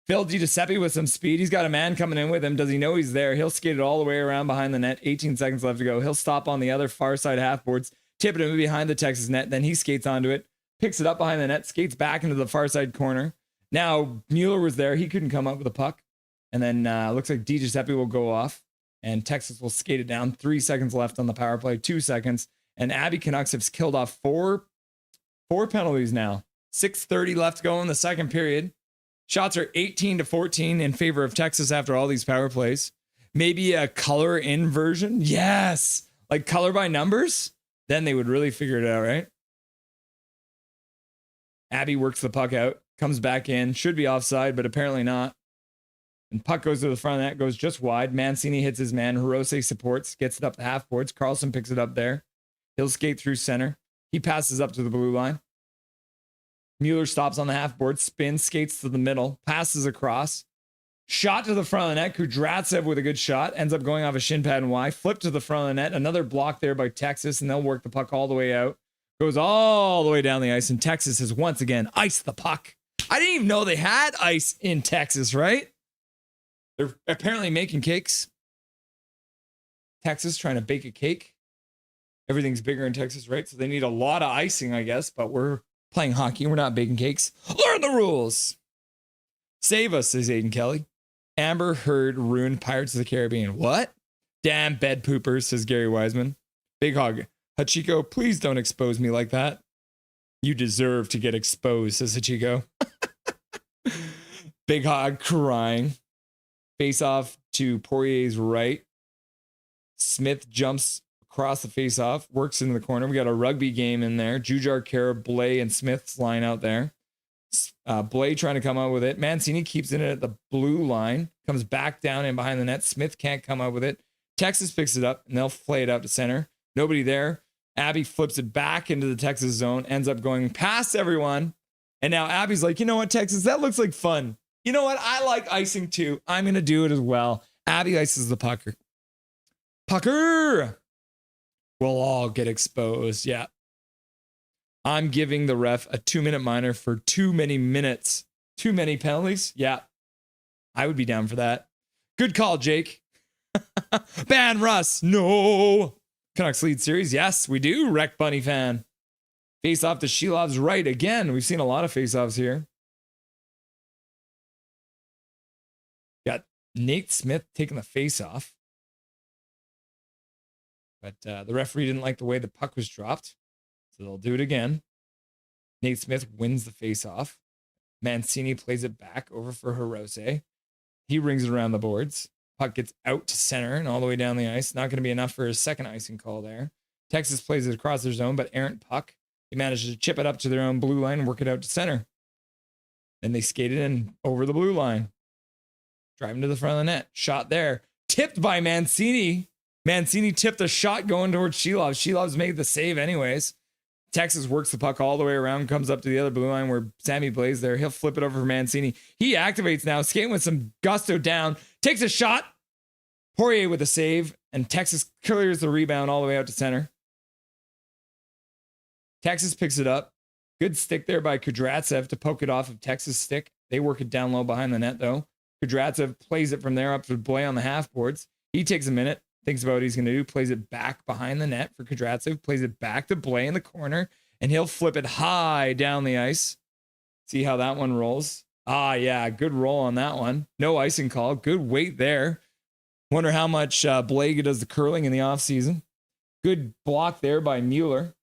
[SPEAKER 1] Phil DiGiuseppe with some speed. He's got a man coming in with him. Does he know he's there? He'll skate it all the way around behind the net. 18 seconds left to go. He'll stop on the other far side half boards, tip it in behind the Texas net. Then he skates onto it, picks it up behind the net, skates back into the far side corner. Now, Mueller was there. He couldn't come up with a puck. And then looks like DiGiuseppe will go off, and Texas will skate it down. 3 seconds left on the power play, 2 seconds. And Abby Canucks have killed off four penalties now. 6:30 left to go in the second period. Shots are 18-14 in favor of Texas after all these power plays. Maybe a color inversion? Yes. Like color by numbers? Then they would really figure it out, right? Abby works the puck out, comes back in, should be offside, but apparently not. And puck goes to the front of the net, goes just wide. Mancini hits his man. Hirose supports, gets it up the half boards. Carlson picks it up there. He'll skate through center. He passes up to the blue line. Mueller stops on the half board, spins, skates to the middle, passes across. Shot to the front of the net. Kudratsev with a good shot. Ends up going off a shin pad and Y. Flip to the front of the net. Another block there by Texas, and they'll work the puck all the way out. Goes all the way down the ice, and Texas has once again iced the puck. I didn't even know they had ice in Texas, right? They're apparently making cakes. Texas trying to bake a cake. Everything's bigger in Texas, right? So they need a lot of icing, I guess, but we're playing hockey. We're not baking cakes. Learn the rules. Save us, says Aiden Kelly. Amber Heard ruined Pirates of the Caribbean. What? Damn bed poopers, says Gary Wiseman. Big hug. Hachiko, please don't expose me like that. You deserve to get exposed, says Hachiko. Big hog crying. Face off to Poirier's right. Smith jumps across the face off, works into the corner. We got a rugby game in there. Jujar, Kara, Blay, and Smith's line out there. Blay trying to come out with it. Mancini keeps it at the blue line. Comes back down in behind the net. Smith can't come out with it. Texas picks it up, and they'll play it out to center. Nobody there. Abby flips it back into the Texas zone. Ends up going past everyone. And now Abby's like, you know what, Texas? That looks like fun. You know what? I like icing too. I'm going to do it as well. Abby ices the pucker. Pucker! We'll all get exposed. Yeah. I'm giving the ref a 2-minute minor for too many minutes. Too many penalties? Yeah. I would be down for that. Good call, Jake. Ban Russ. No. Canucks lead series. Yes, we do. Wreck Bunny fan. Face off to Shilov's right again. We've seen a lot of face offs here. Got Nate Smith taking the face off. But the referee didn't like the way the puck was dropped. So they'll do it again. Nate Smith wins the face-off. Mancini plays it back over for Hirose. He rings it around the boards. Puck gets out to center and all the way down the ice. Not going to be enough for his second icing call there. Texas plays it across their zone, but errant puck. He manages to chip it up to their own blue line and work it out to center. Then they skate it in over the blue line. Drive him to the front of the net. Shot there. Tipped by Mancini. Mancini tipped a shot going towards Shilov. Shilov's made the save anyways. Texas works the puck all the way around, comes up to the other blue line where Sammy Blaze there. He'll flip it over for Mancini. He activates now, skating with some gusto down, takes a shot. Poirier with a save, and Texas clears the rebound all the way out to center. Texas picks it up. Good stick there by Kudratsev to poke it off of Texas' stick. They work it down low behind the net, though. Kudratsev plays it from there up to Blay on the half boards. He takes a minute. Thinks about what he's going to do, plays it back behind the net for Kudratsev, plays it back to Blay in the corner, and he'll flip it high down the ice. See how that one rolls. Ah, yeah, good roll on that one. No icing call. Good weight there. Wonder how much Blay does the curling in the offseason. Good block there by Mueller.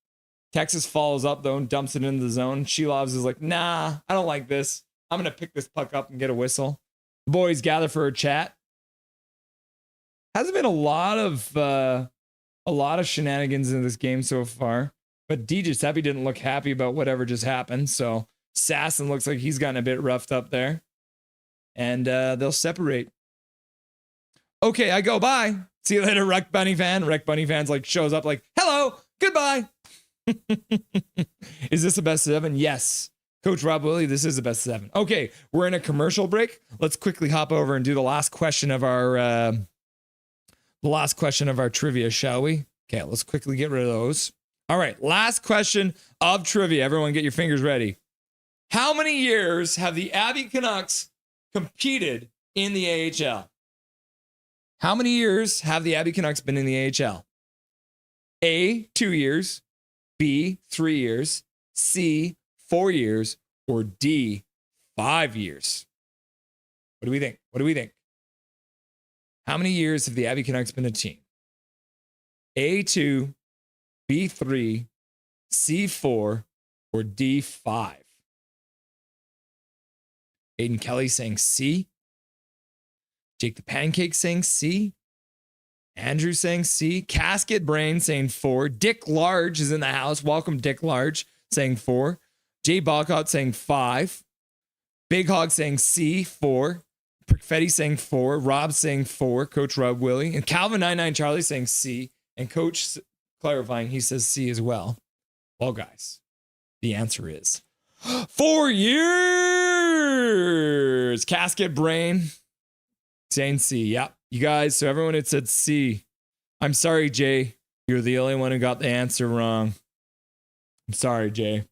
[SPEAKER 1] Texas follows up, though, and dumps it into the zone. Shilovs is like, nah, I don't like this. I'm going to pick this puck up and get a whistle. The boys gather for a chat. Hasn't been a lot of shenanigans in this game so far, but DiGiuseppe didn't look happy about whatever just happened. So Sasson looks like he's gotten a bit roughed up there, and they'll separate. Okay, I go bye. See you later, Wreck Bunny fan. Wreck Bunny fans like shows up like, hello, goodbye. Is this the best of 7? Yes. Coach Rob Willie, this is the best of 7. Okay, we're in a commercial break. Let's quickly hop over and do the last question of our trivia, shall we? Okay, let's quickly get rid of those. All right, last question of trivia. Everyone get your fingers ready. How many years have the Abby Canucks competed in the AHL? How many years have the Abby Canucks been in the AHL? A, 2 years. B, 3 years. C, 4 years, or D, 5 years? What do we think? What do we think? How many years have the Abbey Canucks been a team? A2, B3, C4, or D5? Aiden Kelly saying C. Jake the Pancake saying C. Andrew saying C. Casket Brain saying 4. Dick Large is in the house. Welcome, Dick Large, saying 4. Jay Balcott saying 5. Big Hog saying C, 4. Perfetti saying 4. Rob saying 4. Coach Rob Willie. And Calvin99 Charlie saying C. And Coach clarifying, he says C as well. Well, guys, the answer is 4 years. Casket Brain saying C. Yep. You guys, so everyone had said C. I'm sorry, Jay. You're the only one who got the answer wrong. I'm sorry, Jay.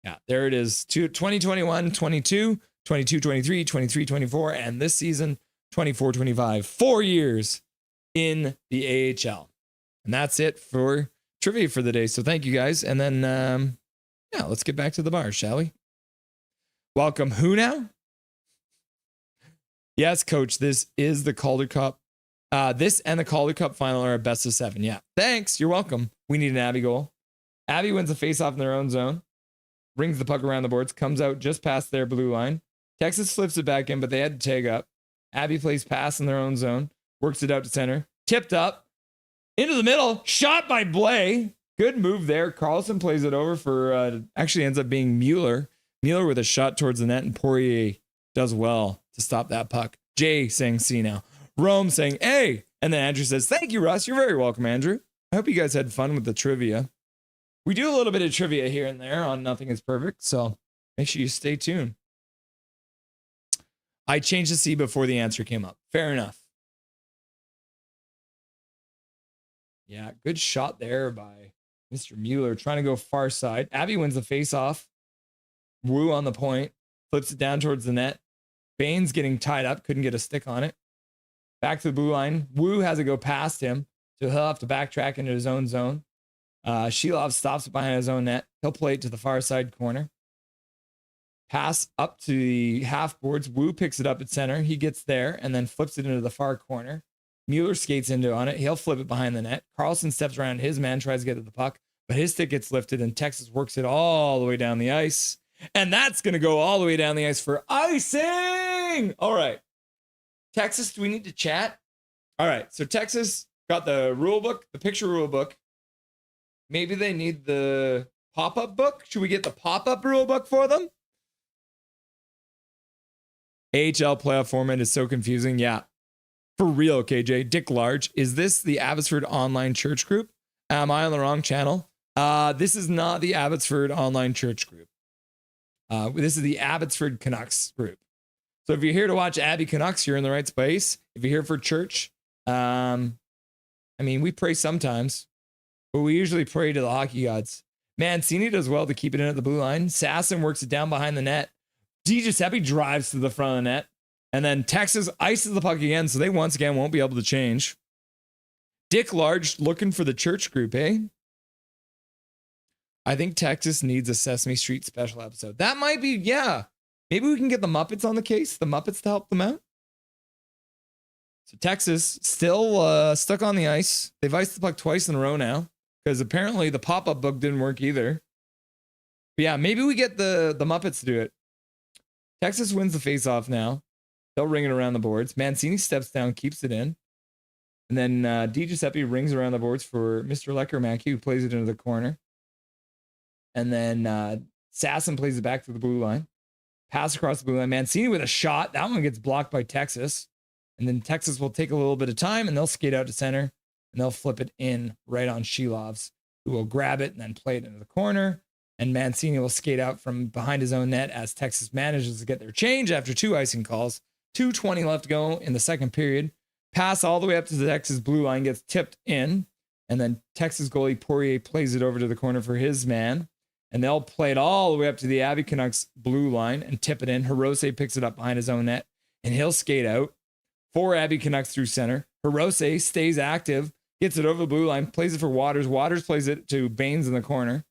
[SPEAKER 1] Yeah, there it is. 2021, 22, 22, 23, 23, 24, and this season, 24, 25. 4 years in the AHL. And that's it for trivia for the day. So thank you guys. And then, yeah, let's get back to the bar, shall we? Welcome. Who now? Yes, Coach, this is the Calder Cup. This and the Calder Cup final are a best of 7. Yeah. Thanks. You're welcome. We need an Abbey goal. Abbey wins the faceoff in their own zone. Brings the puck around the boards. Comes out just past their blue line. Texas flips it back in, but they had to tag up. Abbey plays pass in their own zone. Works it out to center. Tipped up. Into the middle. Shot by Blay. Good move there. Carlson plays it over for, actually ends up being Mueller. Mueller with a shot towards the net, and Poirier does well to stop that puck. Jay saying C now. Rome saying A. And then Andrew says, thank you, Russ. You're very welcome, Andrew. I hope you guys had fun with the trivia. We do a little bit of trivia here and there on Nothing is Perfect, so make sure you stay tuned. I changed the C before the answer came up. Fair enough. Yeah, good shot there by Mr. Mueller trying to go far side. Abbey wins the face-off. Wu on the point. Flips it down towards the net. Baines getting tied up. Couldn't get a stick on it. Back to the blue line. Wu has to go past him. So he'll have to backtrack into his own zone. Shilov stops it behind his own net. He'll play it to the far side corner. Pass up to the half boards. Wu picks it up at center. He gets there and then flips it into the far corner. Mueller skates into on it. He'll flip it behind the net. Carlson steps around his man, tries to get to the puck, but his stick gets lifted and Texas works it all the way down the ice. And that's going to go all the way down the ice for icing. All right. Texas, do we need to chat? All right. So Texas got the rule book, the picture rule book. Maybe they need the pop-up book. Should we get the pop-up rule book for them? AHL playoff format is so confusing. Yeah. For real, KJ. Dick Large. Is this the Abbotsford Online Church Group? Am I on the wrong channel? This is not the Abbotsford Online Church Group. This is the Abbotsford Canucks group. So if you're here to watch Abbey Canucks, you're in the right space. If you're here for church, I mean, we pray sometimes, but we usually pray to the hockey gods. Mancini does well to keep it in at the blue line. Sasson works it down behind the net. DiGiuseppe drives to the front of the net. And then Texas ices the puck again, so they once again won't be able to change. Dick Large looking for the church group, eh? I think Texas needs a Sesame Street special episode. That might be, yeah. Maybe we can get the Muppets on the case, the Muppets to help them out. So Texas still stuck on the ice. They've iced the puck twice in a row now because apparently the pop-up book didn't work either. But yeah, maybe we get the Muppets to do it. Texas wins the face-off now. They'll ring it around the boards. Mancini steps down, keeps it in. And then DiGiuseppe rings around the boards for Mr. Leckermacki, who plays it into the corner. And then Sasson plays it back to the blue line. Pass across the blue line. Mancini with a shot. That one gets blocked by Texas. And then Texas will take a little bit of time, and they'll skate out to center. And they'll flip it in right on Shilovs, who will grab it and then play it into the corner. And Mancini will skate out from behind his own net as Texas manages to get their change after 2 icing calls. 2:20 left to go in the second period. Pass all the way up to the Texas blue line, gets tipped in. And then Texas goalie Poirier plays it over to the corner for his man. And they'll play it all the way up to the Abbey Canucks blue line and tip it in. Hirose picks it up behind his own net. And he'll skate out. 4 Abbey Canucks through center. Hirose stays active, gets it over the blue line, plays it for Waters. Waters plays it to Baines in the corner.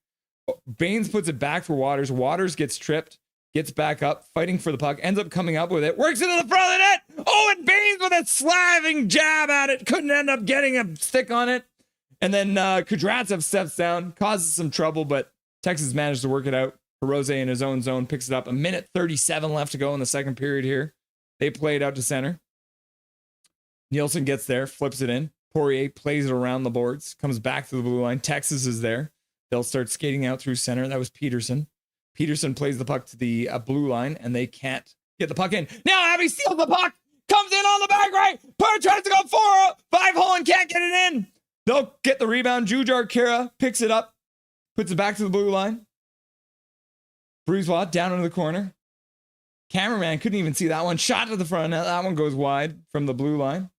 [SPEAKER 1] Baines puts it back for Waters. Waters gets tripped, gets back up, fighting for the puck, ends up coming up with it, works into the front of the net. Oh, and Baines with a slaving jab at it. Couldn't end up getting a stick on it. And then Kudryavtsev steps down, causes some trouble, but Texas managed to work it out. Rose in his own zone picks it up. 1:37 left to go in the second period here. They play it out to center. Nielsen gets there, flips it in. Poirier plays it around the boards, comes back to the blue line. Texas is there. They'll start skating out through center. That was Peterson. Peterson plays the puck to the blue line, and they can't get the puck in. Now Abby steals the puck, comes in on the back right. Poirier tries to go 4-5 hole and can't get it in. They'll get the rebound. Jujar Kara picks it up, puts it back to the blue line. Brisebois down into the corner. Cameraman couldn't even see that one. Shot to the front. That one goes wide from the blue line.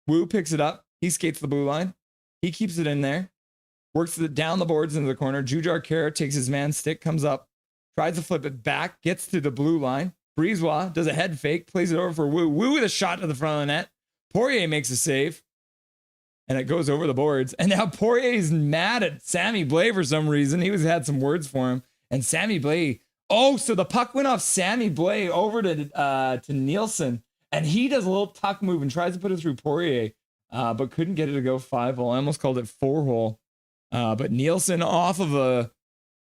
[SPEAKER 1] Wu picks it up. He skates the blue line. He keeps it in there. Works it down the boards into the corner. Jujar Kara takes his man stick, comes up, tries to flip it back, gets to the blue line. Brisebois does a head fake, plays it over for Wu. Wu with a shot to the front of the net. Poirier makes a save. And it goes over the boards. And now Poirier's mad at Sammy Blais for some reason. He had some words for him. And Sammy Blais, so the puck went off Sammy Blais over to Nielsen, and he does a little tuck move and tries to put it through Poirier, but couldn't get it to go 5-hole. I almost called it 4-hole. But Nielsen off of a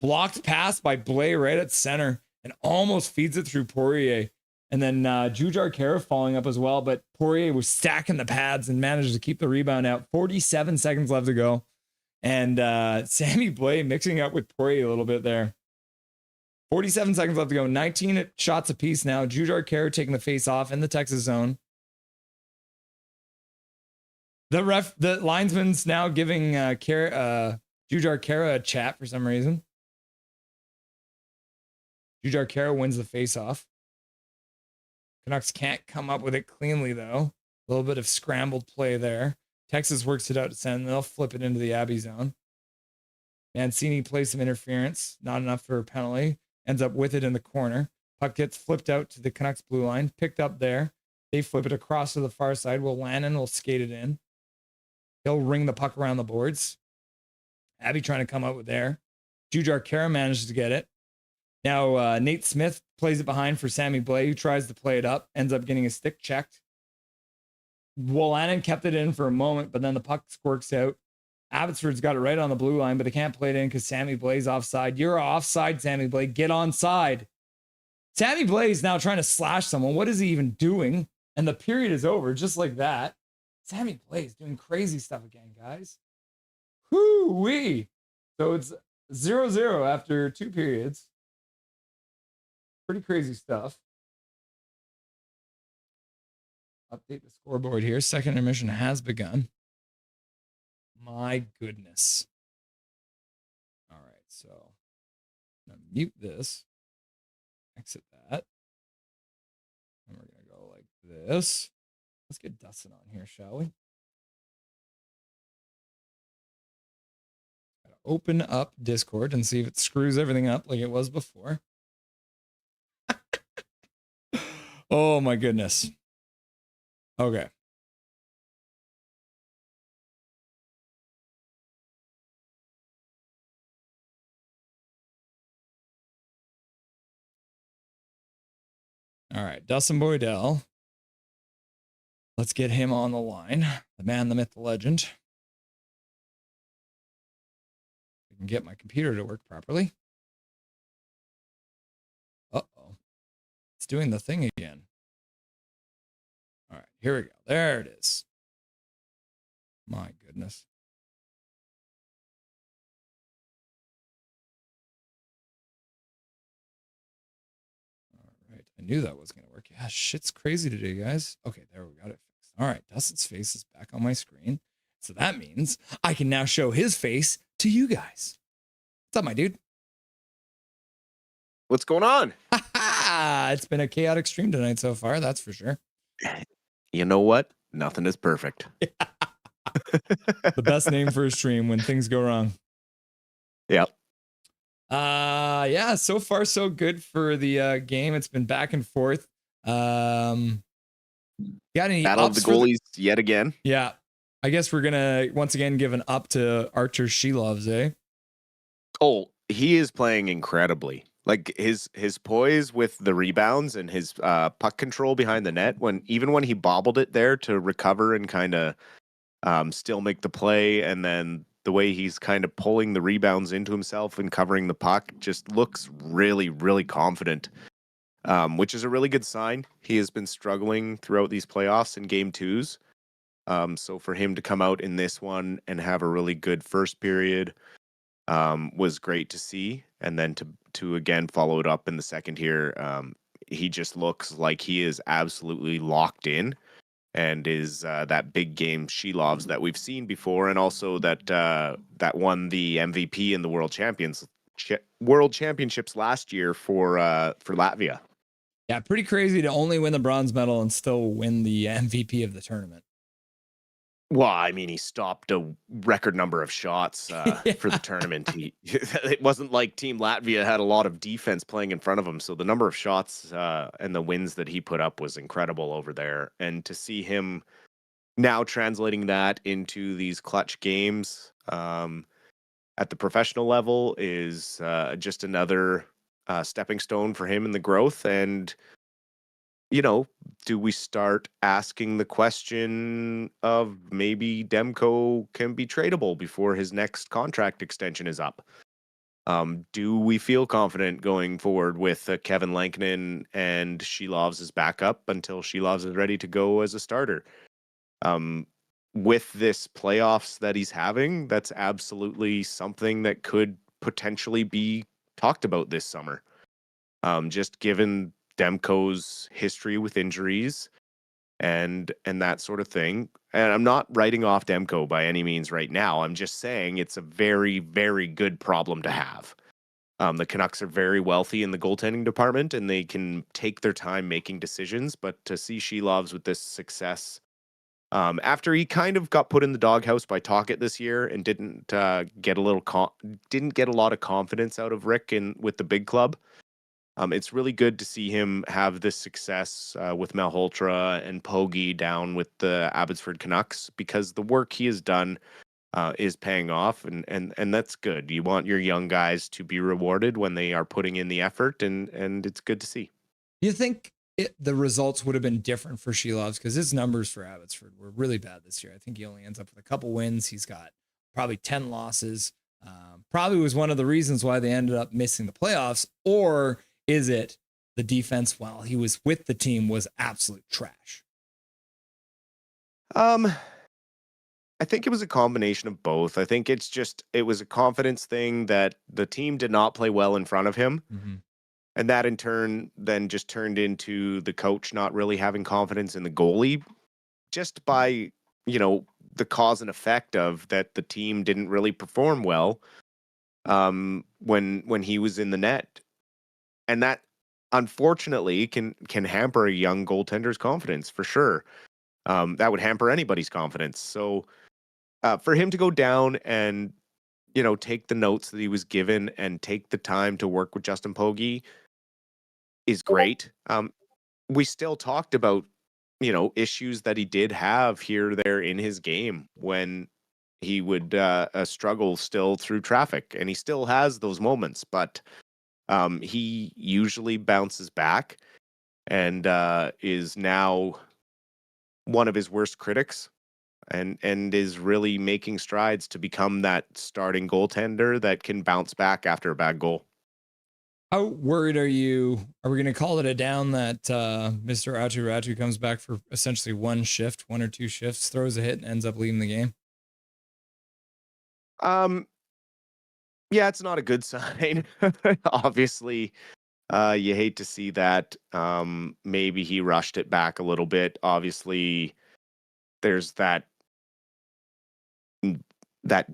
[SPEAKER 1] blocked pass by Blais right at center and almost feeds it through Poirier. And then Jujar Kara following up as well, but Poirier was stacking the pads and managed to keep the rebound out. 47 seconds left to go. And Sammy Blais mixing up with Poirier a little bit there. 47 seconds left to go. 19 shots apiece now. Jujar Kara taking the face off in the Texas zone. The linesman's now giving Jujar Kara a chat for some reason. Jujar Kara wins the face off. Canucks can't come up with it cleanly though. A little bit of scrambled play there. Texas works it out to center. They'll flip it into the Abbey zone. Mancini plays some interference. Not enough for a penalty. Ends up with it in the corner. Puck gets flipped out to the Canucks blue line. Picked up there. They flip it across to the far side. Lannon will skate it in. He'll ring the puck around the boards. Abbey trying to come out with there. Jujar Kara manages to get it. Now Nate Smith plays it behind for Sammy Blais, who tries to play it up. Ends up getting a stick checked. Lannon kept it in for a moment, but then the puck squirks out. Abbotsford's got it right on the blue line, but they can't play it in because Sammy Blais offside. You're offside, Sammy Blais. Get onside. Sammy Blais now trying to slash someone. What is he even doing? And the period is over just like that. Sammy Blais doing crazy stuff again, guys. Whoo-wee. So it's 0-0 after 2 periods. Pretty crazy stuff. Update the scoreboard here. Second intermission has begun. My goodness. All right, so I'm gonna mute this, exit that, and we're gonna go like this. Let's get Dustin on here, shall we? Gotta open up Discord and see if it screws everything up like it was before. Oh my goodness. Okay. All right, Dustin Boydell. Let's get him on the line. The man, the myth, the legend. I can get my computer to work properly. Uh-oh. It's doing the thing again. All right, here we go. There it is. My goodness. I knew that was going to work. Yeah, shit's crazy today, guys. Okay, there we got it fixed. All right, Dustin's face is back on my screen. So that means I can now show his face to you guys. What's up, my dude?
[SPEAKER 4] What's going on?
[SPEAKER 1] It's been a chaotic stream tonight so far, that's for sure.
[SPEAKER 4] You know what? Nothing is perfect.
[SPEAKER 1] The best name for a stream when things go wrong.
[SPEAKER 4] Yep.
[SPEAKER 1] Yeah, so far so good for the game. It's been back and forth. Got any
[SPEAKER 4] Battle of the goalies yet again?
[SPEAKER 1] Yeah. I guess we're gonna once again give an up to Archer She Loves, eh?
[SPEAKER 4] Oh, he is playing incredibly. Like his poise with the rebounds and his puck control behind the net, when he bobbled it there to recover and kind of still make the play, and then the way he's kind of pulling the rebounds into himself and covering the puck just looks really, really confident, which is a really good sign. He has been struggling throughout these playoffs in game twos. So for him to come out in this one and have a really good first period was great to see. And then to again follow it up in the second here, he just looks like he is absolutely locked in, and is that big game she loves that we've seen before, and also that won the MVP in the World Championships last year for Latvia.
[SPEAKER 1] Yeah, pretty crazy to only win the bronze medal and still win the MVP of the tournament.
[SPEAKER 4] Well, I mean, he stopped a record number of shots for the tournament. It wasn't like Team Latvia had a lot of defense playing in front of him, so the number of shots and the wins that he put up was incredible over there. And to see him now translating that into these clutch games at the professional level is just another stepping stone for him in the growth. And do we start asking the question of maybe Demko can be tradable before his next contract extension is up? Do we feel confident going forward with Kevin Lankinen and Shelovs as backup until Shelovs is ready to go as a starter? With this playoffs that he's having, that's absolutely something that could potentially be talked about this summer. Just given Demko's history with injuries and that sort of thing. And I'm not writing off Demko by any means right now. I'm just saying it's a very, very good problem to have. The Canucks are very wealthy in the goaltending department, and they can take their time making decisions. But to see Shelovs with this success, after he kind of got put in the doghouse by Tocchet this year and didn't get a lot of confidence out of Rick with the big club. It's really good to see him have this success with Malhotra and Pogge down with the Abbotsford Canucks, because the work he has done is paying off, and that's good. You want your young guys to be rewarded when they are putting in the effort, and it's good to see.
[SPEAKER 1] You think the results would have been different for Shelovs, because his numbers for Abbotsford were really bad this year? I think he only ends up with a couple wins. He's got probably 10 losses. Probably was one of the reasons why they ended up missing the playoffs. Or is it the defense while he was with the team was absolute trash?
[SPEAKER 4] I think it was a combination of both. I think it was a confidence thing that the team did not play well in front of him.
[SPEAKER 1] Mm-hmm.
[SPEAKER 4] And that in turn then just turned into the coach not really having confidence in the goalie, just by, the cause and effect of that the team didn't really perform well when he was in the net. And that, unfortunately, can hamper a young goaltender's confidence, for sure. That would hamper anybody's confidence. So for him to go down and, take the notes that he was given and take the time to work with Justin Pogge is great. We still talked about, issues that he did have here or there in his game when he would struggle still through traffic. And he still has those moments, but he usually bounces back and is now one of his worst critics, and is really making strides to become that starting goaltender that can bounce back after a bad goal.
[SPEAKER 1] How worried are you? Are we going to call it a down that Mr. Ratu comes back for essentially one or two shifts, throws a hit, and ends up leading the game?
[SPEAKER 4] Yeah, it's not a good sign. Obviously, you hate to see that. Maybe he rushed it back a little bit. Obviously, there's that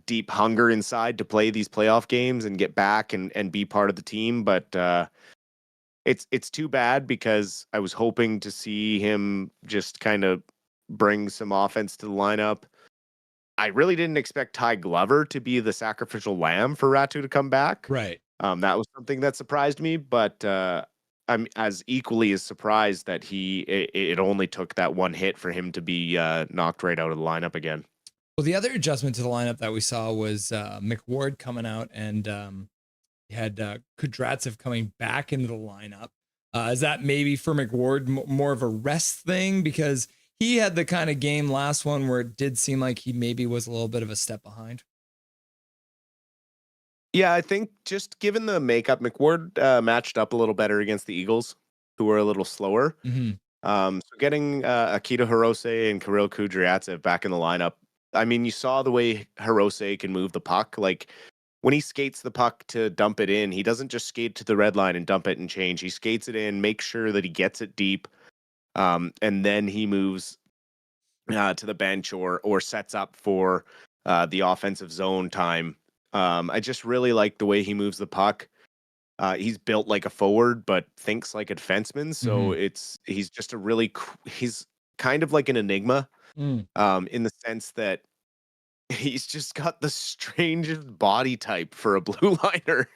[SPEAKER 4] deep hunger inside to play these playoff games and get back and be part of the team. But it's too bad, because I was hoping to see him just kind of bring some offense to the lineup. I really didn't expect Ty Glover to be the sacrificial lamb for Ratu to come back.
[SPEAKER 1] Right.
[SPEAKER 4] That was something that surprised me, but I'm as equally as surprised that it only took that one hit for him to be knocked right out of the lineup again.
[SPEAKER 1] Well, the other adjustment to the lineup that we saw was McWard coming out and had Kudryavtsev coming back into the lineup. Is that maybe for McWard more of a rest thing? Because he had the kind of game last one where it did seem like he maybe was a little bit of a step behind.
[SPEAKER 4] Yeah, I think just given the makeup, McWard matched up a little better against the Eagles, who were a little slower.
[SPEAKER 1] Mm-hmm.
[SPEAKER 4] So getting Akito Hirose and Kirill Kudryavtsev back in the lineup, I mean, you saw the way Hirose can move the puck. Like, when he skates the puck to dump it in, he doesn't just skate to the red line and dump it and change. He skates it in, makes sure that he gets it deep, and then he moves to the bench or sets up for the offensive zone time. I just really like the way he moves the puck. He's built like a forward, but thinks like a defenseman. So he's just a really he's kind of like an enigma, in the sense that he's just got the strangest body type for a blue liner.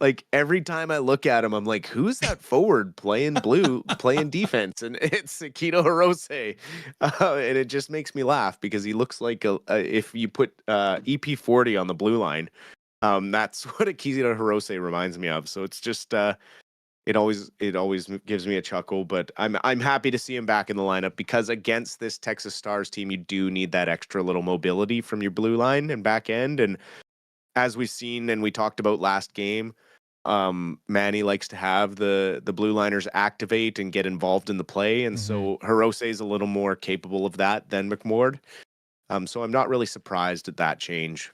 [SPEAKER 4] Like, every time I look at him, I'm like, who's that forward playing defense? And it's Akito Hirose. And it just makes me laugh because he looks like if you put EP40 on the blue line, that's what Akito Hirose reminds me of. So it's just it always gives me a chuckle, but I'm happy to see him back in the lineup because against this Texas Stars team, you do need that extra little mobility from your blue line and back end. And as we've seen and we talked about last game, Manny likes to have the blue liners activate and get involved in the play, and so Hirose is a little more capable of that than McWard. So I'm not really surprised at that change.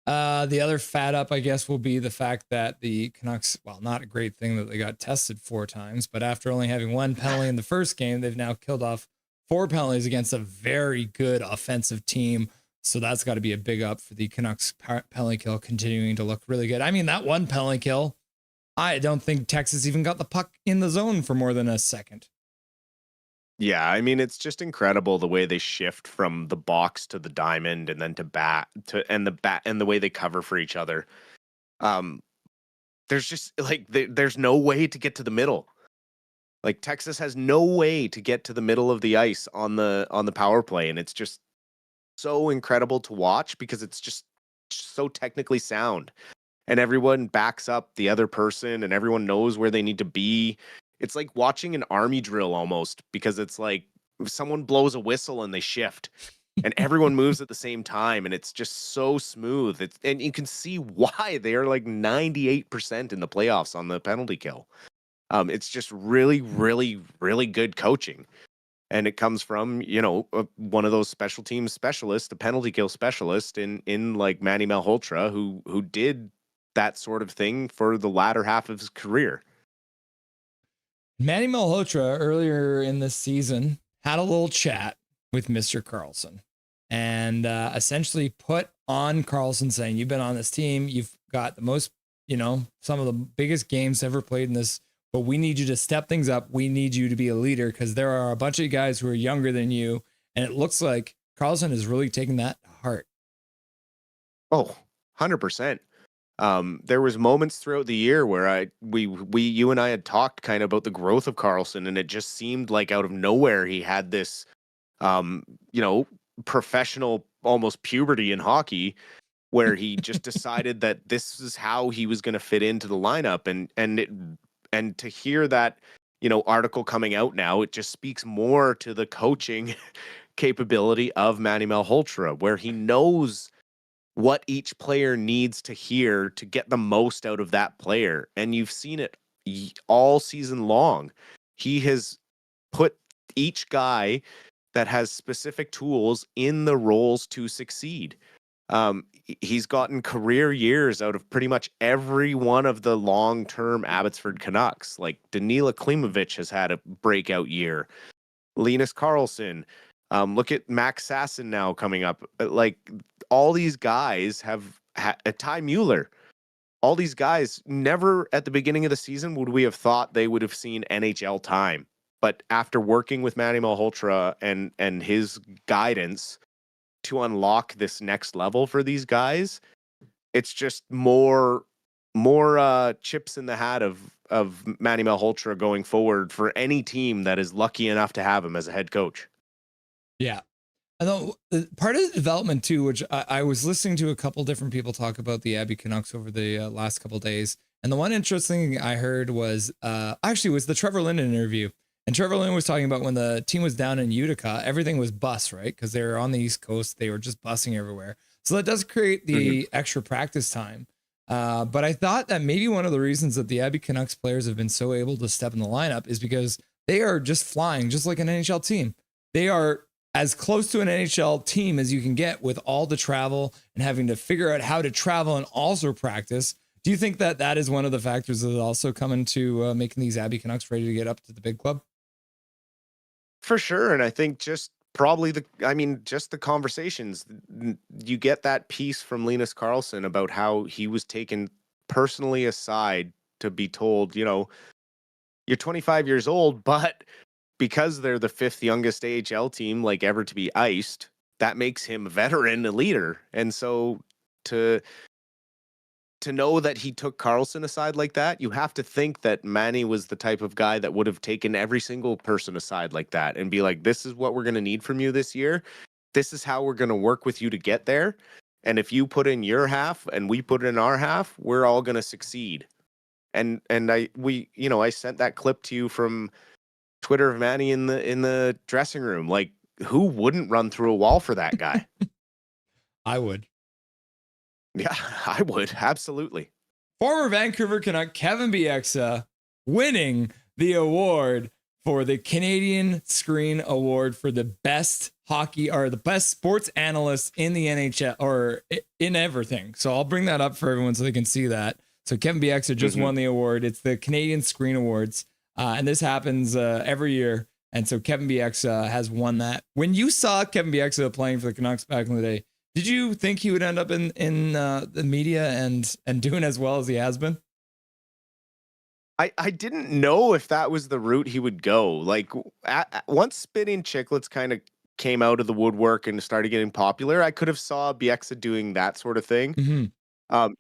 [SPEAKER 1] The other fat up, I guess, will be the fact that the Canucks, well, not a great thing that they got tested 4 times, but after only having 1 penalty in the first game, they've now killed off 4 penalties against a very good offensive team. So that's got to be a big up for the Canucks penalty kill continuing to look really good. I mean, that 1 penalty kill, I don't think Texas even got the puck in the zone for more than a second.
[SPEAKER 4] Yeah, I mean, it's just incredible the way they shift from the box to the diamond and then to the way they cover for each other. There's just like there's no way to get to the middle. Like, Texas has no way to get to the middle of the ice on the power play, and it's just so incredible to watch because it's just so technically sound, and everyone backs up the other person, and everyone knows where they need to be. It's like watching an army drill almost, because it's like someone blows a whistle and they shift and everyone moves at the same time. And it's just so smooth. And you can see why they are like 98% in the playoffs on the penalty kill. It's just really, really, really good coaching. And it comes from, one of those special teams specialists, the penalty kill specialist in like Manny Malhotra, who did that sort of thing for the latter half of his career.
[SPEAKER 1] Manny Malhotra earlier in this season had a little chat with Mr. Carlson and essentially put on Carlson saying, you've been on this team. You've got the most, some of the biggest games ever played in this, but we need you to step things up. We need you to be a leader because there are a bunch of guys who are younger than you. And it looks like Carlson is really taking that to heart.
[SPEAKER 4] Oh, 100%. There was moments throughout the year where you and I had talked kind of about the growth of Carlson, and it just seemed like out of nowhere he had this, professional almost puberty in hockey, where he just decided that this is how he was going to fit into the lineup, and to hear that, article coming out now, it just speaks more to the coaching capability of Manny Malhotra, where he knows what each player needs to hear to get the most out of that player. And you've seen it all season long. He has put each guy that has specific tools in the roles to succeed. He's gotten career years out of pretty much every one of the long-term Abbotsford Canucks. Like, Danila Klimovich has had a breakout year. Linus Karlsson. Look at Max Sasson now coming up. Like, all these guys have Ty Mueller. All these guys, never at the beginning of the season would we have thought they would have seen NHL time. But after working with Manny Malhotra and his guidance to unlock this next level for these guys, it's just more chips in the hat of Manny Malhotra going forward for any team that is lucky enough to have him as a head coach.
[SPEAKER 1] Yeah. I know part of the development too, which I was listening to a couple different people talk about the Abby Canucks over the last couple days, and the one interesting thing I heard was actually was the Trevor Linden interview. And Trevor Linden was talking about when the team was down in Utica, everything was bus, right? Because they were on the East Coast, they were just busing everywhere. So that does create the extra practice time. But I thought that maybe one of the reasons that the Abby Canucks players have been so able to step in the lineup is because they are just flying, just like an NHL team. They are as close to an NHL team as you can get with all the travel and having to figure out how to travel and also practice. Do you think that that is one of the factors that also come into making these Abby Canucks ready to get up to the big club?
[SPEAKER 4] For sure. And I think just probably just the conversations. You get that piece from Linus Karlsson about how he was taken personally aside to be told, you're 25 years old, but because they're the fifth youngest AHL team like ever to be iced, that makes him a veteran, a leader. And so to know that he took Karlsson aside like that, you have to think that Manny was the type of guy that would have taken every single person aside like that and be like, this is what we're going to need from you this year. This is how we're going to work with you to get there. And if you put in your half and we put in our half, we're all going to succeed. And I sent that clip to you from Twitter of Manny in the dressing room. Like, who wouldn't run through a wall for that guy?
[SPEAKER 1] I would.
[SPEAKER 4] Yeah, I would. Absolutely.
[SPEAKER 1] Former Vancouver Canuck Kevin Bieksa winning the award for the Canadian Screen Award for the best hockey or the best sports analyst in the NHL or in everything. So I'll bring that up for everyone so they can see that. So Kevin Bieksa just won the award. It's the Canadian Screen Awards. And this happens every year. And so Kevin Bieksa has won that. When you saw Kevin Bieksa playing for the Canucks back in the day, did you think he would end up in the media and doing as well as he has been?
[SPEAKER 4] I didn't know if that was the route he would go. Like once Spitting Chicklets kind of came out of the woodwork and started getting popular, I could have saw Bieksa doing that sort of thing.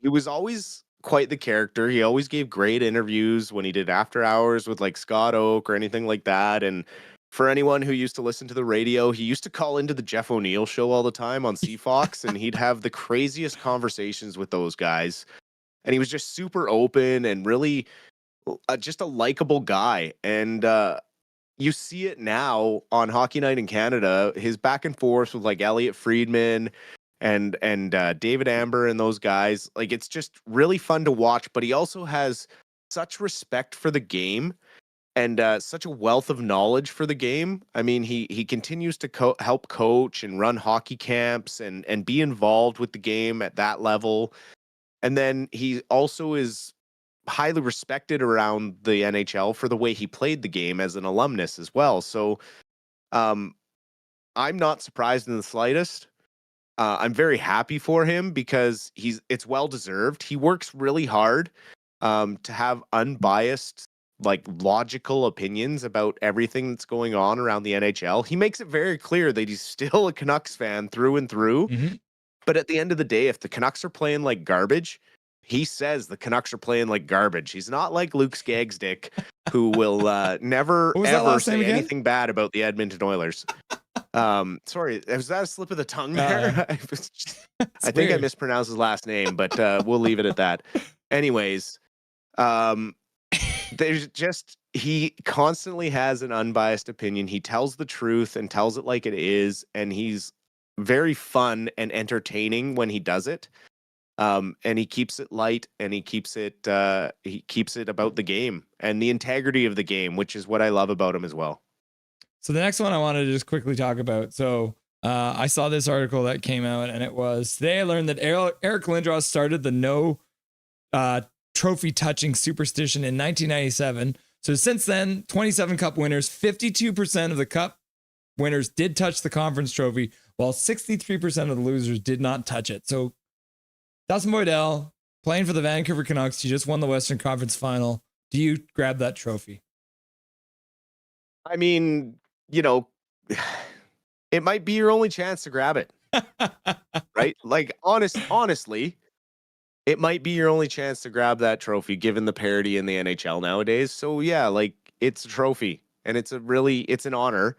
[SPEAKER 4] He was always quite the character. He always gave great interviews when he did After Hours with like Scott Oak or anything like that. And for anyone who used to listen to the radio, he used to call into the Jeff O'Neill show all the time on CFox, and he'd have the craziest conversations with those guys. And he was just super open and really just a likable guy. And you see it now on Hockey Night in Canada, his back and forth with like Elliot Friedman and David Amber and those guys. Like, it's just really fun to watch, but he also has such respect for the game and such a wealth of knowledge for the game. I mean, he continues to help coach and run hockey camps and be involved with the game at that level. And then he also is highly respected around the NHL for the way he played the game as an alumnus as well. So I'm not surprised in the slightest. I'm very happy for him because it's well deserved. He works really hard to have unbiased, like, logical opinions about everything that's going on around the NHL. He makes it very clear that he's still a Canucks fan through and through. But at the end of the day, if the Canucks are playing like garbage, he says the Canucks are playing like garbage. He's not like Luke Skagsdick, who will never, ever say anything bad about the Edmonton Oilers. Sorry, was that a slip of the tongue there? I think weird. I mispronounced his last name, but we'll leave it at that. Anyways, there's just, he constantly has an unbiased opinion. He tells the truth and tells it like it is, and he's very fun and entertaining when he does it. And he keeps it light, and he keeps it about the game and the integrity of the game, which is what I love about him as well.
[SPEAKER 1] So the next one I wanted to just quickly talk about. So I saw this article that came out, and it was, today I learned that Eric Lindros started the no trophy touching superstition in 1997. So since then, 27 cup winners, 52% of the cup winners did touch the conference trophy, while 63% of the losers did not touch it. So Dustin Boydell, playing for the Vancouver Canucks, you just won the Western Conference final. Do you grab that trophy?
[SPEAKER 4] I mean, it might be your only chance to grab it, right? Like, honestly, it might be your only chance to grab that trophy, given the parity in the NHL nowadays. So yeah, like, it's a trophy, and it's an honor.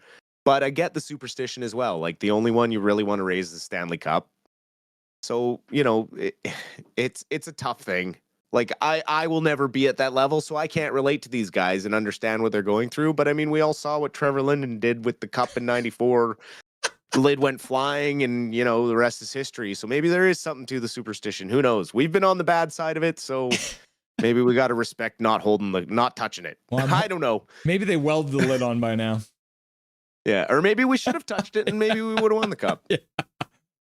[SPEAKER 4] But I get the superstition as well. Like, the only one you really want to raise is the Stanley Cup. So, you know, it's a tough thing. Like, I will never be at that level, so I can't relate to these guys and understand what they're going through. But I mean, we all saw what Trevor Linden did with the cup in '94. The lid went flying, and, you know, the rest is history. So maybe there is something to the superstition. Who knows? We've been on the bad side of it, so maybe we got to respect not touching it. Well, I don't know.
[SPEAKER 1] Maybe they welded the lid on by now.
[SPEAKER 4] Yeah, or maybe we should have touched it, and maybe we would have won the cup.
[SPEAKER 1] Yeah,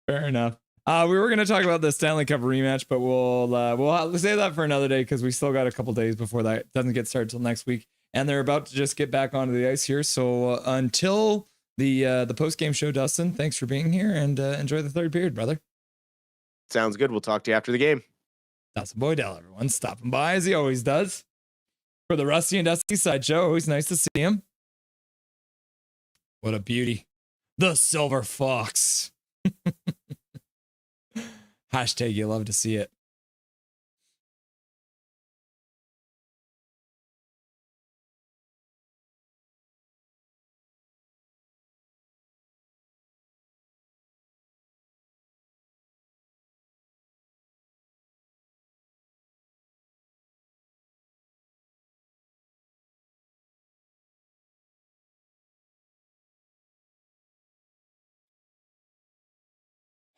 [SPEAKER 1] fair enough. We were going to talk about the Stanley Cup rematch, but we'll say that for another day because we still got a couple days before that. It doesn't get started till next week, and they're about to just get back onto the ice here. So until the post game show, Dustin, thanks for being here, and enjoy the third period, brother.
[SPEAKER 4] Sounds good. We'll talk to you after the game.
[SPEAKER 1] Dustin Boydell, everyone, stopping by as he always does for the Rusty and Dusty Sideshow. Always nice to see him. What a beauty, the Silver Fox. Hashtag you love to see it.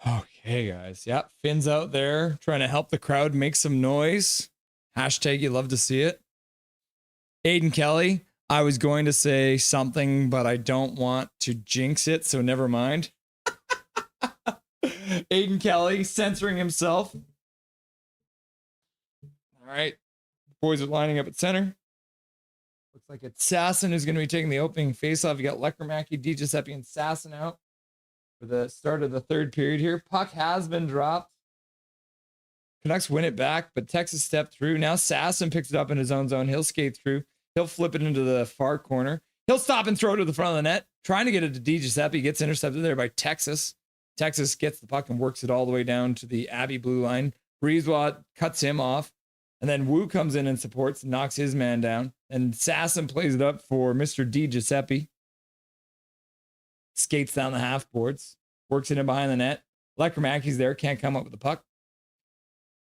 [SPEAKER 1] Okay, guys. Yep. Finn's out there trying to help the crowd make some noise. Hashtag you love to see it. Aiden Kelly, I was going to say something, but I don't want to jinx it, so never mind. Aiden Kelly censoring himself. All right. Boys are lining up at center. Looks like it's Sasson who's going to be taking the opening faceoff. You got Lekramacky, DiGiuseppe, and Sasson out for the start of the third period here. Puck has been dropped. Canucks win it back, but Texas stepped through. Now Sasson picks it up in his own zone. He'll skate through. He'll flip it into the far corner. He'll stop and throw it to the front of the net. Trying to get it to DiGiuseppe. Gets intercepted there by Texas. Texas gets the puck and works it all the way down to the Abbey blue line. Breezewat cuts him off. And then Wu comes in and supports and knocks his man down. And Sasson plays it up for Mr. DiGiuseppe. Skates down the half boards. Works it in behind the net. Lekramaki's there. Can't come up with the puck.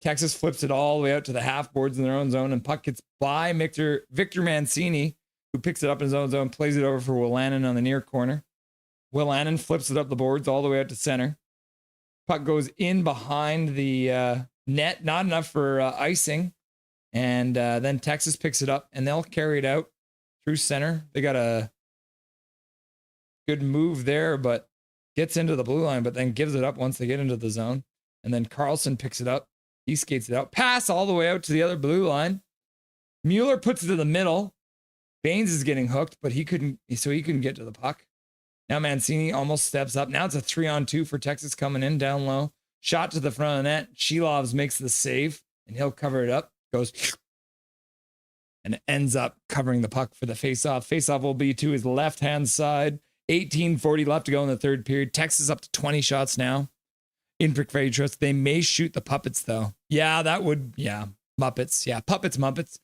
[SPEAKER 1] Texas flips it all the way out to the half boards in their own zone. And puck gets by Victor Mancini, who picks it up in his own zone. Plays it over for Willanen on the near corner. Willanen flips it up the boards all the way out to center. Puck goes in behind the net. Not enough for icing. And then Texas picks it up and they'll carry it out through center. They got a good move there, but gets into the blue line, but then gives it up once they get into the zone. And then Carlson picks it up. He skates it out. Pass all the way out to the other blue line. Mueller puts it to the middle. Baines is getting hooked, but he couldn't get to the puck. Now Mancini almost steps up. Now it's a 3-on-2 for Texas coming in down low. Shot to the front of the net. Shilovs makes the save, and he'll cover it up. Goes and ends up covering the puck for the faceoff. Faceoff will be to his left-hand side. 18:40 left to go in the third period. Texas up to 20 shots now. In Trust. They may shoot the puppets, though. Muppets. Yeah, puppets, Muppets.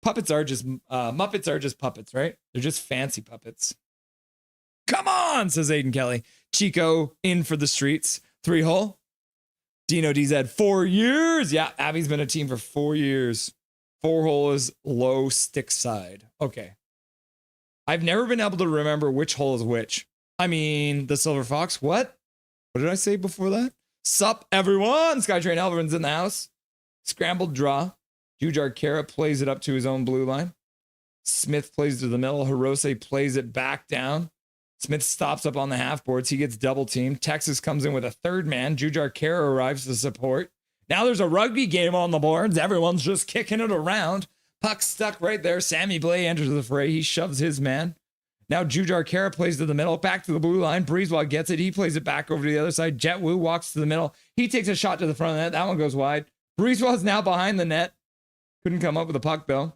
[SPEAKER 1] Puppets are just Muppets are just puppets, right? They're just fancy puppets. Come on, says Aiden Kelly. Chico in for the streets. 3-hole. Dino DZ, 4 years. Yeah, Abby's been a team for 4 years. 4-hole is low stick side. Okay. I've never been able to remember which hole is which. I mean, the Silver Fox. What did I say before that? Sup, everyone? Skytrain Elverman's in the house. Scrambled draw. Jujar Kara plays it up to his own blue line. Smith plays to the middle. Hirose plays it back down. Smith stops up on the half boards. He gets double teamed. Texas comes in with a third man. Jujar Kara arrives to support. Now there's a rugby game on the boards. Everyone's just kicking it around. Puck stuck right there. Sammy Blay enters the fray. He shoves his man. Now Jujar Kara plays to the middle. Back to the blue line. Breezewat gets it. He plays it back over to the other side. Jet Wu walks to the middle. He takes a shot to the front of the net. That one goes wide. Breezewat's now behind the net. Couldn't come up with a puck, though.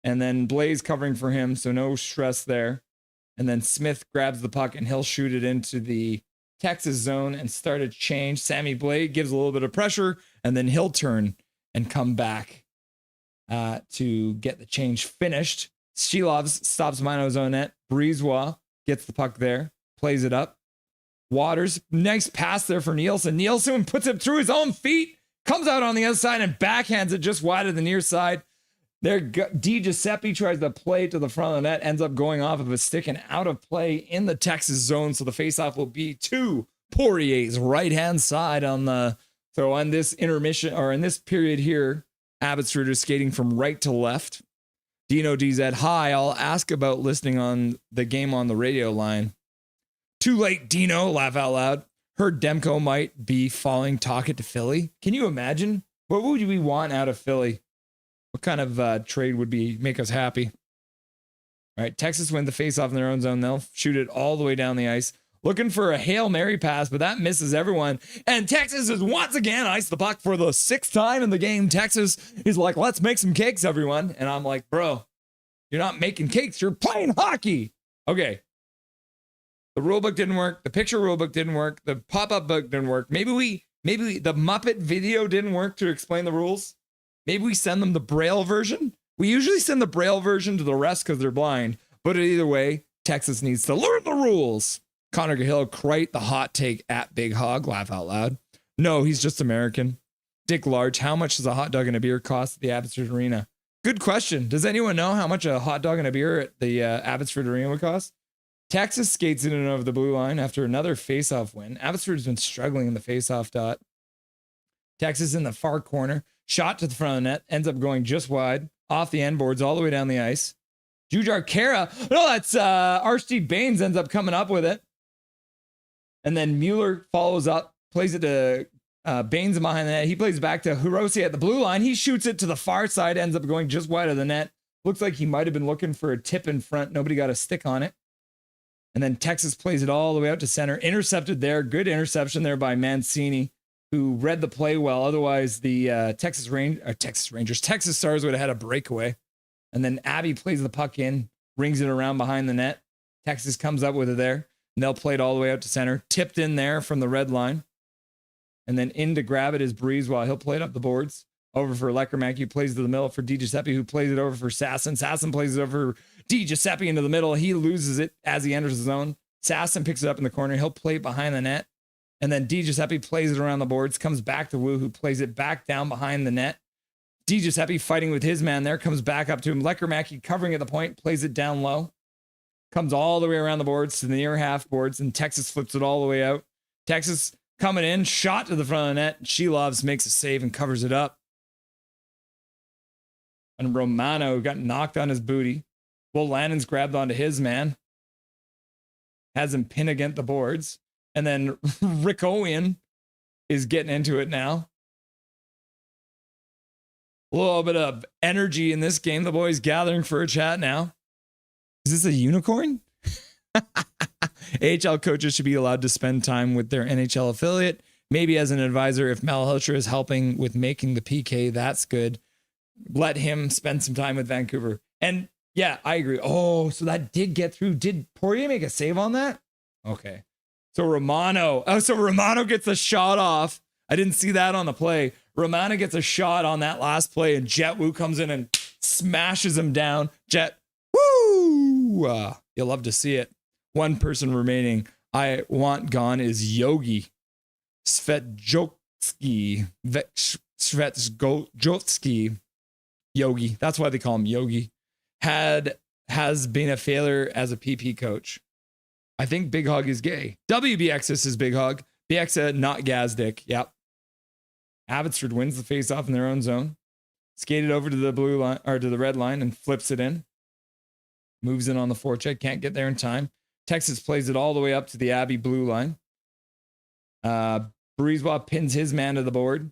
[SPEAKER 1] And then Blaze covering for him, so no stress there. And then Smith grabs the puck, and he'll shoot it into the Texas zone and start a change. Sammy Blade gives a little bit of pressure, and then he'll turn and come back to get the change finished. Shilovs stops Mino's own net. Breezewat gets the puck there. plays it up. Waters, nice pass there for Nielsen. Nielsen puts it through his own feet, comes out on the other side and backhands it just wide of the near side. There, Di Giuseppe tries to play to the front of the net, ends up going off of a stick and out of play in the Texas zone. So the faceoff will be to Poirier's right-hand side on the. So on this intermission, or in this period here, Abbotsford is skating from right to left. Dino DZ, hi, I'll ask about listening on the game on the radio line. Too late, Dino, laugh out loud. Heard Demko might be falling talking to Philly. Can you imagine? What would we want out of Philly? What kind of trade would make us happy? All right, Texas wins the faceoff in their own zone. They'll shoot it all the way down the ice. Looking for a Hail Mary pass, but that misses everyone. And Texas is once again iced the puck for the 6th time in the game. Texas is like, let's make some cakes, everyone. And I'm like, bro, you're not making cakes. You're playing hockey. Okay. The rule book didn't work. The picture rule book didn't work. The pop-up book didn't work. Maybe the Muppet video didn't work to explain the rules. Maybe we send them the Braille version. We usually send the Braille version to the rest because they're blind. But either way, Texas needs to learn the rules. Connor Cahill, quite the hot take at Big Hog. Laugh out loud. No, he's just American. Dick Large, how much does a hot dog and a beer cost at the Abbotsford Arena? Good question. Does anyone know how much a hot dog and a beer at the Abbotsford Arena would cost? Texas skates in and over the blue line after another faceoff win. Abbotsford's been struggling in the faceoff dot. Texas in the far corner. Shot to the front of the net. Ends up going just wide. Off the end boards all the way down the ice. Jujar Kara. No, that's Archie Baines ends up coming up with it. And then Mueller follows up. Plays it to Baines behind the net. He plays back to Hiroshi at the blue line. He shoots it to the far side. Ends up going just wide of the net. Looks like he might have been looking for a tip in front. Nobody got a stick on it. And then Texas plays it all the way out to center. Intercepted there. Good interception there by Mancini, who read the play well. Otherwise, the Texas Stars would have had a breakaway. And then Abby plays the puck in, rings it around behind the net. Texas comes up with it there. And they'll play it all the way out to center. Tipped in there from the red line. And then in to grab it is Breeze while he'll play it up the boards. Over for Leckermack, who plays to the middle for Di Giuseppe, who plays it over for Sasson. Sasson plays it over for Di Giuseppe into the middle. He loses it as he enters the zone. Sasson picks it up in the corner. He'll play it behind the net. And then Di Giuseppe plays it around the boards, comes back to Wu, who plays it back down behind the net. Di Giuseppe fighting with his man there, comes back up to him. Leckermack covering at the point, plays it down low. Comes all the way around the boards to the near half boards, and Texas flips it all the way out. Texas coming in, shot to the front of the net. Shelovs makes a save and covers it up. And Romano got knocked on his booty. Will Lannon's grabbed onto his man. Has him pinned against the boards. And then Rick Owen is getting into it now. A little bit of energy in this game. The boys gathering for a chat now. Is this a unicorn? AHL coaches should be allowed to spend time with their NHL affiliate. Maybe as an advisor, if Malhotra is helping with making the PK, that's good. Let him spend some time with Vancouver. And yeah, I agree. Oh, so that did get through. Did Poirier make a save on that? Okay. So Romano gets a shot off. I didn't see that on the play. Romano gets a shot on that last play, and Jet Wu comes in and smashes him down. Jet, woo! You'll love to see it. One person remaining I want gone is Yogi Svetsjotsky. Yogi. That's why they call him Yogi. Has been a failure as a PP coach. I think Big Hog is gay. WBXS is Big Hog. BX not Gazdick. Yep. Abbotsford wins the faceoff in their own zone. Skated over to the blue line or to the red line and flips it in. Moves in on the forecheck. Can't get there in time. Texas plays it all the way up to the Abbey blue line. Breezewell pins his man to the board.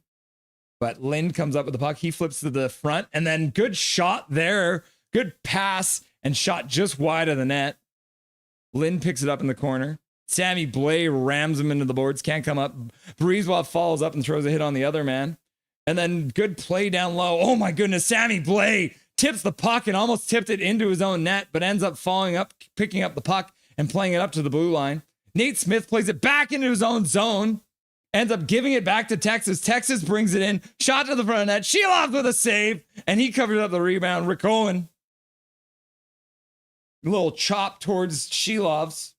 [SPEAKER 1] But Lind comes up with the puck. He flips to the front. And then good shot there. Good pass and shot just wide of the net. Lind picks it up in the corner. Sammy Blay rams him into the boards. Can't come up. Breezewell falls up and throws a hit on the other man. And then good play down low. Oh my goodness. Sammy Blay tips the puck and almost tipped it into his own net, but ends up falling up, picking up the puck and playing it up to the blue line. Nate Smith plays it back into his own zone. Ends up giving it back to Texas. Texas brings it in. Shot to the front of the net. Sheloff with a save. And he covered up the rebound. Rick Owen. A little chop towards Shelovs.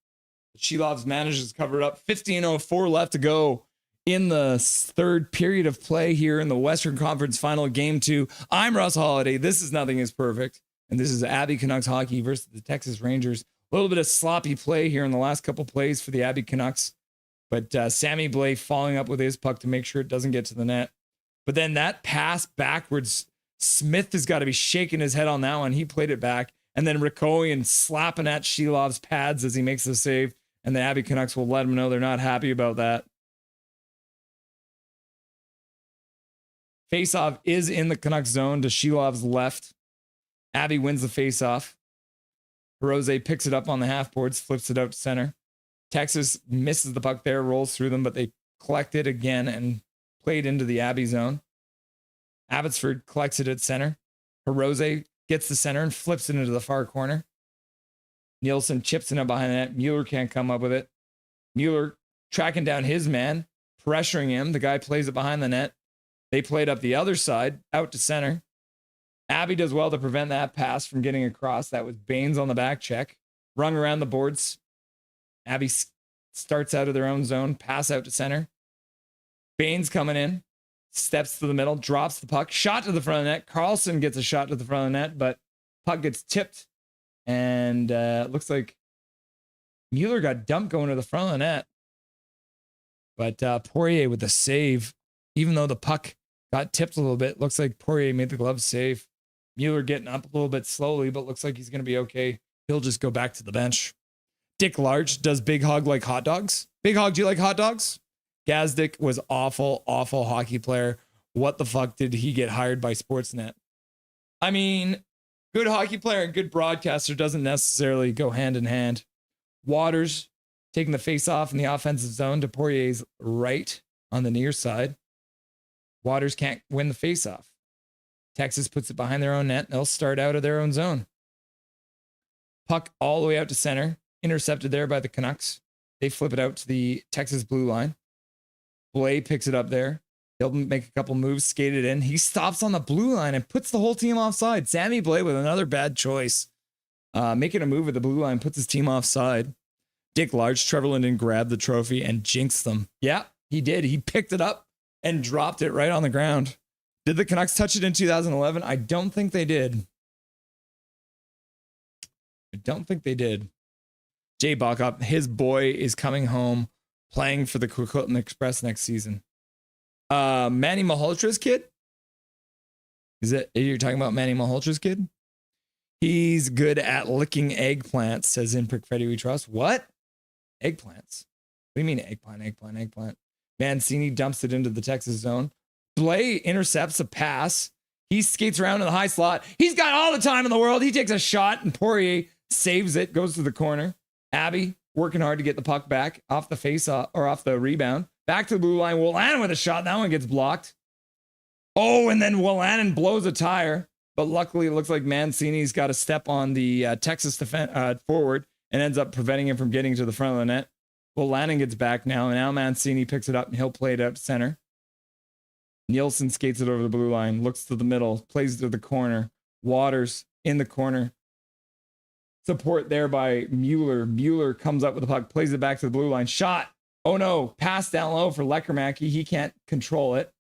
[SPEAKER 1] Shilovs manages to cover it up. 15:04 left to go in the third period of play here in the Western Conference Final, Game 2. I'm Russ Holiday. This is Nothing is Perfect. And this is Abbey Canucks hockey versus the Texas Rangers. A little bit of sloppy play here in the last couple plays for the Abbey Canucks. But Sammy Blais following up with his puck to make sure it doesn't get to the net. But then that pass backwards, Smith has got to be shaking his head on that one. He played it back. And then Rikoyan slapping at Shilov's pads as he makes the save. And the Abbey Canucks will let him know they're not happy about that. Faceoff is in the Canucks zone to Shilov's left. Abbey wins the faceoff. Hirose picks it up on the half boards, flips it out to center. Texas misses the puck there, rolls through them, but they collect it again and play it into the Abbey zone. Abbotsford collects it at center. Hirose gets the center and flips it into the far corner. Nielsen chips it up behind the net. Mueller can't come up with it. Mueller tracking down his man, pressuring him. The guy plays it behind the net. They play it up the other side, out to center. Abbey does well to prevent that pass from getting across. That was Baines on the back check. Rung around the boards. Abbey starts out of their own zone, pass out to center. Baines coming in, steps to the middle, drops the puck, shot to the front of the net. Carlson gets a shot to the front of the net, but puck gets tipped. And looks like Mueller got dumped going to the front of the net. But Poirier with the save, even though the puck got tipped a little bit, looks like Poirier made the glove save. Mueller getting up a little bit slowly, but looks like he's going to be okay. He'll just go back to the bench. Dick Large, does Big Hog like hot dogs? Big Hog, do you like hot dogs? Gazdick was awful hockey player. What the fuck did he get hired by Sportsnet? I mean, good hockey player and good broadcaster doesn't necessarily go hand in hand. Waters taking the face off in the offensive zone to Poirier's right on the near side. Waters can't win the face off. Texas puts it behind their own net. They'll start out of their own zone. Puck all the way out to center. Intercepted there by the Canucks. They flip it out to the Texas blue line. Blais picks it up there. He'll make a couple moves, skate it in. He stops on the blue line and puts the whole team offside. Sammy Blais with another bad choice. Making a move at the blue line, puts his team offside. Dick Large, Trevor Linden grabbed the trophy and jinxed them. Yeah, he did. He picked it up and dropped it right on the ground. Did the Canucks touch it in 2011? I don't think they did. Jay Backup, his boy is coming home playing for the Coquitlam Express next season. Manny Malhotra's kid? You're talking about Manny Malhotra's kid? He's good at licking eggplants, says Imprick Freddy We Trust. What? Eggplants? What do you mean eggplant? Mancini dumps it into the Texas zone. Blais intercepts a pass. He skates around in the high slot. He's got all the time in the world. He takes a shot and Poirier saves it, goes to the corner. Abbey working hard to get the puck back off the face or off the rebound. Back to the blue line. Wolanin with a shot. That one gets blocked. Oh, and then Wolanin blows a tire. But luckily, it looks like Mancini's got a step on the Texas forward and ends up preventing him from getting to the front of the net. Wolanin gets back now, and now Mancini picks it up and he'll play it out to center. Nielsen skates it over the blue line, looks to the middle, plays it to the corner. Waters in the corner. Support there by Mueller. Mueller comes up with the puck, plays it back to the blue line. Shot. Oh no, pass down low for Lekermacki. He can't control it.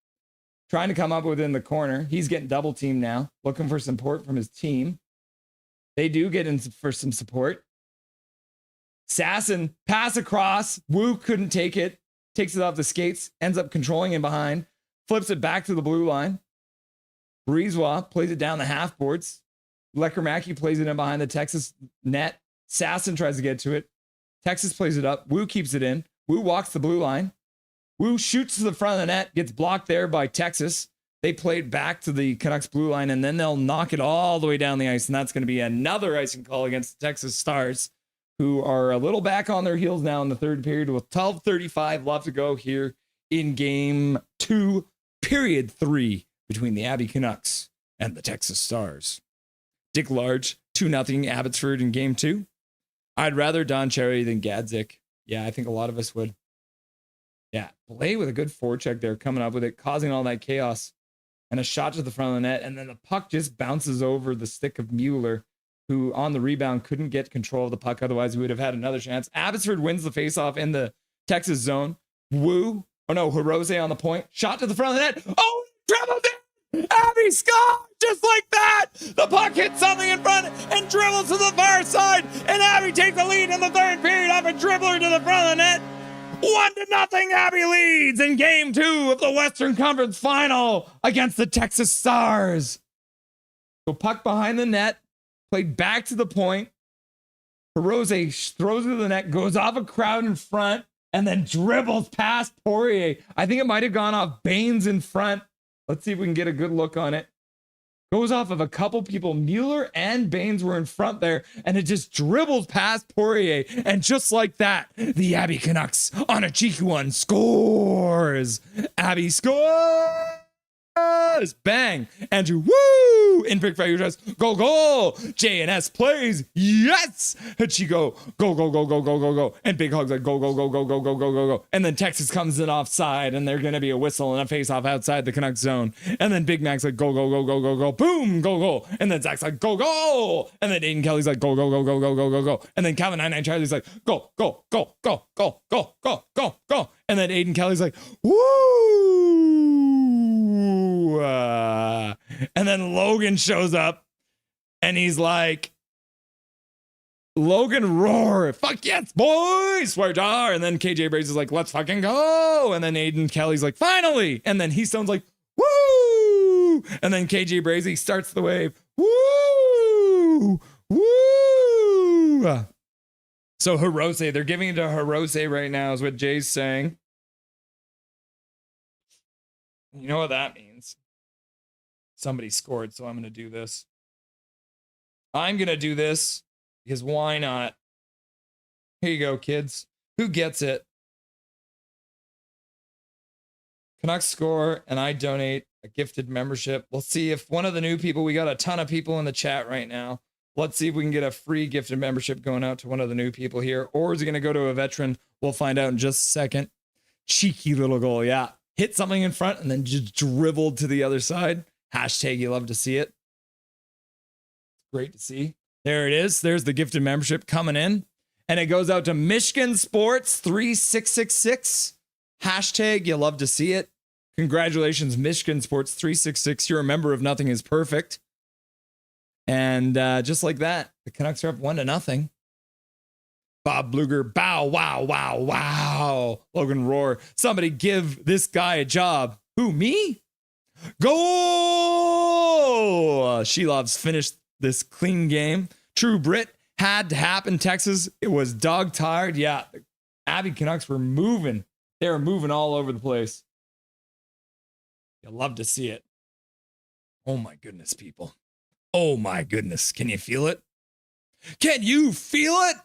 [SPEAKER 1] Trying to come up within the corner. He's getting double teamed now, looking for support from his team. They do get in for some support. Sasson, pass across. Wu couldn't take it. Takes it off the skates, ends up controlling him behind. Flips it back to the blue line. Brisebois plays it down the half boards. Lekermacki plays it in behind the Texas net. Sasson tries to get to it. Texas plays it up. Wu keeps it in. Wu walks the blue line. Wu shoots to the front of the net, gets blocked there by Texas. They play it back to the Canucks blue line, and then they'll knock it all the way down the ice, and that's going to be another icing call against the Texas Stars, who are a little back on their heels now in the third period with 12:35 left to go here in Game 2, Period 3, between the Abbey Canucks and the Texas Stars. Dick Large, 2-0 Abbotsford in Game 2. I'd rather Don Cherry than Gadzik. Yeah, I think a lot of us would. Yeah, Blais with a good forecheck there, coming up with it, causing all that chaos. And a shot to the front of the net, and then the puck just bounces over the stick of Mueller. who on the rebound couldn't get control of the puck. Otherwise, we would have had another chance. Abbotsford wins the faceoff in the Texas zone. Woo. Oh no, Hirose on the point. Shot to the front of the net. Oh, dribbled it. Abby scored just like that. The puck hits something in front and dribbles to the far side. And Abby takes the lead in the third period off a dribbler to the front of the net. 1-0, Abby leads in game 2 of the Western Conference final against the Texas Stars. So puck behind the net, played back to the point. Hirose throws it to the net, goes off a crowd in front, and then dribbles past Poirier. I think it might have gone off Baines in front. Let's see if we can get a good look on it. Goes off of a couple people. Mueller and Baines were in front there, and it just dribbles past Poirier. And just like that, the Abby Canucks on a cheeky one scores. Abby scores. Bang. Andrew, woo! In Big Fire Dress. Go, go. JNS plays. Yes. Hachiko. Go, go, go, go, go, go, go. And Big Hog's like, go, go, go, go, go, go, go, go, go. And then Texas comes in offside, and they're going to be a whistle and a face-off outside the Canucks zone. And then Big Mac's like, go, go, go, go, go, go. Boom, go, go. And then Zach's like, go, go. And then Aiden Kelly's like, go, go, go, go, go, go, go, go. And then Calvin 99 Charlie's like, go, go, go, go, go, go, go, go, go. And then Aiden Kelly's like, woo! And then Logan shows up and he's like, Logan roar, fuck yes, boys, swear jar. And then KJ Braze is like, let's fucking go. And then Aiden Kelly's like, finally. And then Heastone's like, woo. And then KJ Brazy starts the wave, woo, woo. So Hirose, they're giving it to Hirose right now is what Jay's saying. You know what that means? Somebody scored, so I'm going to do this. I'm going to do this because why not? Here you go, kids. Who gets it? Canucks score, and I donate a gifted membership. We'll see if one of the new people, we got a ton of people in the chat right now. Let's see if we can get a free gifted membership going out to one of the new people here. Or is it going to go to a veteran? We'll find out in just a second. Cheeky little goal, yeah. Hit something in front and then just dribbled to the other side. Hashtag you love to see it. Great to see. There it is. There's the gifted membership coming in. And it goes out to Michigan Sports 3666. Hashtag you love to see it. Congratulations, Michigan Sports 366. You're a member of Nothing is Perfect. And just like that, the Canucks are up 1-0. Bob Bluger, bow, wow, wow, wow. Logan roar. Somebody give this guy a job. Who, me? Goal! Shelov's finished this clean game. True Brit had to happen, Texas. It was dog tired. Yeah, the Abby Canucks were moving. They were moving all over the place. You love to see it. Oh my goodness, people. Oh my goodness. Can you feel it? Can you feel it?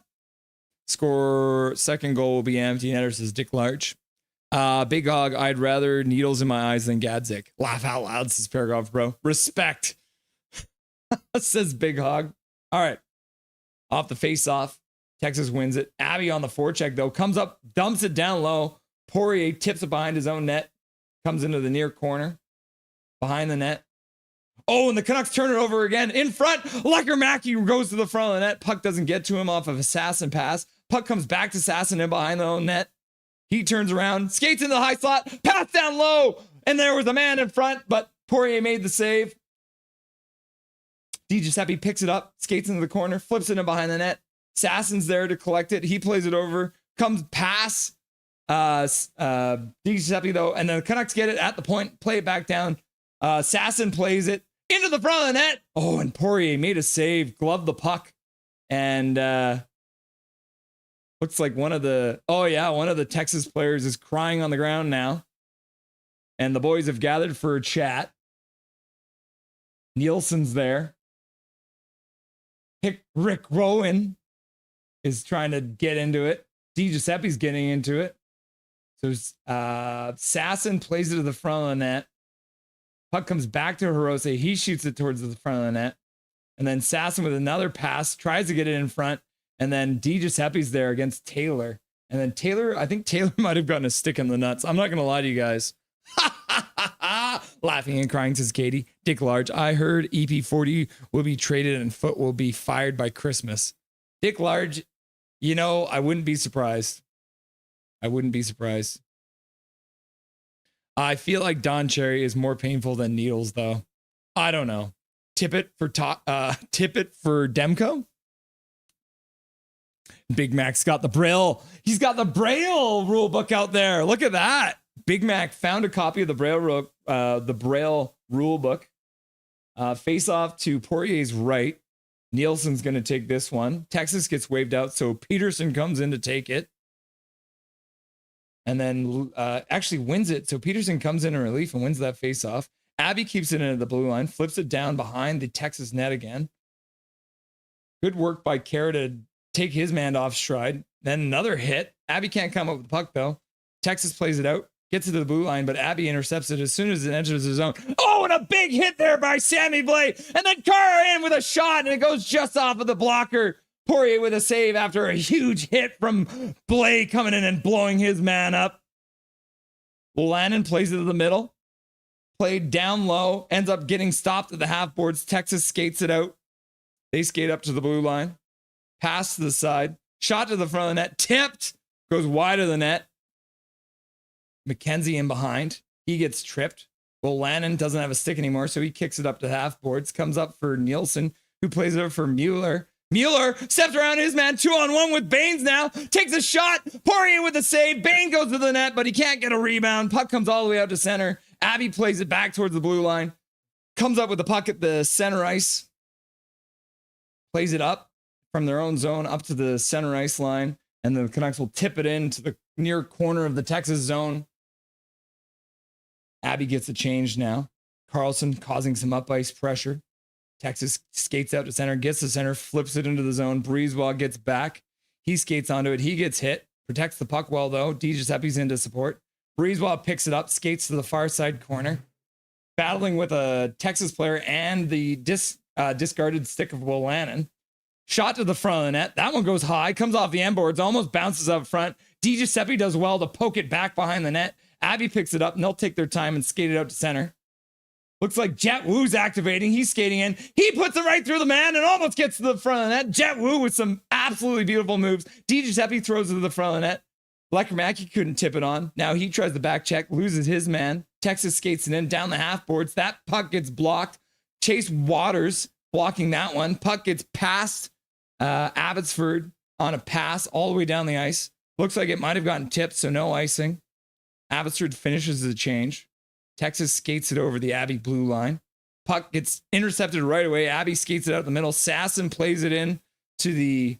[SPEAKER 1] Score, second goal will be empty netter, says Dick Larch. Big Hog, I'd rather needles in my eyes than Gadzik. Laugh out loud, says Paragraph Bro. Respect, says Big Hog. All right. Off the face-off. Texas wins it. Abby on the forecheck, though, comes up, dumps it down low. Poirier tips it behind his own net. Comes into the near corner. Behind the net. Oh, and the Canucks turn it over again. In front, Lecker Mackey goes to the front of the net. Puck doesn't get to him off of a Sasson pass. Puck comes back to Sasson in behind the own net. He turns around, skates in the high slot, pass down low, and there was a man in front, but Poirier made the save. DiGiuseppe picks it up, skates into the corner, flips it in behind the net. Sasson's there to collect it. He plays it over, comes past DiGiuseppe, though, and then the Canucks get it at the point, play it back down. Sasson plays it into the front of the net. Oh, and Poirier made a save, gloved the puck, and looks like one of the Texas players is crying on the ground now. And the boys have gathered for a chat. Nielsen's there. Rick Rowan is trying to get into it. DiGiuseppe's getting into it. So Sasson plays it to the front of the net. Puck comes back to Hirose. He shoots it towards the front of the net. And then Sasson with another pass tries to get it in front. And then DiGiuseppe's there against Taylor. And then I think Taylor might have gotten a stick in the nuts. I'm not going to lie to you guys. Laughing and crying, says Katie. Dick Large, I heard EP40 will be traded and Foot will be fired by Christmas. Dick Large, you know, I wouldn't be surprised. I wouldn't be surprised. I feel like Don Cherry is more painful than Needles, though. I don't know. Tippett for Demko. Big Mac's got the Braille. He's got the Braille rule book out there. Look at that. Big Mac found a copy of the Braille rule book. Face off to Poirier's right. Nielsen's going to take this one. Texas gets waved out, so Peterson comes in to take it. And then actually wins it. So Peterson comes in relief and wins that face off. Abby keeps it into the blue line, flips it down behind the Texas net again. Good work by Kerr to take his man off stride. Then another hit. Abby can't come up with the puck, though. Texas plays it out, gets it to the blue line, but Abby intercepts it as soon as it enters the zone. Oh, and a big hit there by Sammy Blay. And then Kerr in with a shot, and it goes just off of the blocker. Poirier with a save after a huge hit from Blay coming in and blowing his man up. Lannon plays it to the middle. Played down low. Ends up getting stopped at the half boards. Texas skates it out. They skate up to the blue line. Pass to the side. Shot to the front of the net. Tipped. Goes wide of the net. McKenzie in behind. He gets tripped. Well, Lannon doesn't have a stick anymore, so he kicks it up to half boards. Comes up for Nielsen, who plays it up for Mueller. Mueller steps around his man 2-on-1 with Baines now. Takes a shot. Poirier with the save. Baines goes to the net, but he can't get a rebound. Puck comes all the way out to center. Abby plays it back towards the blue line. Comes up with the puck at the center ice. Plays it up from their own zone up to the center ice line. And the Canucks will tip it into the near corner of the Texas zone. Abby gets the change now. Carlson causing some up ice pressure. Texas skates out to center, gets to center, flips it into the zone. Breezewell gets back. He skates onto it. He gets hit. Protects the puck well, though. DiGiuseppe's into support. Breezewell picks it up, skates to the far side corner. Battling with a Texas player and the discarded stick of Will Lannon. Shot to the front of the net. That one goes high, comes off the end boards, almost bounces up front. DiGiuseppe does well to poke it back behind the net. Abby picks it up, and they'll take their time and skate it out to center. Looks like Jet Wu's activating. He's skating in. He puts it right through the man and almost gets to the front of the net. Jet Wu with some absolutely beautiful moves. DiGiuseppe throws it to the front of the net. Lekermacki couldn't tip it on. Now he tries the back check, loses his man. Texas skates it in down the half boards. That puck gets blocked. Chase Waters blocking that one. Puck gets past Abbotsford on a pass all the way down the ice. Looks like it might have gotten tipped, so no icing. Abbotsford finishes the change. Texas skates it over the Abby blue line. Puck gets intercepted right away. Abby skates it out the middle. Sasson plays it in to the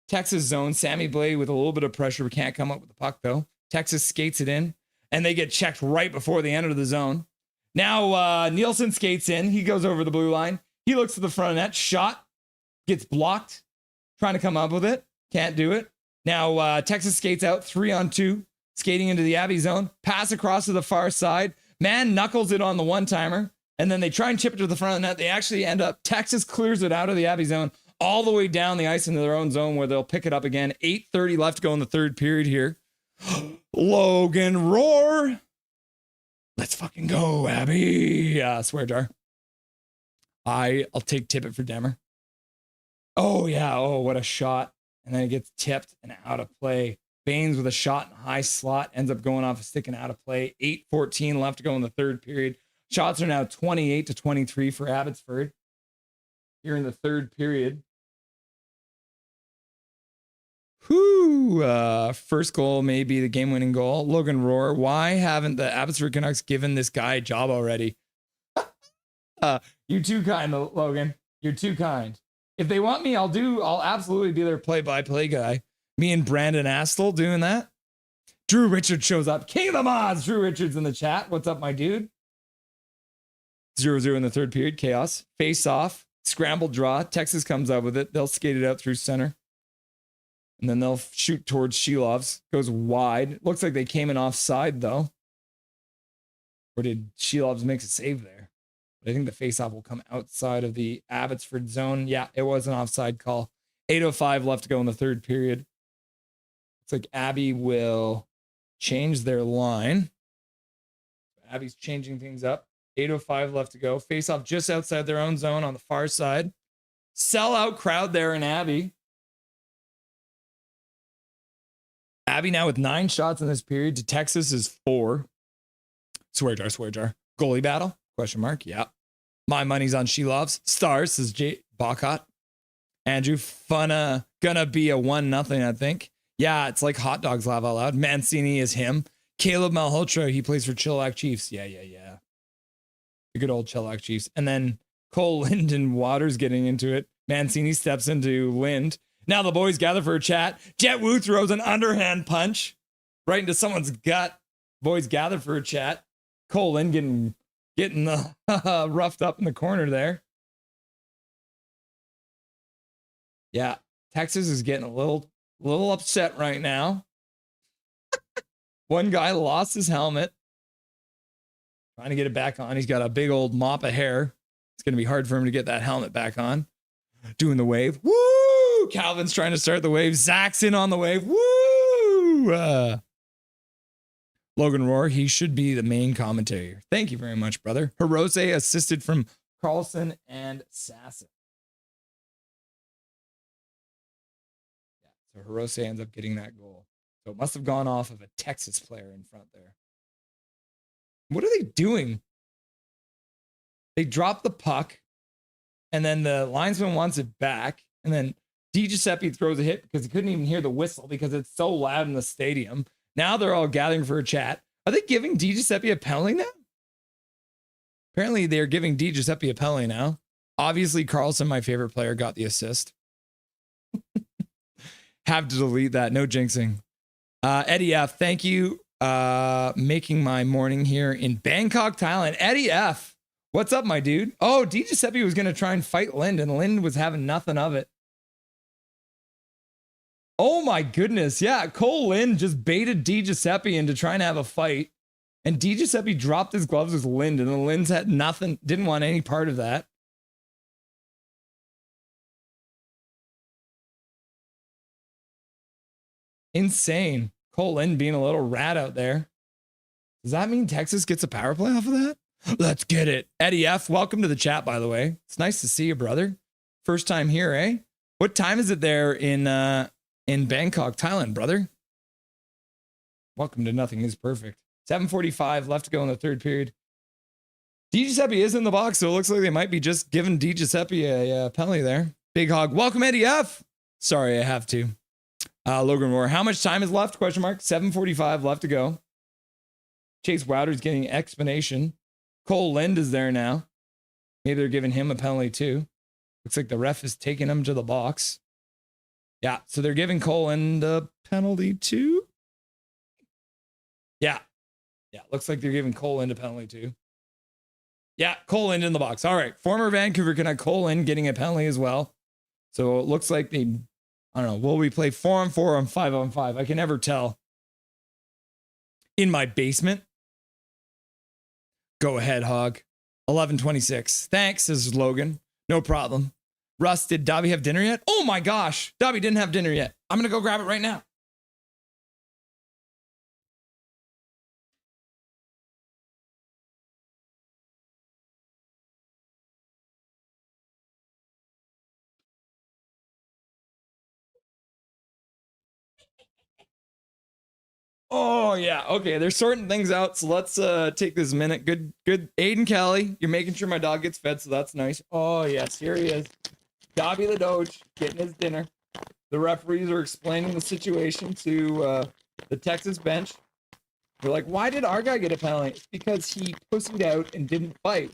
[SPEAKER 1] Texas zone. Sammy Blay with a little bit of pressure. We can't come up with the puck, though. Texas skates it in, and they get checked right before they enter the zone. Now Nielsen skates in. He goes over the blue line. He looks to the front of net. Shot. Gets blocked. Trying to come up with it. Can't do it. Now Texas skates out 3-on-2. Skating into the Abby zone. Pass across to the far side. Man knuckles it on the one-timer. And then they try and chip it to the front of the net. They actually end up, Texas clears it out of the Abby zone all the way down the ice into their own zone where they'll pick it up again. 8:30 left to go in the third period here. Logan Roar. Let's fucking go, Abby. Swear jar. I'll take Tippett for Demmer. Oh, yeah. Oh, what a shot. And then it gets tipped and out of play. Baines with a shot in high slot ends up going off a stick and out of play. 8:14 left to go in the third period. Shots are now 28-23 for Abbotsford here in the third period. First goal may be the game-winning goal. Logan Roar. Why haven't the Abbotsford Canucks given this guy a job already? You're too kind, Logan. You're too kind. If they want me, I'll absolutely be their play-by-play guy. Me and Brandon Astle doing that. Drew Richards shows up. King of the mods. Drew Richards in the chat. What's up, my dude? 0-0 in the third period. Chaos. Face off. Scramble draw. Texas comes up with it. They'll skate it out through center. And then they'll shoot towards Shilovs. Goes wide. Looks like they came in offside, though. Or did Shilovs make a save there? But I think the face-off will come outside of the Abbotsford zone. Yeah, it was an offside call. 8:05 left to go in the third period. Looks like Abby will change their line. Abby's changing things up. 8:05 left to go. Face off just outside their own zone on the far side. Sellout crowd there in Abby. Abby now with 9 shots in this period. To Texas is 4. Swear jar. Goalie battle? Question mark. Yeah. My money's on She Loves. Stars, says Jay Bacot. Andrew, gonna be a 1-0, I think. Yeah, it's like hot dogs laugh out loud. Mancini is him. Caleb Malhotra, he plays for Chilliwack Chiefs. Yeah. The good old Chilliwack Chiefs. And then Cole Lind and Waters getting into it. Mancini steps into Lind. Now the boys gather for a chat. Jet Wu throws an underhand punch right into someone's gut. Boys gather for a chat. Cole Lind getting the roughed up in the corner there. Yeah, Texas is getting a little upset right now. One guy lost his helmet. Trying to get it back on. He's got a big old mop of hair. It's going to be hard for him to get that helmet back on. Doing the wave. Woo! Calvin's trying to start the wave. Zach's in on the wave. Woo! Logan Rohr, he should be the main commentator. Thank you very much, brother. Hirose assisted from Carlson and Sasson. Yeah, so Hirose ends up getting that goal. So it must have gone off of a Texas player in front there. What are they doing? They drop the puck, and then the linesman wants it back, and then DiGiuseppe throws a hit because he couldn't even hear the whistle because it's so loud in the stadium. Now they're all gathering for a chat. Are they giving DiGiuseppe a penalty now? Apparently they're giving DiGiuseppe a penalty now. Obviously, Carlson, my favorite player, got the assist. Have to delete that. No jinxing. Eddie F., thank you. Making my morning here in Bangkok, Thailand. Eddie F., what's up, my dude? Oh, DiGiuseppe was going to try and fight Lind, and Lind was having nothing of it. Oh my goodness. Yeah, Cole Lind just baited DiGiuseppe into trying to have a fight. And DiGiuseppe dropped his gloves with Lind, and the Linds had nothing, didn't want any part of that. Insane. Cole Lind being a little rat out there. Does that mean Texas gets a power play off of that? Let's get it. Eddie F., welcome to the chat, by the way. It's nice to see you, brother. First time here, eh? What time is it there in Bangkok, Thailand, brother? Welcome to Nothing is Perfect. 7:45 left to go in the third period. DiGiuseppe is in the box, so it looks like they might be just giving DiGiuseppe a penalty there. Big hog. Welcome, Eddie F. Sorry, I have to. Logan Rohr. How much time is left? Question mark. 7:45 left to go. Chase Wowder's getting explanation. Cole Lind is there now. Maybe they're giving him a penalty too. Looks like the ref is taking him to the box. Yeah, so they're giving Cole Lind a penalty too. Yeah, looks like they're giving Cole Lind a penalty too. Yeah, Cole Lind in the box. All right, former Vancouver Canuck Cole Lind getting a penalty as well. So it looks like they, I don't know, will we play 4-on-4 or 5-on-5? I can never tell. In my basement. Go ahead, Hog. 11:26. Thanks, says Logan. No problem. Russ, did Dobby have dinner yet? Oh my gosh, Dobby didn't have dinner yet. I'm going to go grab it right now. Oh, yeah. Okay, they're sorting things out, so let's take this minute. Good. Aiden Kelly, you're making sure my dog gets fed, so that's nice. Oh, yes, here he is. Dobby the Doge getting his dinner. The referees are explaining the situation to the Texas bench. They're like, why did our guy get a penalty? It's because he pussied out and didn't fight.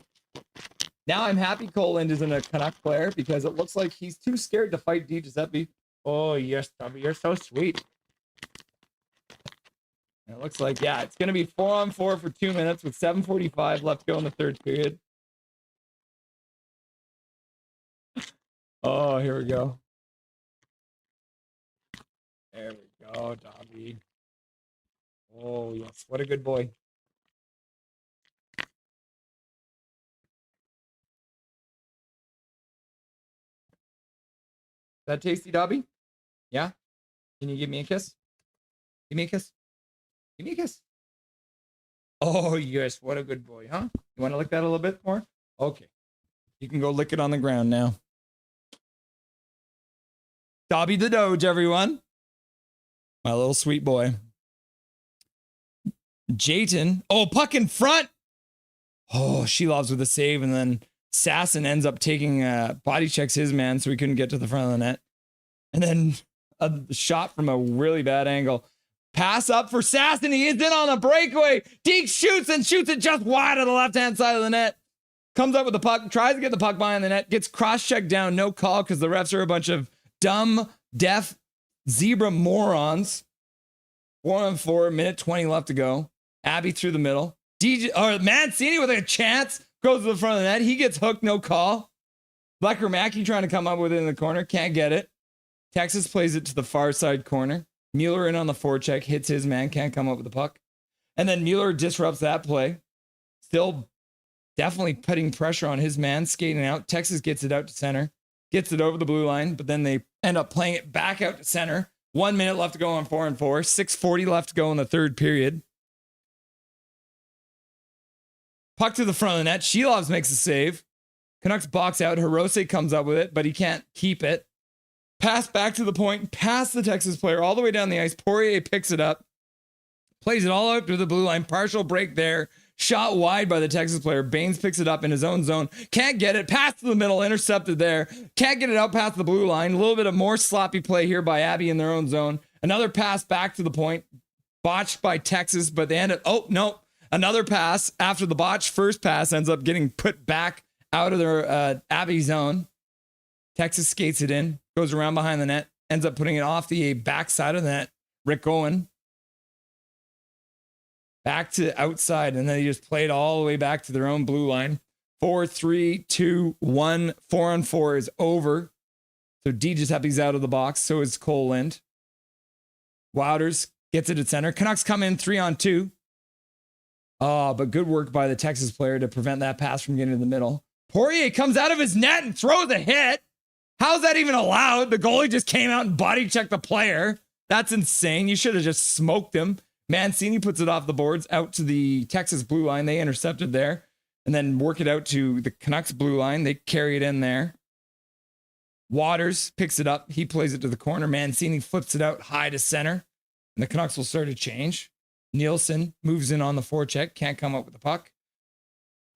[SPEAKER 1] Now I'm happy Cole Lind isn't a Canuck player because it looks like he's too scared to fight DiGiuseppe. Oh, yes, Dobby, you're so sweet. And it looks like, yeah, it's going to be 4-on-4 for 2 minutes with 7:45 left to go in the third period. Oh, here we go. There we go, Dobby. Oh, yes. What a good boy. Is that tasty, Dobby? Yeah? Can you give me a kiss? Give me a kiss. Give me a kiss. Oh, yes. What a good boy, huh? You want to lick that a little bit more? Okay. You can go lick it on the ground now. Dobby the Doge, everyone. My little sweet boy. Jayton. Oh, puck in front. Oh, she loves with a save. And then Sasson ends up taking body checks his man so he couldn't get to the front of the net. And then a shot from a really bad angle. Pass up for Sasson. He is in on a breakaway. Deke shoots and shoots it just wide of the left-hand side of the net. Comes up with the puck, tries to get the puck behind the net, gets cross-checked down, no call because the refs are a bunch of dumb, deaf, zebra morons. 4-on-4, minute 20 left to go. Abby through the middle. Mancini with a chance goes to the front of the net. He gets hooked, no call. Blecker Mackey trying to come up with it in the corner, can't get it. Texas plays it to the far side corner. Mueller in on the forecheck, hits his man, can't come up with the puck. And then Mueller disrupts that play. Still definitely putting pressure on his man, skating out. Texas gets it out to center, gets it over the blue line, but then they end up playing it back out to center. 1 minute left to go on 4-on-4. 6:40 left to go in the third period. Puck to the front of the net. Shelovs makes a save. Canucks box out. Hirose comes up with it, but he can't keep it. Pass back to the point, past the Texas player, all the way down the ice. Poirier picks it up, plays it all out to the blue line. Partial break there. Shot wide by the Texas player. Baines picks it up in his own zone. Can't get it. Pass to the middle. Intercepted there. Can't get it out past the blue line. A little bit of more sloppy play here by Abby in their own zone. Another pass back to the point. Botched by Texas, but they end up... Oh, no. Another pass after the botched first pass ends up getting put back out of their Abby zone. Texas skates it in. Goes around behind the net. Ends up putting it off the backside of the net. Rick Owen. Back to outside, and then they just played all the way back to their own blue line. 4-3-2-1. 4-on-4 is over. So D Giuseppe's out of the box. So is Cole Lind. Wouters gets it at center. Canucks come in 3-on-2. Oh, but good work by the Texas player to prevent that pass from getting in the middle. Poirier comes out of his net and throws a hit. How's that even allowed? The goalie just came out and body checked the player. That's insane. You should have just smoked him. Mancini puts it off the boards out to the Texas blue line. They intercepted there and then work it out to the Canucks blue line. They carry it in there. Waters picks it up. He plays it to the corner. Mancini flips it out high to center. And the Canucks will start to change. Nielsen moves in on the forecheck. Can't come up with the puck.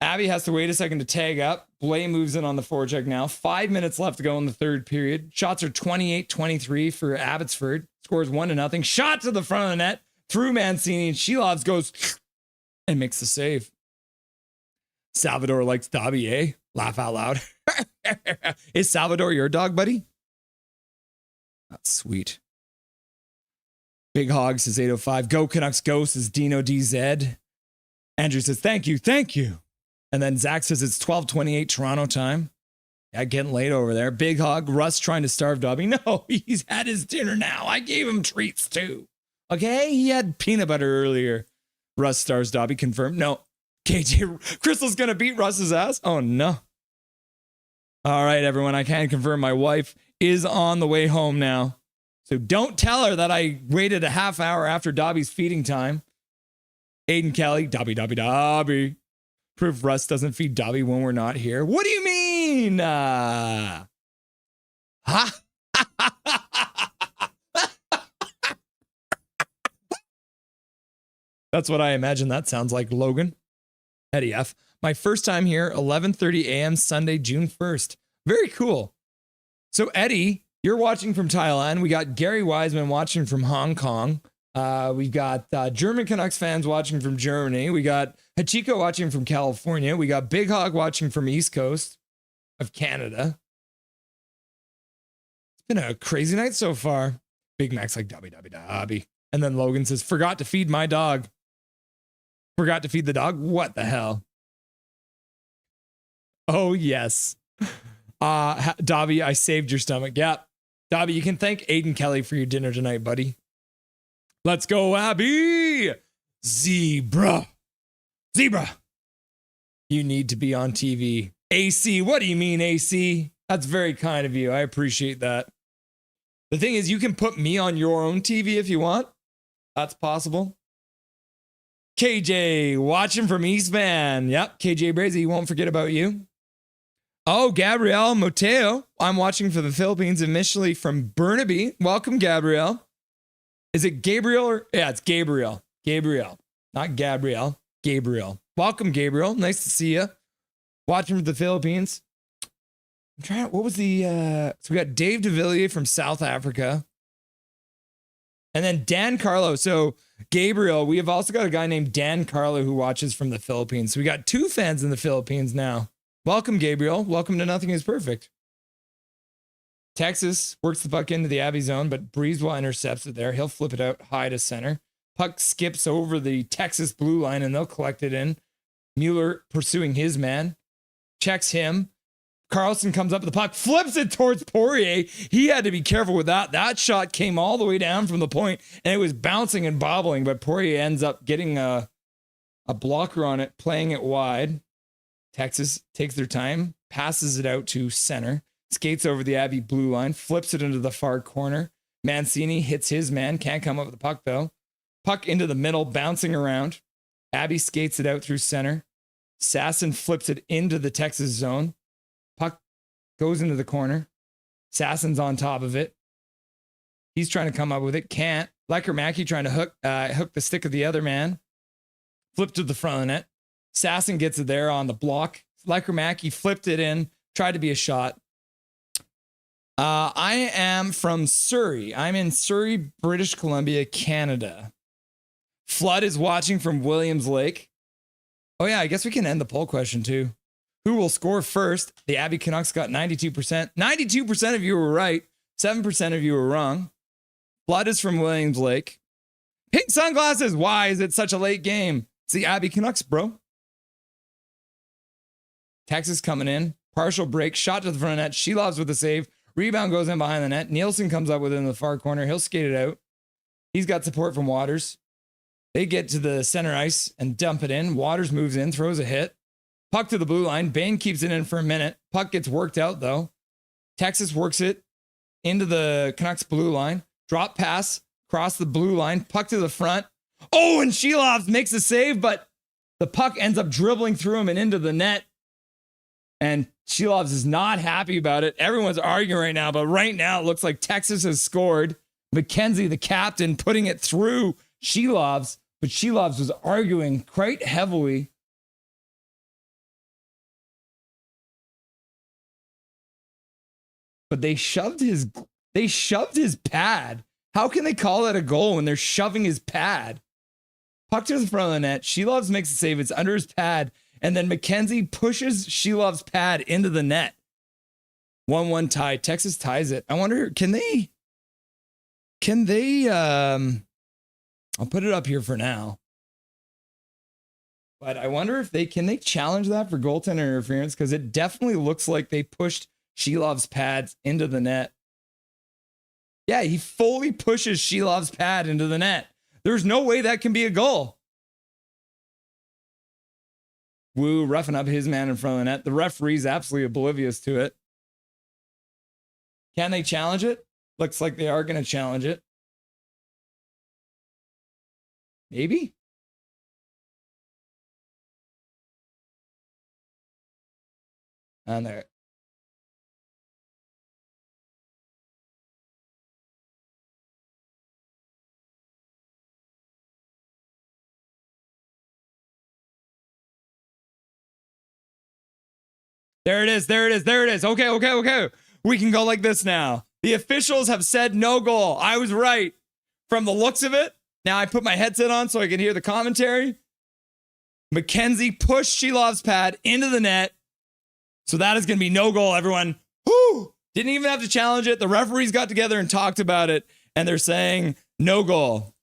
[SPEAKER 1] Abby has to wait a second to tag up. Blay moves in on the forecheck now. 5 minutes left to go in the third period. Shots are 28-23 for Abbotsford. Scores 1-0. Shot to the front of the net through Mancini. And Shelovs goes and makes the save. Salvador likes Dobby, eh? Laugh out loud. Is Salvador your dog, buddy? That's sweet. Big Hog says 805. Go Canucks Go says Dino DZ. Andrew says thank you. And then Zach says it's 12:28 Toronto time. Yeah, getting late over there. Big Hog. Russ trying to starve Dobby. No, he's had his dinner now. I gave him treats too. Okay, he had peanut butter earlier. Russ stars Dobby. Confirmed. No. KJ Crystal's gonna beat Russ's ass. Oh no. All right, everyone. I can confirm my wife is on the way home now. So don't tell her that I waited a half hour after Dobby's feeding time. Aiden Kelly, Dobby. Proof Russ doesn't feed Dobby when we're not here. What do you mean? Huh? That's what I imagine that sounds like, Logan. Eddie F. My first time here, 11:30 a.m. Sunday, June 1st. Very cool. So Eddie, you're watching from Thailand. We got Gary Wiseman watching from Hong Kong. We've got German Canucks fans watching from Germany. We got Hachiko watching from California. We got Big Hog watching from East Coast of Canada. It's been a crazy night so far. Big Mac's like, Dobby. And then Logan says, forgot to feed my dog. Forgot to feed the dog? What the hell? Oh, yes. Dobby, I saved your stomach. Yeah. Dobby, you can thank Aiden Kelly for your dinner tonight, buddy. Let's go, Abby. Zebra. You need to be on TV. AC, what do you mean, AC? That's very kind of you. I appreciate that. The thing is, you can put me on your own TV if you want. That's possible. KJ watching from East Van. Yep, KJ Brazy, he won't forget about you. Oh, Gabrielle Moteo. I'm watching for the Philippines initially from Burnaby. Welcome, Gabrielle. Is it Gabriel or? Yeah, it's Gabriel. Gabriel, not Gabrielle. Gabriel. Welcome, Gabriel. Nice to see you. Watching from the Philippines. I'm trying. What was the? So we got Dave DeVilliers from South Africa, and then Dan Carlo. So Gabriel, we have also got a guy named Dan Carlo who watches from the Philippines. So we got 2 fans in the Philippines now. Welcome, Gabriel. Welcome to Nothing is Perfect. Texas works the puck into the Abbey zone, but Breezewell intercepts it there. He'll flip it out high to center. Puck skips over the Texas blue line, and they'll collect it in. Mueller pursuing his man. Checks him. Carlson comes up with the puck, flips it towards Poirier. He had to be careful with that. That shot came all the way down from the point, and it was bouncing and bobbling, but Poirier ends up getting a blocker on it, playing it wide. Texas takes their time, passes it out to center, skates over the Abbey blue line, flips it into the far corner. Mancini hits his man, can't come up with the puck though. Puck into the middle, bouncing around. Abbey skates it out through center. Sasson flips it into the Texas zone. Puck goes into the corner. Sasson's on top of it. He's trying to come up with it, can't. Lecker-Mackey trying to hook the stick of the other man. Flip to the front of the net. Sasson gets it there on the block. Lecker-Mackey flipped it in, tried to be a shot. I am from Surrey. I'm in Surrey, British Columbia, Canada. Flood is watching from Williams Lake. Oh, yeah, I guess we can end the poll question, too. Who will score first? The Abbey Canucks got 92%. 92% of you were right. 7% of you were wrong. Flood is from Williams Lake. Pink sunglasses. Why is it such a late game? It's the Abbey Canucks, bro. Texas coming in. Partial break. Shot to the front of the net. Shelov's with the save. Rebound goes in behind the net. Nielsen comes up with it in the far corner. He'll skate it out. He's got support from Waters. They get to the center ice and dump it in. Waters moves in, throws a hit. Puck to the blue line. Bain keeps it in for a minute. Puck gets worked out, though. Texas works it into the Canucks blue line. Drop pass, cross the blue line. Puck to the front. Oh, and Shelov makes a save, but the puck ends up dribbling through him and into the net. And Shelovs is not happy about it. Everyone's arguing right now, but right now it looks like Texas has scored. McKenzie, the captain, putting it through Shelovs, but Shelovs was arguing quite heavily. But they shoved his pad. How can they call that a goal when they're shoving his pad? Puck to the front of the net. Shelovs makes a save. It's under his pad. And then McKenzie pushes Shelov's pad into the net. 1-1 tie. Texas ties it. I wonder, can they, I'll put it up here for now. But I wonder if can they challenge that for goaltender interference? Because it definitely looks like they pushed Shelov's pads into the net. Yeah, he fully pushes Shelov's pad into the net. There's no way that can be a goal. Wu roughing up his man in front of the net. The referee's absolutely oblivious to it. Can they challenge it? Looks like they are going to challenge it. Maybe? And there. There it is. There it is. There it is. Okay. We can go like this now. The officials have said no goal. I was right from the looks of it. Now I put my headset on so I can hear the commentary. McKenzie pushed Shelov's pad into the net. So that is going to be no goal, everyone. Whoo! Didn't even have to challenge it. The referees got together and talked about it, and they're saying no goal.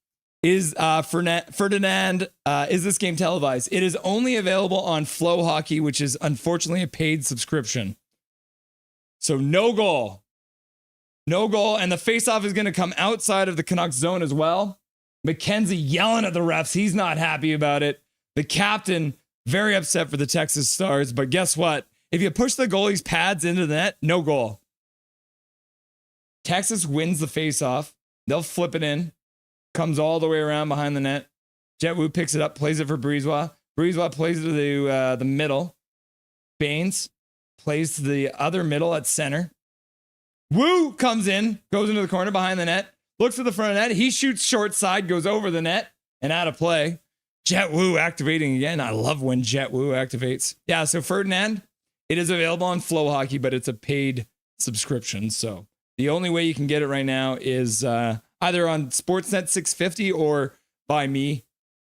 [SPEAKER 1] Is Ferdinand, is this game televised? It is only available on Flow Hockey, which is unfortunately a paid subscription. So no goal. No goal. And the faceoff is going to come outside of the Canucks zone as well. McKenzie yelling at the refs. He's not happy about it. The captain, very upset for the Texas Stars. But guess what? If you push the goalie's pads into the net, no goal. Texas wins the faceoff. They'll flip it in. Comes all the way around behind the net. Jet Wu picks it up, plays it for Brisebois. Brisebois plays it to the middle. Baines plays to the other middle at center. Wu comes in, goes into the corner behind the net, looks at the front of the net. He shoots short side, goes over the net and out of play. Jet Wu activating again. I love when Jet Wu activates. Yeah, so Ferdinand, it is available on Flow Hockey, but it's a paid subscription. So the only way you can get it right now is either on Sportsnet 650 or by me.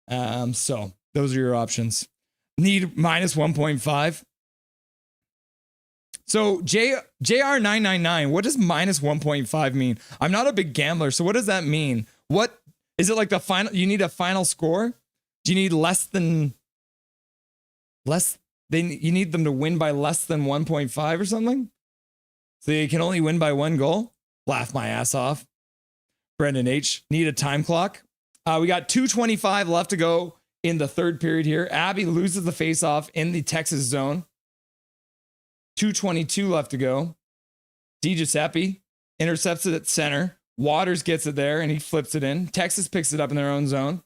[SPEAKER 1] So those are your options. Need minus 1.5. So JR999, what does minus 1.5 mean? I'm not a big gambler, so what does that mean? What is it like the final? You need a final score? Do you need you need them to win by less than 1.5 or something? So they can only win by 1 goal? Laugh my ass off. Brendan H, need a time clock. We got 2:25 left to go in the third period here. Abby loses the faceoff in the Texas zone. 2:22 left to go. Di Giuseppe intercepts it at center. Waters gets it there and he flips it in. Texas picks it up in their own zone.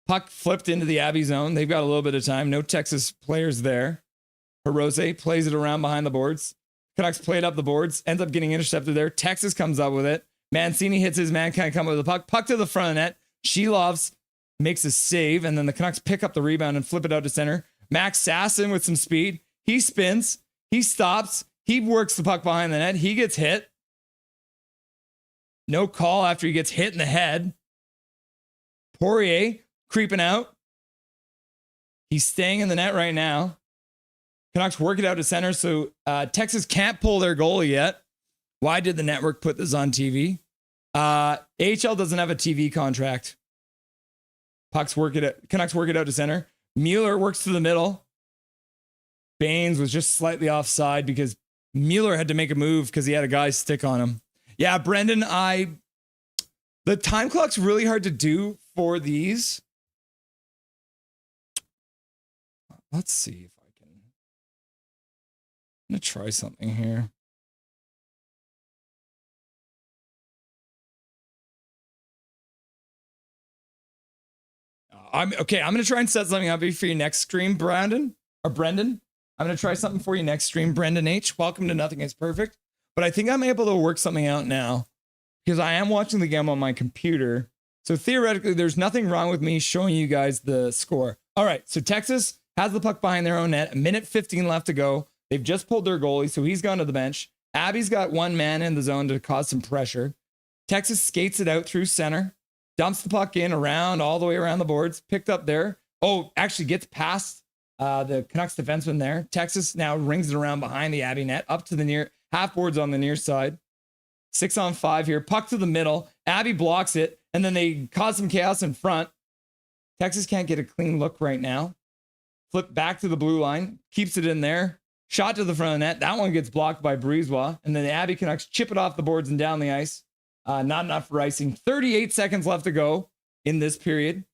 [SPEAKER 1] Puck flipped into the Abbey zone. They've got a little bit of time. No Texas players there. Hirose plays it around behind the boards. Canucks played up the boards. Ends up getting intercepted there. Texas comes up with it. Mancini hits his man. Can't come up with the puck. Puck to the front of the net. Shelovs makes a save. And then the Canucks pick up the rebound and flip it out to center. Max Sasson with some speed. He spins. He stops. He works the puck behind the net. He gets hit. No call after he gets hit in the head. Poirier creeping out. He's staying in the net right now. Canucks work it out to center, so Texas can't pull their goalie yet. Why did the network put this on TV? AHL doesn't have a TV contract. Canucks work it out to center. Mueller works to the middle. Baines was just slightly offside because Mueller had to make a move because he had a guy stick on him. Yeah, Brendan, the time clock's really hard to do for these. Let's see if I can. I'm going to try something here. I'm going to try and set something up for you next stream, Brendan. I'm going to try something for you next stream, Brendan H. Welcome to Nothing is Perfect. But I think I'm able to work something out now because I am watching the game on my computer. So theoretically, there's nothing wrong with me showing you guys the score. All right, so Texas has the puck behind their own net. 1:15 left to go. They've just pulled their goalie, so he's gone to the bench. Abby's got one man in the zone to cause some pressure. Texas skates it out through center, dumps the puck in around, all the way around the boards, picked up there. Oh, actually gets past the Canucks defenseman there. Texas now rings it around behind the Abby net, up to the near half boards on the near side. 6-on-5 here. Puck to the middle. Abby blocks it, and then they cause some chaos in front. Texas can't get a clean look right now. Flip back to the blue line. Keeps it in there. Shot to the front of the net. That one gets blocked by Brisebois. And then the Abby Canucks chip it off the boards and down the ice. Not enough for icing. 38 seconds left to go in this period.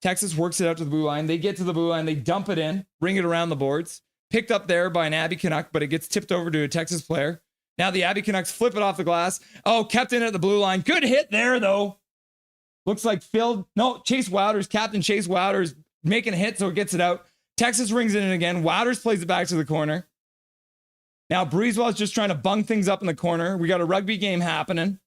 [SPEAKER 1] Texas works it out to the blue line. They get to the blue line. They dump it in. Bring it around the boards. Picked up there by an Abby Canuck, but it gets tipped over to a Texas player. Now the Abby Canucks flip it off the glass. Oh, kept in at the blue line. Good hit there, though. Looks like Chase Wouters, Captain Chase Wouters, making a hit, so it gets it out. Texas rings it in again. Wouters plays it back to the corner. Now Brisebois is just trying to bung things up in the corner. We got a rugby game happening.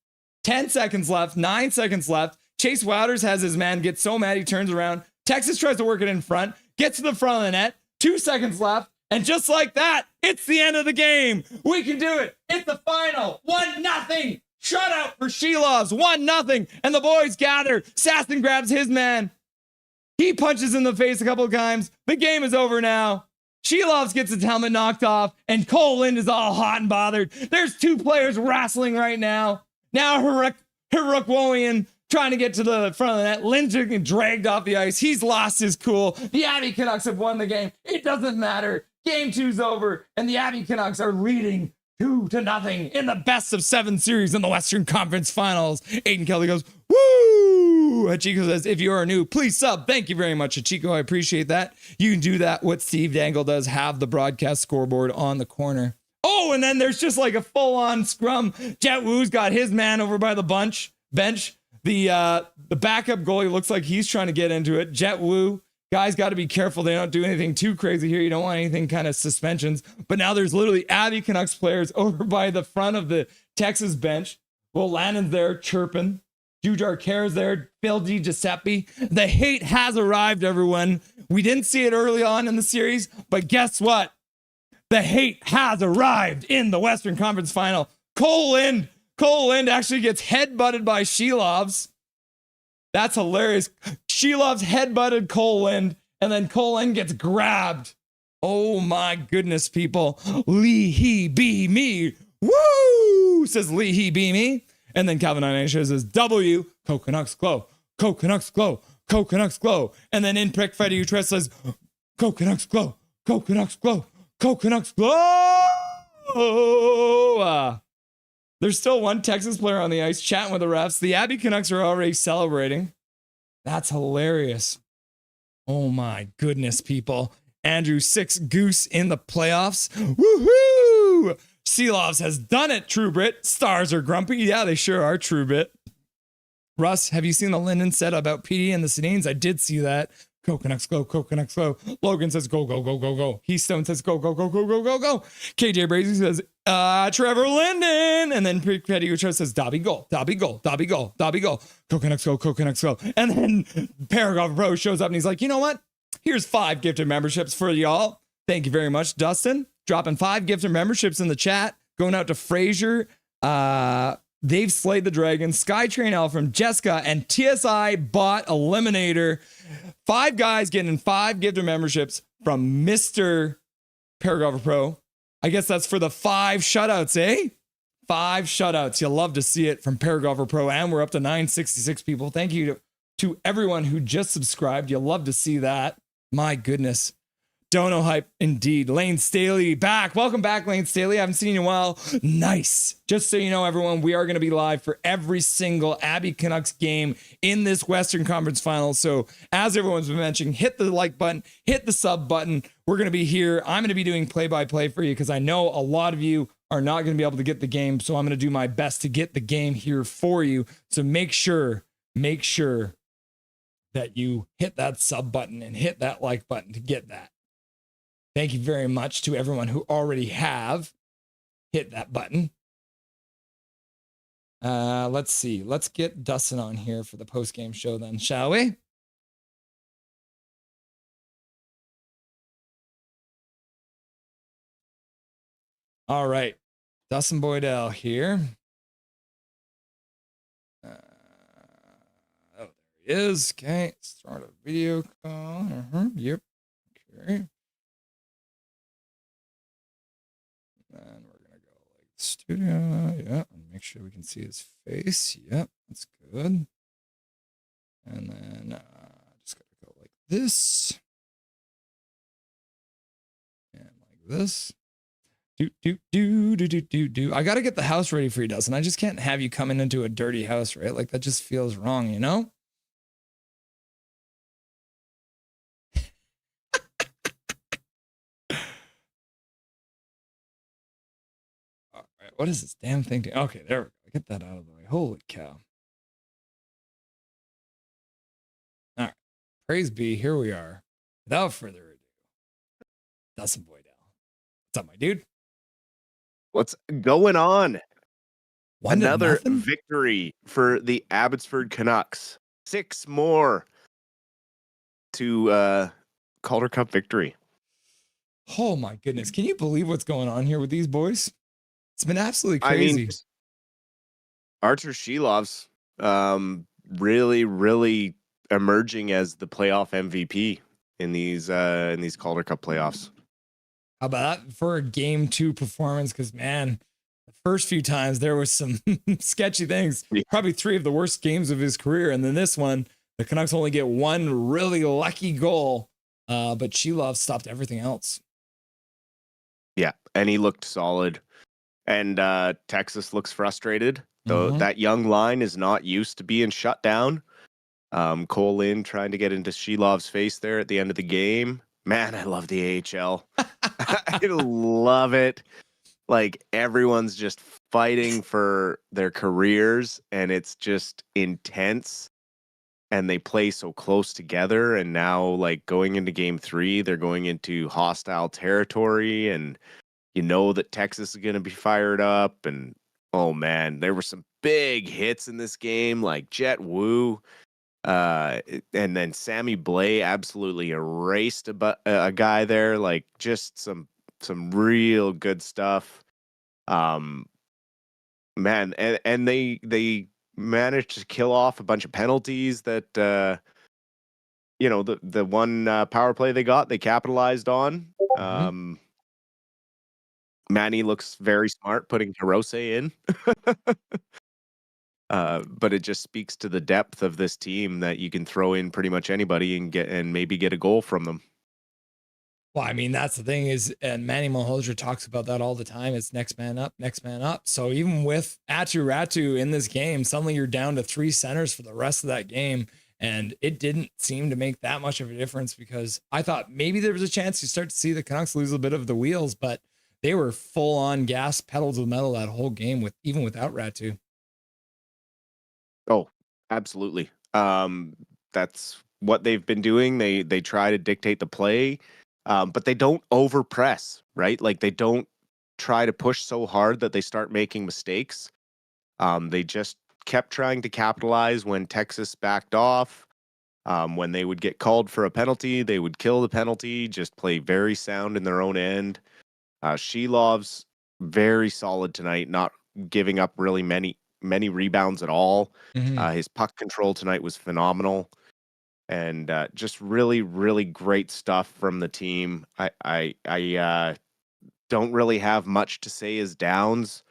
[SPEAKER 1] 10 seconds left. 9 seconds left. Chase Wouters has his man get so mad he turns around. Texas tries to work it in front. Gets to the front of the net. 2 seconds left. And just like that, it's the end of the game. We can do it. It's the final. 1-0. Shutout for Shelovs. 1-0. And the boys gather. Sasson grabs his man. He punches in the face a couple of times. The game is over now. Shelovs gets his helmet knocked off. And Cole Lind is all hot and bothered. There's two players wrestling right now. Now Hirukwoian trying to get to the front of the net. Lind's getting dragged off the ice. He's lost his cool. The Abby Canucks have won the game. It doesn't matter. Game 2's over, and the Abby Canucks are leading 2-0 in the best of 7 series in the Western Conference Finals. Aiden Kelly goes, woo! Hachiko says, if you are new, please sub. Thank you very much, Hachiko. I appreciate that. You can do that. What Steve Dangle does, have the broadcast scoreboard on the corner. Oh, and then there's just like a full-on scrum. Jet Wu's got his man over by the bench. The backup goalie looks like he's trying to get into it. Jet Wu. Guys got to be careful. They don't do anything too crazy here. You don't want anything kind of suspensions. But now there's literally Abby Canucks players over by the front of the Texas bench. Well, Lannon's there chirping. Jujar Care's there. Phil Di Giuseppe. The hate has arrived, everyone. We didn't see it early on in the series, but guess what? The hate has arrived in the Western Conference Final. Cole Lind actually gets headbutted by Shelovs. That's hilarious. Shelovs headbutted Cole Lind, and then Cole Lind gets grabbed. Oh my goodness, people. Lee he be me. Woo! Says Lee he be me. And then Calvin Inesha says W. Canucks glow. Canucks glow. Canucks glow. And then in prick Freddie Utrecht says Canucks glow. Canucks glow. Canucks glow. There's still one Texas player on the ice chatting with the refs. The Abbey Canucks are already celebrating. That's hilarious. Oh my goodness, people. Andrew 6 Goose in the playoffs. Woohoo! Seelovs has done it, True Brit. Stars are grumpy. Yeah, they sure are, True Brit. Russ, have you seen the Linden set about PD and the Sedines? I did see that. Canucks go, Canucks go. Logan says go, go, go, go, go. Heastone says go, go, go, go, go, go, go. KJ Brazy says Trevor Linden. And then Petty Ucho says Dobby goal, Dobby goal, Dobby goal, Dobby goal. Canucks go, Canucks go. And then Paragraph Pro shows up and he's like, you know what? Here's 5 gifted memberships for y'all. Thank you very much, Dustin. Dropping 5 gifted memberships in the chat. Going out to Frazier. They've slayed the dragon. Skytrain L from Jessica and TSI Bot Eliminator. 5 guys getting 5 gifted memberships from Mr. Paragrapher Pro. I guess that's for the 5 shutouts, eh? 5 shutouts. You'll love to see it from Paragrapher Pro. And we're up to 966 people. Thank you to everyone who just subscribed. You'll love to see that. My goodness. Dono hype indeed. Lane Staley back. Welcome back, Lane Staley. I haven't seen you in a while. Nice. Just so you know, everyone, we are going to be live for every single Abbey Canucks game in this Western Conference Final. So as everyone's been mentioning, hit the like button, hit the sub button. We're going to be here. I'm going to be doing play-by-play for you because I know a lot of you are not going to be able to get the game. So I'm going to do my best to get the game here for you. So make sure that you hit that sub button and hit that like button to get that. Thank you very much to everyone who already have hit that button. Let's see. Let's get Dustin on here for the post-game show then, shall we? All right. Dustin Boydell here. Oh, there he is. Okay. Start a video call. Yep. Okay. And we're going to go like studio. Yeah. And make sure we can see his face. Yep. That's good. And then just got to go like this. And like this. Do. I got to get the house ready for you, Dustin. I just can't have you coming into a dirty house, right? Like that just feels wrong, you know? What is this damn thing? Okay, there we go. Get that out of the way. Holy cow. All right. Praise be. Here we are. Without further ado, Dustin Boydell. What's up, my dude?
[SPEAKER 4] What's going on? Another
[SPEAKER 1] 1-0?
[SPEAKER 4] victory for the Abbotsford Canucks. 6 more to Calder Cup victory.
[SPEAKER 1] Oh, my goodness. Can you believe what's going on here with these boys? It's been absolutely crazy.
[SPEAKER 4] I mean, Artur Shelov's really emerging as the playoff MVP in these Calder Cup playoffs.
[SPEAKER 1] How about that for a game 2 performance? Because man, the first few times there was some sketchy things.
[SPEAKER 4] Yeah.
[SPEAKER 1] Probably 3 of the worst games of his career, and then this one, the Canucks only get 1 really lucky goal, but Shelov stopped everything else.
[SPEAKER 4] Yeah, and he looked solid. And Texas looks frustrated, though that young line is not used to being shut down. Cole Lind trying to get into Shelov's face there at the end of the game. Man, I love the AHL. I love it. Like everyone's just fighting for their careers, and it's just intense. And they play so close together. And now, like going into game 3, they're going into hostile territory, and you know that Texas is going to be fired up. And oh man, there were some big hits in this game, like Jet Wu. And then Sammy Blais absolutely erased a guy there. Like just some real good stuff. Man, and they managed to kill off a bunch of penalties that the one power play they got, they capitalized on. Manny looks very smart putting Hirose in. But it just speaks to the depth of this team that you can throw in pretty much anybody and maybe get a goal from them.
[SPEAKER 1] Well, I mean, that's the thing is, and Manny Malhotra talks about that all the time. It's next man up, next man up. So even with Ratu in this game, suddenly you're down to 3 centers for the rest of that game. And it didn't seem to make that much of a difference, because I thought maybe there was a chance you start to see the Canucks lose a bit of the wheels, but they were full on gas, pedal to the metal that whole game even without Ratu.
[SPEAKER 4] Oh, absolutely. That's what they've been doing. They try to dictate the play. But they don't overpress, right? Like they don't try to push so hard that they start making mistakes. They just kept trying to capitalize when Texas backed off. When they would get called for a penalty, they would kill the penalty, just play very sound in their own end. Shilov's very solid tonight, not giving up really many rebounds at all. His puck control tonight was phenomenal. And just really, really great stuff from the team. I don't really have much to say as downs,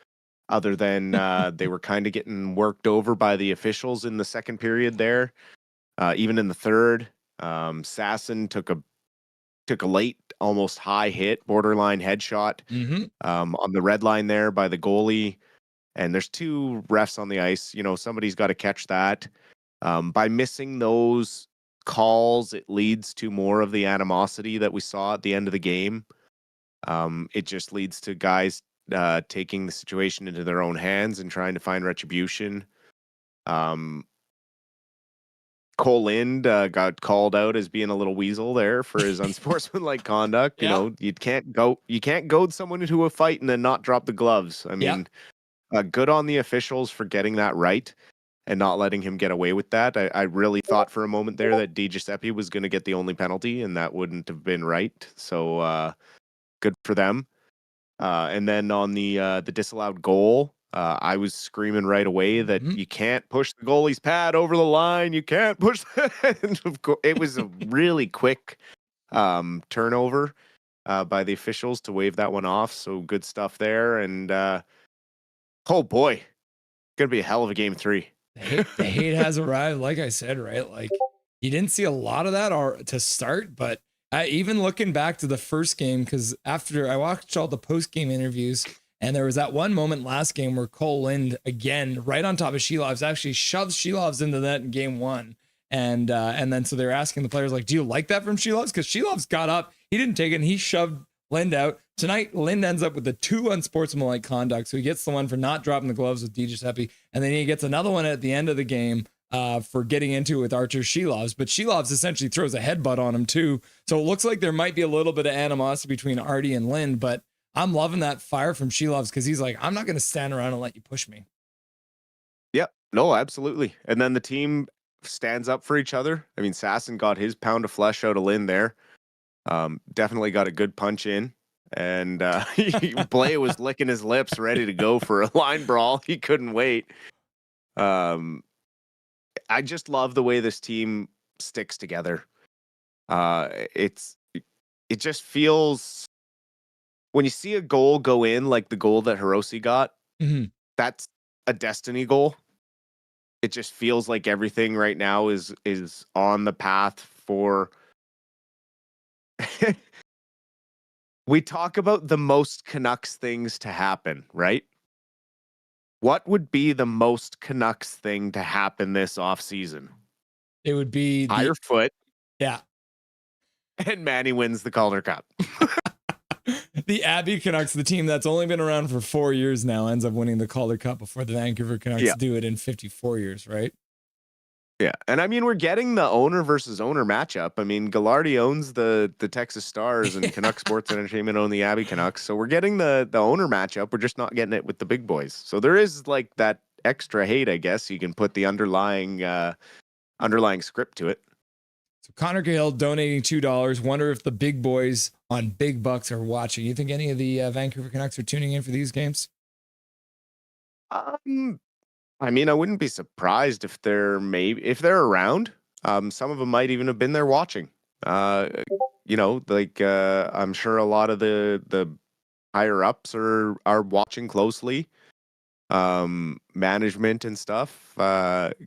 [SPEAKER 4] other than they were kind of getting worked over by the officials in the second period there. Even in the third, Sasson took a late, almost high hit, borderline headshot on the red line there by the goalie. And there's 2 refs on the ice. You know, somebody's got to catch that. By missing those calls, it leads to more of the animosity that we saw at the end of the game. It just leads to guys taking the situation into their own hands and trying to find retribution. Cole Lind got called out as being a little weasel there for his unsportsmanlike conduct.
[SPEAKER 1] Yeah.
[SPEAKER 4] You know, you can't goad someone into a fight and then not drop the gloves. I mean, good on the officials for getting that right and not letting him get away with that. I really thought for a moment there that Di Giuseppe was going to get the only penalty, and that wouldn't have been right. So good for them. And then on the disallowed goal, I was screaming right away that you can't push the goalie's pad over the line. You can't push. It was a really quick turnover by the officials to wave that one off. So good stuff there. And oh boy, gonna be a hell of a game 3.
[SPEAKER 1] The hate has arrived, like I said, right? Like you didn't see a lot of that to start, but even looking back to the first game, because after I watched all the post-game interviews, and there was that one moment last game where Cole Lind, again, right on top of Shilovs, actually shoves Shilovs into that in game 1. And then so they're asking the players, like, do you like that from Shilovs? Because Shilovs got up, he didn't take it, and he shoved Lind out. Tonight, Lind ends up with the 2 unsportsmanlike conduct. So he gets the one for not dropping the gloves with Di Giuseppe, and then he gets another one at the end of the game for getting into it with Artur Shilovs. But Shilovs essentially throws a headbutt on him too. So it looks like there might be a little bit of animosity between Artie and Lind, but I'm loving that fire from Shilovs because he's like, I'm not going to stand around and let you push me.
[SPEAKER 4] Yep. No, absolutely. And then the team stands up for each other. I mean, Sasson got his pound of flesh out of Lind there. Definitely got a good punch in. And Blais was licking his lips, ready to go for a line brawl. He couldn't wait. I just love the way this team sticks together. It just feels, when you see a goal go in, like the goal that Hirose got, that's a destiny goal. It just feels like everything right now is on the path for. We talk about the most Canucks things to happen, right? What would be the most Canucks thing to happen this offseason?
[SPEAKER 1] It would be
[SPEAKER 4] higher foot.
[SPEAKER 1] Yeah.
[SPEAKER 4] And Manny wins the Calder Cup.
[SPEAKER 1] the Abbey Canucks, the team that's only been around for 4 years now, ends up winning the Calder Cup before the Vancouver Canucks do it in 54 years, right?
[SPEAKER 4] Yeah, and I mean, we're getting the owner versus owner matchup. I mean, Gallardi owns the Texas Stars, and Canuck Sports Entertainment own the Abbey Canucks. So we're getting the owner matchup. We're just not getting it with the big boys. So there is like that extra hate, I guess. You can put the underlying script to it.
[SPEAKER 1] So Connor Cahill donating $2. Wonder if the big boys on big bucks are watching. You think any of the Vancouver Canucks are tuning in for these games?
[SPEAKER 4] I mean, I wouldn't be surprised if they're around. Some of them might even have been there watching. I'm sure a lot of the higher ups are watching closely. Management and stuff,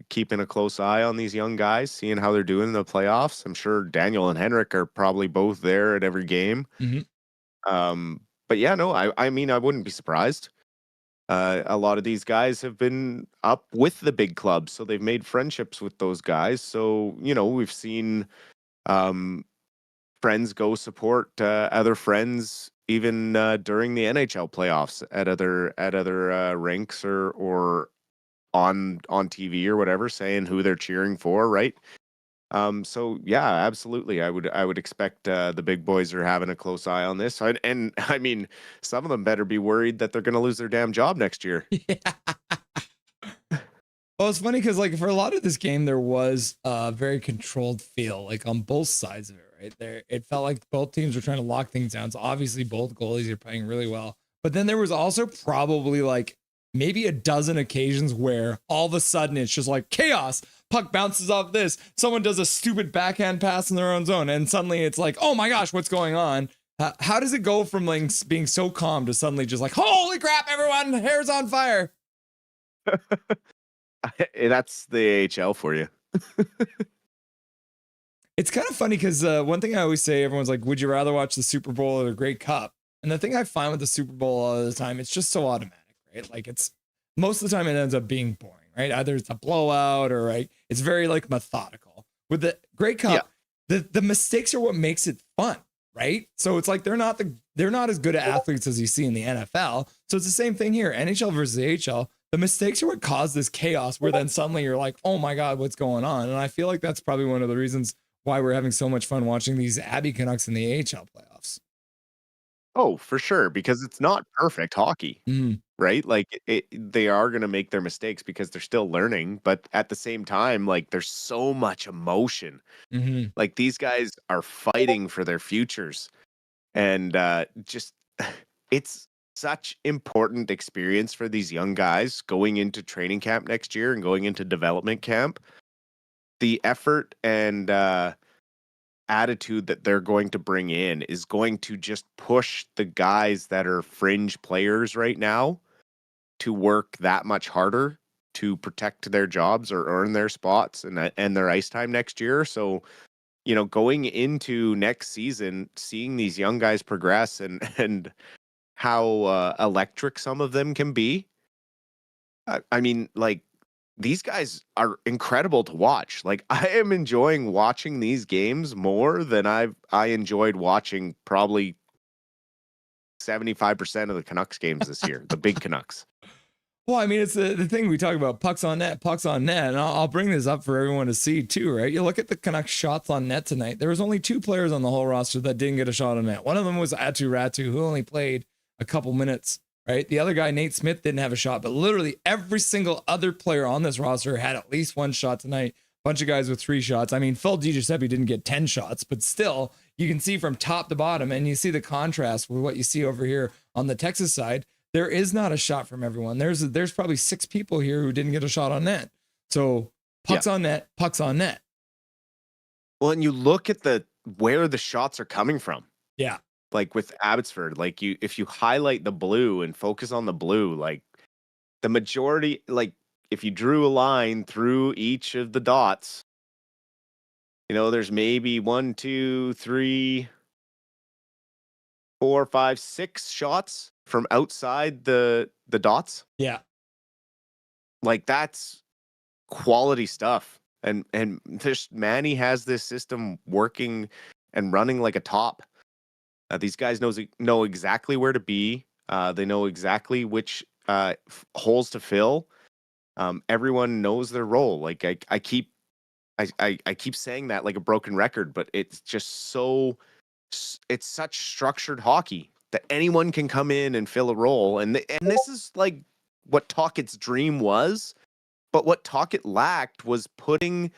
[SPEAKER 4] keeping a close eye on these young guys, seeing how they're doing in the playoffs. I'm sure Daniel and Henrik are probably both there at every game.
[SPEAKER 1] Mm-hmm.
[SPEAKER 4] But yeah, no, I mean, I wouldn't be surprised. A lot of these guys have been up with the big clubs, so they've made friendships with those guys. So, we've seen friends go support other friends even during the NHL playoffs at other rinks or on TV or whatever, saying who they're cheering for, right? So yeah, absolutely. I would expect the big boys are having a close eye on this. And I mean, some of them better be worried that they're going to lose their damn job next year.
[SPEAKER 1] Yeah. Well, it's funny because like for a lot of this game, there was a very controlled feel like on both sides of it, right? There, it felt like both teams were trying to lock things down. So obviously both goalies are playing really well. But then there was also probably like maybe a dozen occasions where all of a sudden it's just like chaos. Puck bounces off this. Someone does a stupid backhand pass in their own zone. And suddenly it's like, oh my gosh, what's going on? How does it go from like being so calm to suddenly just like, holy crap, everyone, hair's on fire?
[SPEAKER 4] That's the AHL for you.
[SPEAKER 1] It's kind of funny because one thing I always say, everyone's like, would you rather watch the Super Bowl or the Grey Cup? And the thing I find with the Super Bowl all the time, it's just so automatic, right? Like it's most of the time it ends up being boring, right? Either it's a blowout or right, it's very like methodical. With the Grey Cup, the mistakes are what makes it fun, right? So it's like they're not as good at athletes as you see in the NFL. So it's the same thing here, NHL versus AHL. The mistakes are what cause this chaos where then suddenly you're like, oh my God, what's going on? And I feel like that's probably one of the reasons why we're having so much fun watching these Abbey Canucks in the AHL playoffs.
[SPEAKER 4] Oh, for sure, because it's not perfect hockey, right? Like they are going to make their mistakes because they're still learning. But at the same time, like there's so much emotion. Like these guys are fighting for their futures. And just it's such important experience for these young guys going into training camp next year and going into development camp. The effort and attitude that they're going to bring in is going to just push the guys that are fringe players right now to work that much harder to protect their jobs or earn their spots and their ice time next year. So, going into next season, seeing these young guys progress and how electric some of them can be. I mean, like, these guys are incredible to watch. Like, I am enjoying watching these games more than I enjoyed watching probably 75% of the Canucks games this year, the big Canucks.
[SPEAKER 1] Well, I mean, it's the thing we talk about, pucks on net. And I'll bring this up for everyone to see too, right? You look at the Canucks shots on net tonight. There was only 2 players on the whole roster that didn't get a shot on net. One of them was Atu Ratu, who only played a couple minutes, right? The other guy, Nate Smith, didn't have a shot, but literally every single other player on this roster had at least 1 shot tonight. Bunch of guys with 3 shots. I mean, Phil DiGiuseppe didn't get 10 shots, but still, you can see from top to bottom, and you see the contrast with what you see over here on the Texas side. There is not a shot from everyone. There's probably 6 people here who didn't get a shot on net. So pucks on net, pucks on net.
[SPEAKER 4] Well, and you look at where the shots are coming from.
[SPEAKER 1] Yeah.
[SPEAKER 4] Like with Abbotsford, like if you highlight the blue and focus on the blue, like the majority, like if you drew a line through each of the dots, there's maybe 1, 2, 3, 4, 5, 6 shots from outside the dots.
[SPEAKER 1] Yeah.
[SPEAKER 4] Like that's quality stuff. And Manny has this system working and running like a top. These guys know exactly where to be. They know exactly which holes to fill. Everyone knows their role. Like I keep saying that like a broken record, but it's just it's such structured hockey that anyone can come in and fill a role. And this is like what Tocchet's dream was, but what Tocchet lacked was putting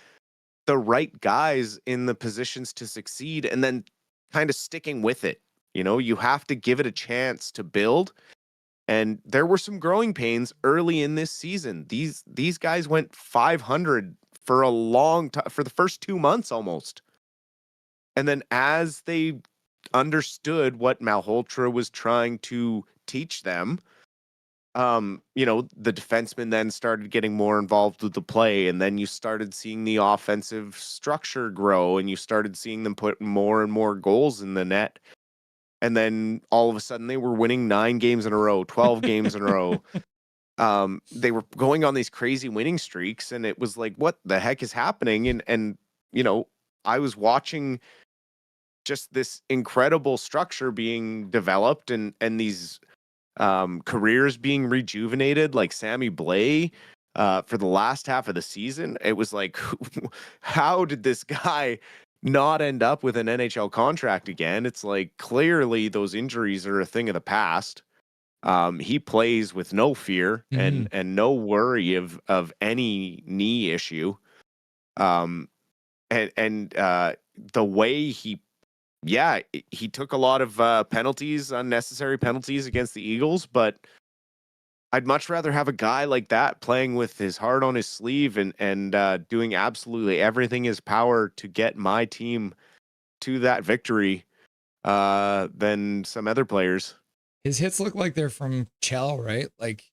[SPEAKER 4] the right guys in the positions to succeed and then kind of sticking with it. You have to give it a chance to build. And there were some growing pains early in this season. These guys went 500 for a long time, for the first 2 months almost. And then as they understood what Malhotra was trying to teach them, the defensemen then started getting more involved with the play, and then you started seeing the offensive structure grow, and you started seeing them put more and more goals in the net. And then all of a sudden they were winning 9 games in a row, 12 games in a row. They were going on these crazy winning streaks, and it was like, what the heck is happening? And I was watching just this incredible structure being developed and these careers being rejuvenated, like Sammy Blais for the last half of the season. It was like, how did this guy not end up with an NHL contract again? It's like, clearly those injuries are a thing of the past. He plays with no fear and no worry of any knee issue. And the way he took a lot of penalties, unnecessary penalties against the Eagles, but I'd much rather have a guy like that playing with his heart on his sleeve and doing absolutely everything in his power to get my team to that victory than some other players.
[SPEAKER 1] His hits look like they're from Chell, right? Like,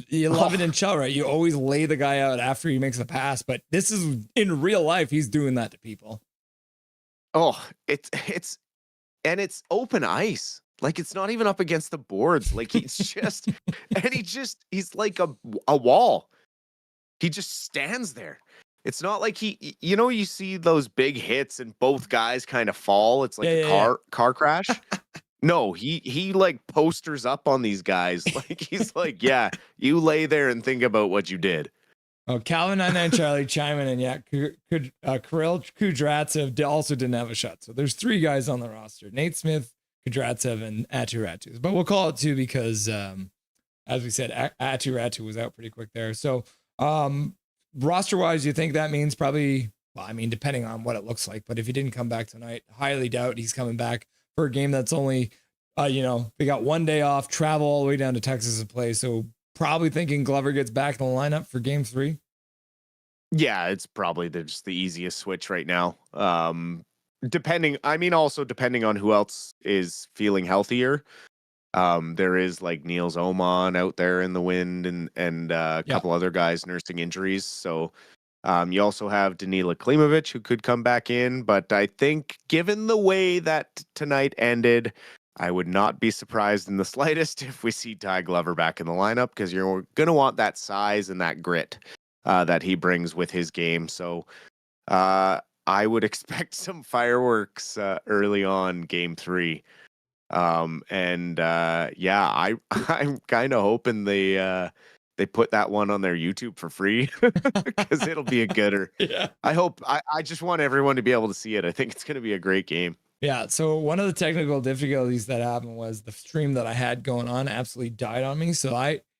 [SPEAKER 1] you love it in Chell, right? You always lay the guy out after he makes a pass, but this is in real life. He's doing that to people. Oh,
[SPEAKER 4] it's open ice. Like, it's not even up against the boards. Like, he's just, he's like a wall. He just stands there. It's not like you see those big hits and both guys kind of fall. It's like a car crash. No, he like posters up on these guys. Like, he's like, yeah, you lay there and think about what you did.
[SPEAKER 1] Oh, Calvin and Charlie chime in, and Kirill Kudratsev also didn't have a shot. So there's 3 guys on the roster: Nate Smith, Kudratsev, and Aatu. But we'll call it 2 because, as we said, Aatu was out pretty quick there. So roster-wise, you think that means probably, well, I mean, depending on what it looks like, but if he didn't come back tonight, highly doubt he's coming back for a game that's only, they got 1 day off, travel all the way down to Texas to play. So probably thinking Glover gets back in the lineup for game 3.
[SPEAKER 4] Yeah, it's probably just the easiest switch right now. Depending on who else is feeling healthier. There is like Niels Oman out there in the wind and a couple other guys nursing injuries. So you also have Danila Klimovic, who could come back in. But I think given the way that tonight ended, I would not be surprised in the slightest if we see Ty Glover back in the lineup, because you're going to want that size and that grit that he brings with his game. So I would expect some fireworks early on game 3. I'm kind of hoping they put that one on their YouTube for free, because it'll be a gooder.
[SPEAKER 1] Yeah.
[SPEAKER 4] I just want everyone to be able to see it. I think it's going to be a great game.
[SPEAKER 1] Yeah. So one of the technical difficulties that happened was the stream that I had going on absolutely died on me. So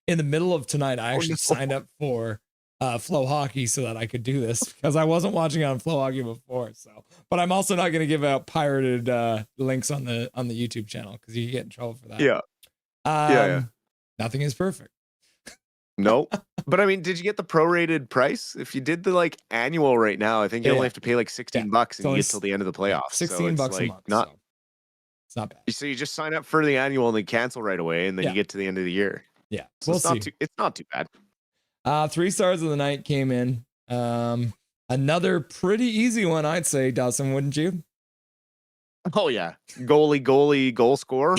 [SPEAKER 1] in the middle of tonight, I actually signed up for Flow Hockey so that I could do this, because I wasn't watching on Flow Hockey before. So, but I'm also not going to give out pirated links on the YouTube channel, because you get in trouble for that.
[SPEAKER 4] Yeah.
[SPEAKER 1] Nothing is perfect.
[SPEAKER 4] Nope. But I mean, did you get the prorated price? If you did the like annual right now, I think you only have to pay like $16 and you get till the end of the playoffs.
[SPEAKER 1] $16
[SPEAKER 4] like
[SPEAKER 1] a month. So it's not bad.
[SPEAKER 4] So you just sign up for the annual and then cancel right away, and then you get to the end of the year.
[SPEAKER 1] Yeah.
[SPEAKER 4] So it's not too bad.
[SPEAKER 1] 3 stars of the night came in. Another pretty easy one, I'd say, Dustin, wouldn't you?
[SPEAKER 4] Oh yeah, goalie, goal scorer.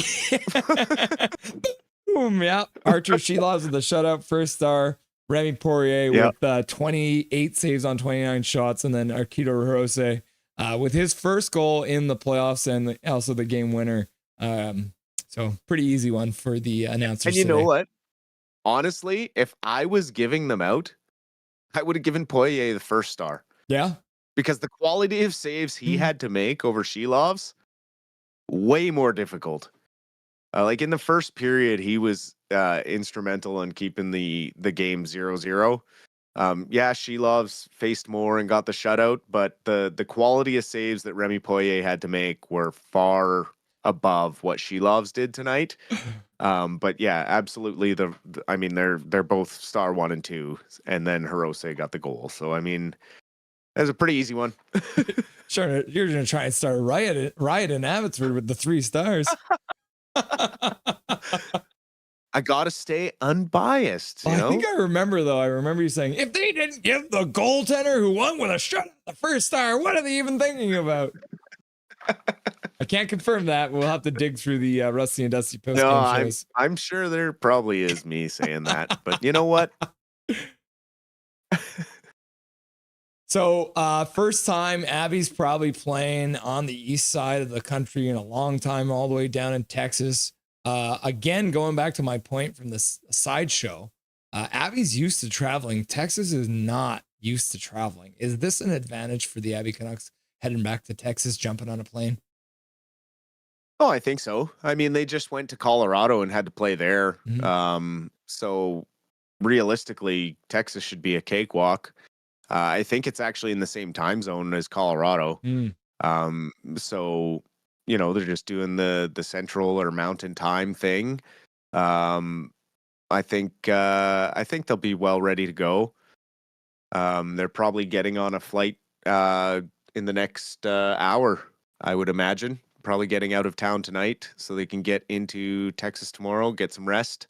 [SPEAKER 1] Boom, yeah. Archer Sheelovs with the shutout, 1st star. Remy Poirier with 28 saves on 29 shots, and then Arkito Rose with his first goal in the playoffs and also the game winner So pretty easy one for the announcers.
[SPEAKER 4] And you know what? Honestly, if I was giving them out, I would have given Poirier the first star.
[SPEAKER 1] Yeah.
[SPEAKER 4] Because the quality of saves he had to make over Shilov's, way more difficult. Like in the first period, he was instrumental in keeping the game 0-0. Yeah, Shilov's faced more and got the shutout, but the quality of saves that Remy Poirier had to make were far above what Shilov's did tonight. But yeah, absolutely. I mean, they're both star 1 and 2, and then Hirose got the goal. So I mean, that's a pretty easy one.
[SPEAKER 1] Sure, you're gonna try and start a riot in Abbotsford with the 3 stars.
[SPEAKER 4] I gotta stay unbiased. You know?
[SPEAKER 1] I think I remember though. I remember you saying, if they didn't give the goaltender who won with a shutout the first star, what are they even thinking about? I can't confirm that. We'll have to dig through the Rusty and Dusty post game shows.
[SPEAKER 4] I'm sure there probably is me saying that, but you know what?
[SPEAKER 1] So first time Abby's probably playing on the east side of the country in a long time, all the way down in Texas. Again, going back to my point from the sideshow, Abby's used to traveling. Texas is not used to traveling. Is this an advantage for the Abby Canucks heading back to Texas, jumping on a plane?
[SPEAKER 4] Oh, I think so. I mean, they just went to Colorado and had to play there. So realistically, Texas should be a cakewalk. I think it's actually in the same time zone as Colorado. So, you know, they're just doing the central or mountain time thing. I think they'll be well ready to go. They're probably getting on a flight in the next hour, I would imagine. Probably getting out of town tonight so they can get into Texas tomorrow, get some rest,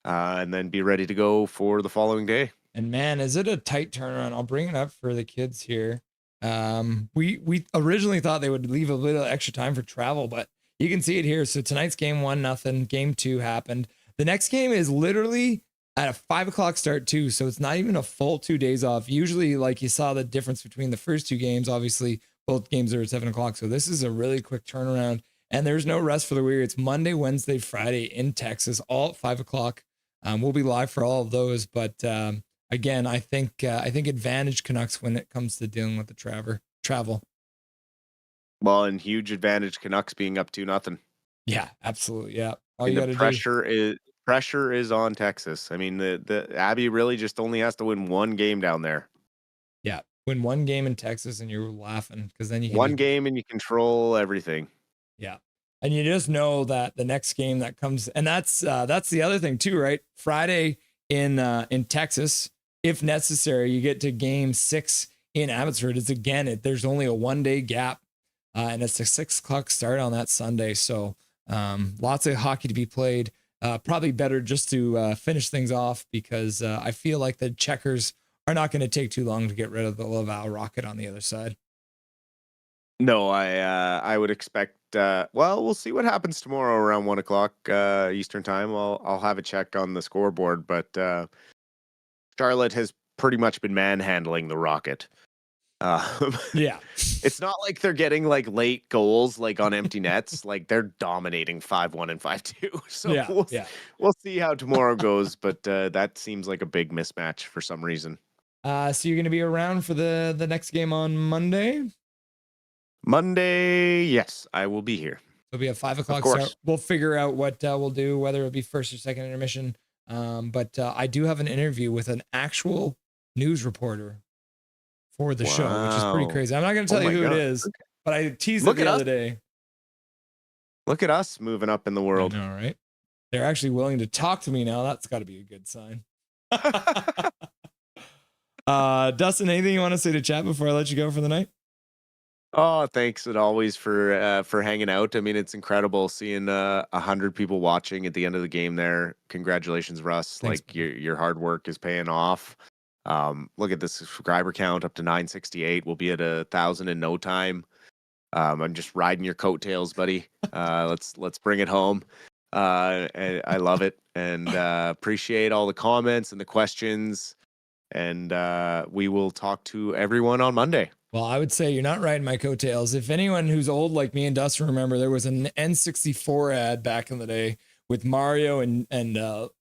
[SPEAKER 4] and then be ready to go for the following day.
[SPEAKER 1] And man, is it a tight turnaround? I'll bring it up for the kids here. We originally thought they would leave a little extra time for travel, but you can see it here. So tonight's game 1-0. Game 2 happened. The next game is literally at a 5 o'clock start too. So it's not even a full 2 days off. Usually, like you saw the difference between the first 2 games, obviously both games are at 7 o'clock. So this is a really quick turnaround, and there's no rest for the weary. It's Monday, Wednesday, Friday in Texas, all at 5 o'clock. We'll be live for all of those, but again, I think advantage Canucks when it comes to dealing with the travel.
[SPEAKER 4] Well, and huge advantage Canucks being up 2-0.
[SPEAKER 1] Yeah, absolutely. Yeah, all
[SPEAKER 4] you got to pressure is on Texas. I mean, the Abby really just only has to win one game down there.
[SPEAKER 1] Yeah, win one game in Texas, and you're laughing because then you can
[SPEAKER 4] one game and you control everything.
[SPEAKER 1] Yeah. And you just know that the next game that comes, and that's the other thing too, right? Friday in Texas, if necessary, you get to game 6 in Abbotsford. It's again, there's only a 1 day gap, and it's a 6 o'clock start on that Sunday. So lots of hockey to be played. Probably better just to finish things off because I feel like the Checkers are not going to take too long to get rid of the Laval Rocket on the other side.
[SPEAKER 4] No, I would expect. Well, we'll see what happens tomorrow around 1 o'clock Eastern time. I'll have a check on the scoreboard, but Charlotte has pretty much been manhandling the Rocket.
[SPEAKER 1] Yeah,
[SPEAKER 4] it's not like they're getting like late goals like on empty nets. Like they're dominating 5-1 and 5-2. So we'll see how tomorrow goes, but that seems like a big mismatch for some reason.
[SPEAKER 1] So you're going to be around for the next game on Monday?
[SPEAKER 4] Monday, yes, I will be here.
[SPEAKER 1] It'll be at 5 o'clock. So we'll figure out what we'll do, whether it'll be first or second intermission. But I do have an interview with an actual news reporter for the show, which is pretty crazy. I'm not going to tell you who it is, but I teased it the other day.
[SPEAKER 4] Look at us moving up in the world.
[SPEAKER 1] I know, right? They're actually willing to talk to me now. That's got to be a good sign. Dustin, anything you want to say to chat before I let you go for the night?
[SPEAKER 4] Oh, thanks as always for hanging out. I mean, it's incredible seeing 100 people watching at the end of the game there. Congratulations, Russ. Thanks, like your hard work is paying off. Look at this subscriber count up to 968. We'll be at 1,000 in no time. I'm just riding your coattails, buddy. Let's bring it home. And I love it and appreciate all the comments and the questions. And we will talk to everyone on Monday.
[SPEAKER 1] Well, I would say you're not riding my coattails. If anyone who's old like me and Dustin remember, there was an N64 ad back in the day with Mario and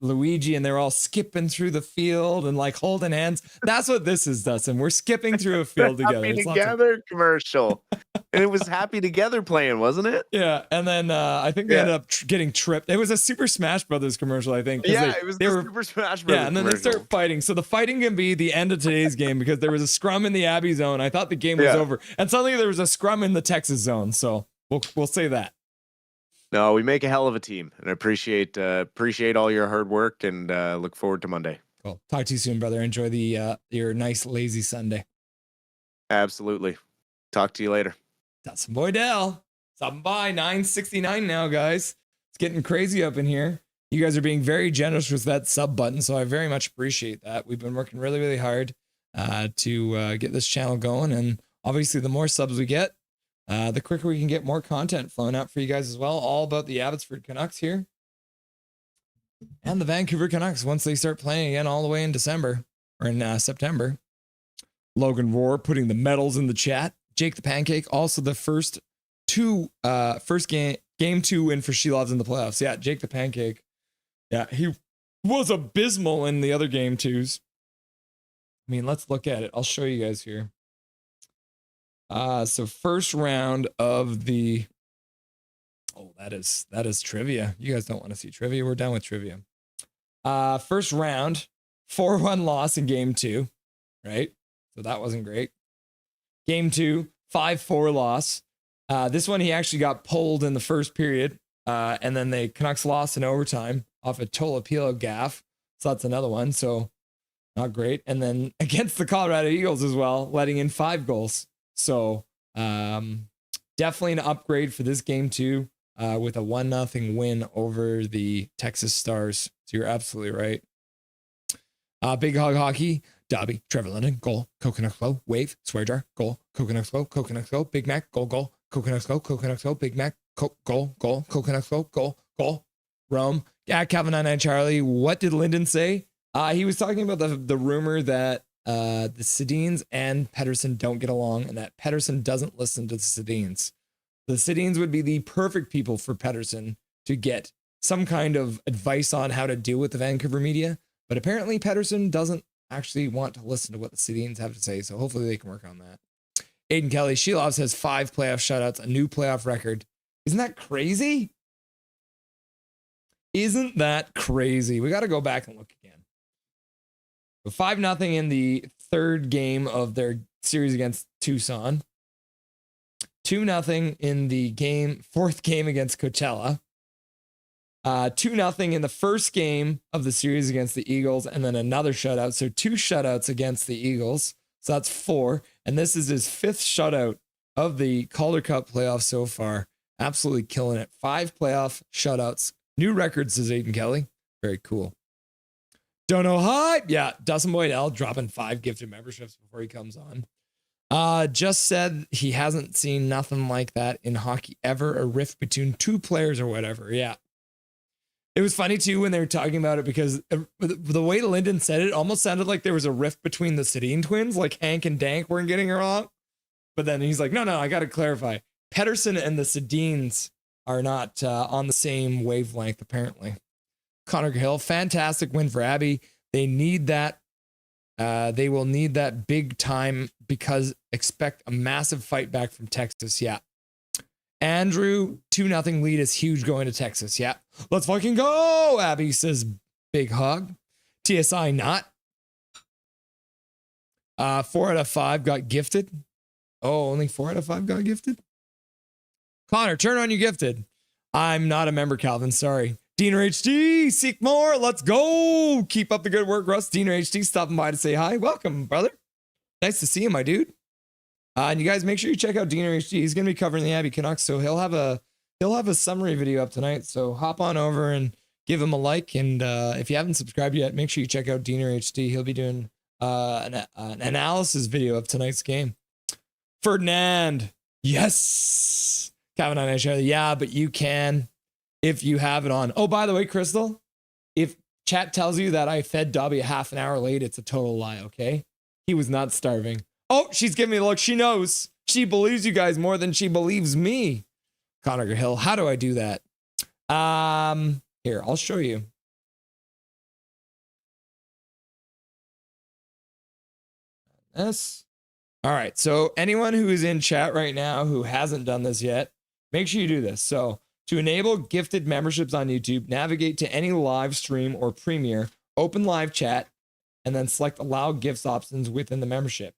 [SPEAKER 1] Luigi, and they're all skipping through the field and like holding hands. That's what this is, Dustin. We're skipping through a field together.
[SPEAKER 4] Happy Together commercial. And it was Happy Together playing, wasn't it?
[SPEAKER 1] Yeah, and then I think they ended up getting tripped. It was a Super Smash Brothers commercial, I think.
[SPEAKER 4] Yeah, it was the Super Smash Brothers
[SPEAKER 1] Yeah, and then
[SPEAKER 4] commercial.
[SPEAKER 1] they start fighting. So the fighting can be the end of today's game because there was a scrum in the Abbey zone. I thought the game was over, and suddenly there was a scrum in the Texas zone. So we'll say that.
[SPEAKER 4] No, we make a hell of a team, and I appreciate all your hard work, and look forward to Monday.
[SPEAKER 1] Cool. Talk to you soon, brother. Enjoy your nice lazy Sunday.
[SPEAKER 4] Absolutely. Talk to you later.
[SPEAKER 1] Dustin Boydell. Stopping by. 9:69 now, guys. It's getting crazy up in here. You guys are being very generous with that sub button, so I very much appreciate that. We've been working really, really hard to get this channel going, and obviously the more subs we get, the quicker we can get more content flowing out for you guys as well, all about the Abbotsford Canucks here and the Vancouver Canucks once they start playing again all the way in December or in September. Logan Roar putting the medals in the chat. Jake the Pancake, also the first game 2 win for Shilovs in the playoffs. Yeah, Jake the Pancake. Yeah, he was abysmal in the other game 2s. I mean, let's look at it. I'll show you guys here. So first round of the that is trivia. You guys don't want to see trivia. We're done with trivia. First round, 4-1 loss in game 2, right? So that wasn't great. Game 2, 5-4 loss. This one he actually got pulled in the first period, and then the Canucks lost in overtime off a Tolopilo gaff. So that's another one. So not great. And then against the Colorado Eagles as well, letting in 5 goals. So definitely an upgrade for this game 2 with a 1-0 win over the Texas Stars. So you're absolutely right. Big Hog Hockey, Dobby, Trevor London, goal, Coconuts Go, Wave, Swear Jar, goal, Coconuts Go, Big Mac, goal, Coconuts Go, Big Mac, goal, Coconuts Go, goal, Rome. Yeah, Calvin 99 Charlie, what did Lyndon say? He was talking about the rumor that the Sedins and Pettersson don't get along and that Pettersson doesn't listen to the Sedins. The Sedins would be the perfect people for Pettersson to get some kind of advice on how to deal with the Vancouver media. But apparently Pettersson doesn't actually want to listen to what the Sedins have to say. So hopefully they can work on that. Aiden Kelly, Shilovs has 5 playoff shutouts, a new playoff record. Isn't that crazy? Isn't that crazy? We got to go back and look again. 5-0 in the third game of their series against Tucson. 2-0 in the fourth game against Coachella. 2-0 in the first game of the series against the Eagles, and then another shutout. So 2 shutouts against the Eagles. So that's 4. And this is his 5th shutout of the Calder Cup playoffs so far. Absolutely killing it. 5 playoff shutouts. New records, says Aiden Kelly. Very cool. Don't know hype. Yeah, Dustin Boydell dropping 5 gifted memberships before he comes on. Just said he hasn't seen nothing like that in hockey ever. A rift between 2 players or whatever. Yeah. It was funny too when they were talking about it because the way Lyndon said it almost sounded like there was a rift between the Sedin twins, like Hank and Dank weren't getting it wrong. But then he's like, no, I got to clarify. Pettersson and the Sedins are not on the same wavelength, apparently. Connor Hill, fantastic win for Abby. They need that. They will need that big time because expect a massive fight back from Texas. Yeah. Andrew, 2-0 lead is huge going to Texas. Yeah. Let's fucking go. Abby says big hug. TSI not. 4 out of 5 got gifted. Oh, only 4 out of 5 got gifted? Connor, turn on your gifted. I'm not a member, Calvin. Sorry. Diener HD, seek more. Let's go. Keep up the good work, Russ. Diener HD stopping by to say hi. Welcome, brother. Nice to see you, my dude. And you guys make sure you check out Diener HD. He's going to be covering the Abbey Canucks, so he'll have a summary video up tonight. So hop on over and give him a like. And if you haven't subscribed yet, make sure you check out Diener HD. He'll be doing an analysis video of tonight's game. Ferdinand, yes. Calvin on AHL, yeah, but you can if you have it on. Oh, by the way, Crystal, if chat tells you that I fed Dobby a half an hour late, it's a total lie, okay? He was not starving. Oh, she's giving me a look. She knows. She believes you guys more than she believes me. Connor Hill, how do I do that? Here, I'll show you. This. All right. So anyone who is in chat right now who hasn't done this yet, make sure you do this. So to enable gifted memberships on YouTube, navigate to any live stream or premiere, open live chat, and then select allow gifts options within the membership.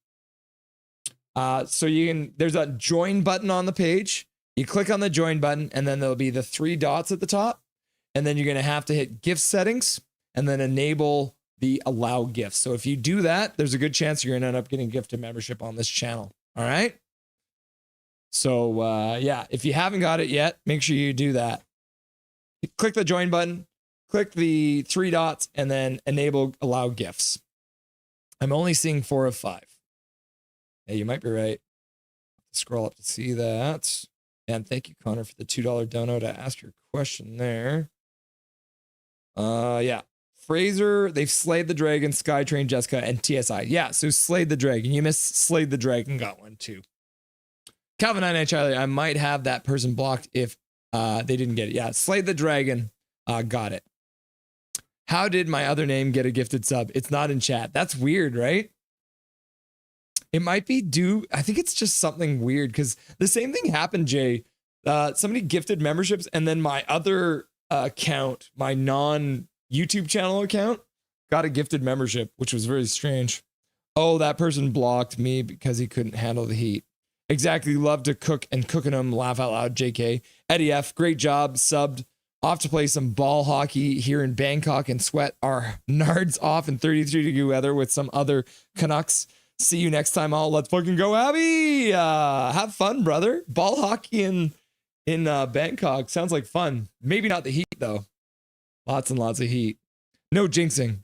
[SPEAKER 1] So you can, there's a join button on the page. You click on the join button, and then there'll be the 3 dots at the top. And then you're going to have to hit gift settings and then enable the allow gifts. So if you do that, there's a good chance you're going to end up getting gifted membership on this channel. All right. So yeah, if you haven't got it yet, make sure you do that. You click the join button, click the 3 dots, and then enable allow gifts. I'm only seeing 4 of 5. Yeah, you might be right. Scroll up to see that. And thank you, Connor, for the $2 dono to ask your question there. Yeah. Fraser, they've slayed the dragon, Skytrain, Jessica, and TSI. Yeah, so slayed the dragon. You missed slayed the dragon, got one too. Calvin and Charlie, I might have that person blocked if they didn't get it. Yeah, slayed the dragon, got it. How did my other name get a gifted sub? It's not in chat. That's weird, right? It might be due. I think it's just something weird because the same thing happened, Jay. Somebody gifted memberships, and then my other account, my non-YouTube channel account, got a gifted membership, which was very strange. Oh, that person blocked me because he couldn't handle the heat. Exactly. Love to cook and cooking them. Laugh out loud, JK. Eddie F, great job. Subbed. Off to play some ball hockey here in Bangkok and sweat our nards off in 33-degree weather with some other Canucks. See you next time all. Let's fucking go, Abby. Have fun, brother. Ball hockey in Bangkok sounds like fun. Maybe not the heat though. Lots and lots of heat. No jinxing.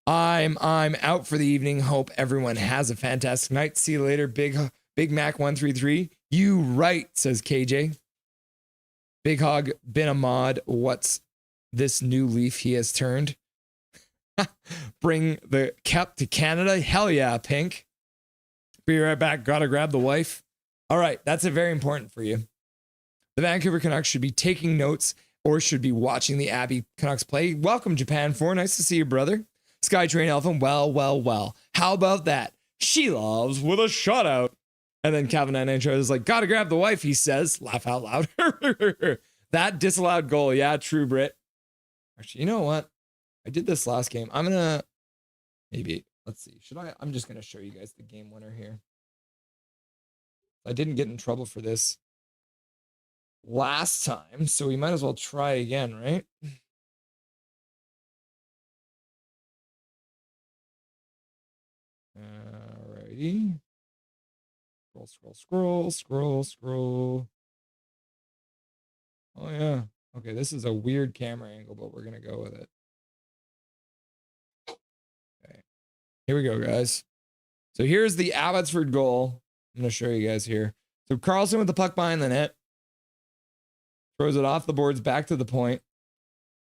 [SPEAKER 1] I'm out for the evening. Hope everyone has a fantastic night. See you later. Big Mac 133. You right, says KJ. Big Hog been a mod. What's this new leaf he has turned? Bring the cap to Canada. Hell yeah, Pink. Be right back. Gotta grab the wife. All right, that's very important for you. The Vancouver Canucks should be taking notes or should be watching the Abby Canucks play. Welcome, Japan 4. Nice to see you, brother. Skytrain Elfin. Well. How about that? She loves with a shutout. And then Calvin and Intro is like, gotta grab the wife, he says. Laugh out loud. That disallowed goal. Yeah, true, Brit. Actually, you know what? I did this last game. I'm gonna maybe let's see. Should I? I'm just gonna show you guys the game winner here. I didn't get in trouble for this last time, so we might as well try again, right? Alrighty. Scroll. Oh yeah. Okay, this is a weird camera angle, but we're gonna go with it. Okay. Here we go, guys. So here's the Abbotsford goal. I'm gonna show you guys here. So Carlson with the puck behind the net. Throws it off the boards back to the point.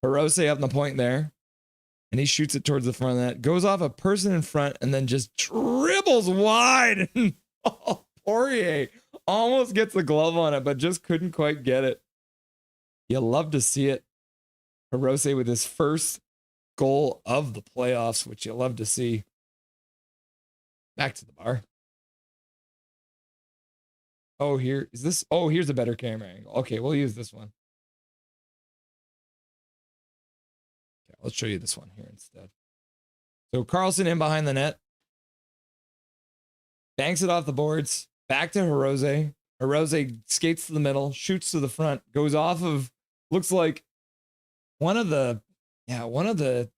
[SPEAKER 1] Hirose up in the point there. And he shoots it towards the front of the net. Goes off a person in front and then just dribbles wide. Oh, Poirier almost gets the glove on it, but just couldn't quite get it. You love to see it. Hirose with his first goal of the playoffs, which you love to see. Back to the bar. Oh, here is this. Oh, here's a better camera angle. Okay, we'll use this one. Okay, let's show you this one here instead. So Carlson in behind the net. Banks it off the boards. Back to Hirose. Hirose skates to the middle, shoots to the front, goes off of, looks like one of the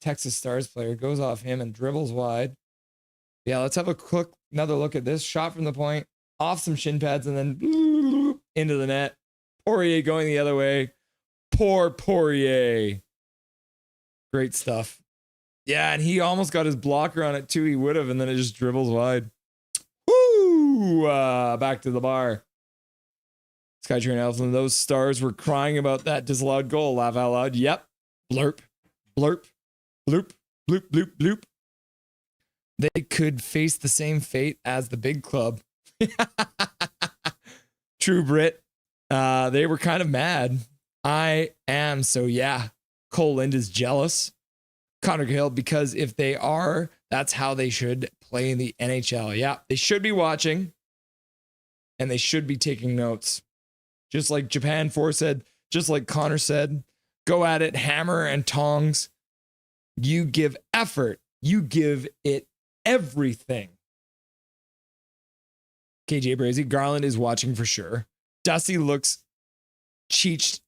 [SPEAKER 1] Texas Stars player goes off him and dribbles wide. Yeah, let's have another look at this. Shot from the point, off some shin pads, and then into the net. Poirier going the other way. Poor Poirier. Great stuff. Yeah, and he almost got his blocker on it too. He would have, and then it just dribbles wide. Woo! Back to the bar. Skytrain Elfin, those Stars were crying about that disallowed goal. Laugh out loud. Yep. Blurp. Blurp. Bloop. Bloop. Bloop. Bloop. they could face the same fate as the big club. True, Brit. They were kind of mad. I am. So yeah, Cole Lind is jealous. Connor Hill, because if they are, that's how they should play in the NHL. Yeah, they should be watching and they should be taking notes. Just like Japan 4 said, just like Connor said, go at it, hammer and tongs. You give effort. You give it everything. KJ Brazy, Garland is watching for sure. Dusty looks cheeched.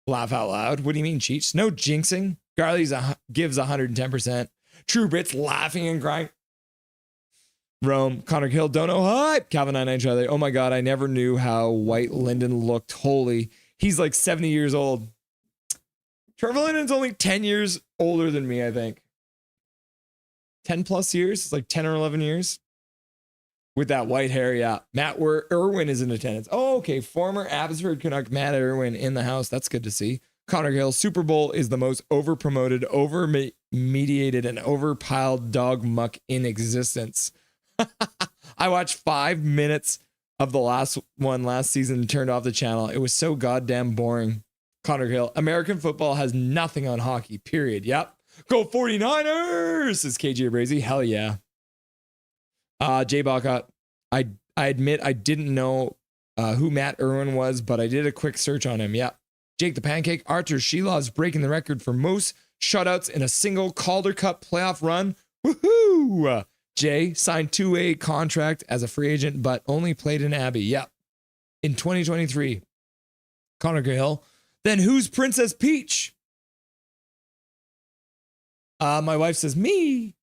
[SPEAKER 1] Laugh out loud. What do you mean cheeched? No jinxing. Garley's gives 110%. True Brits laughing and crying. Rome, Connor Hill, don't know hype. Calvin 99 Charlie. Oh my God, I never knew how white Linden looked. Holy, he's like 70 years old. Trevor Linden's only 10 years older than me, I think. 10 plus years. It's like 10 or 11 years. With that white hair, yeah. Matt Irwin is in attendance. Oh, okay. Former Abbotsford Canuck Matt Irwin in the house. That's good to see. Connor Hill, Super Bowl is the most over-promoted, over-mediated, and over-piled dog muck in existence. I watched 5 minutes of the last one last season and turned off the channel. It was so goddamn boring. Connor Hill, American football has nothing on hockey, period. Yep. Go 49ers, says KJ Brazy. Hell yeah. Jay Balcott, I admit I didn't know who Matt Irwin was, but I did a quick search on him. Yeah. Jake the Pancake, Arthur Shelov's breaking the record for most shutouts in a single Calder Cup playoff run. Woohoo! Jay signed 2-way contract as a free agent, but only played in Abbey. Yep. In 2023. Connor Hill. Then who's Princess Peach? My wife says, me.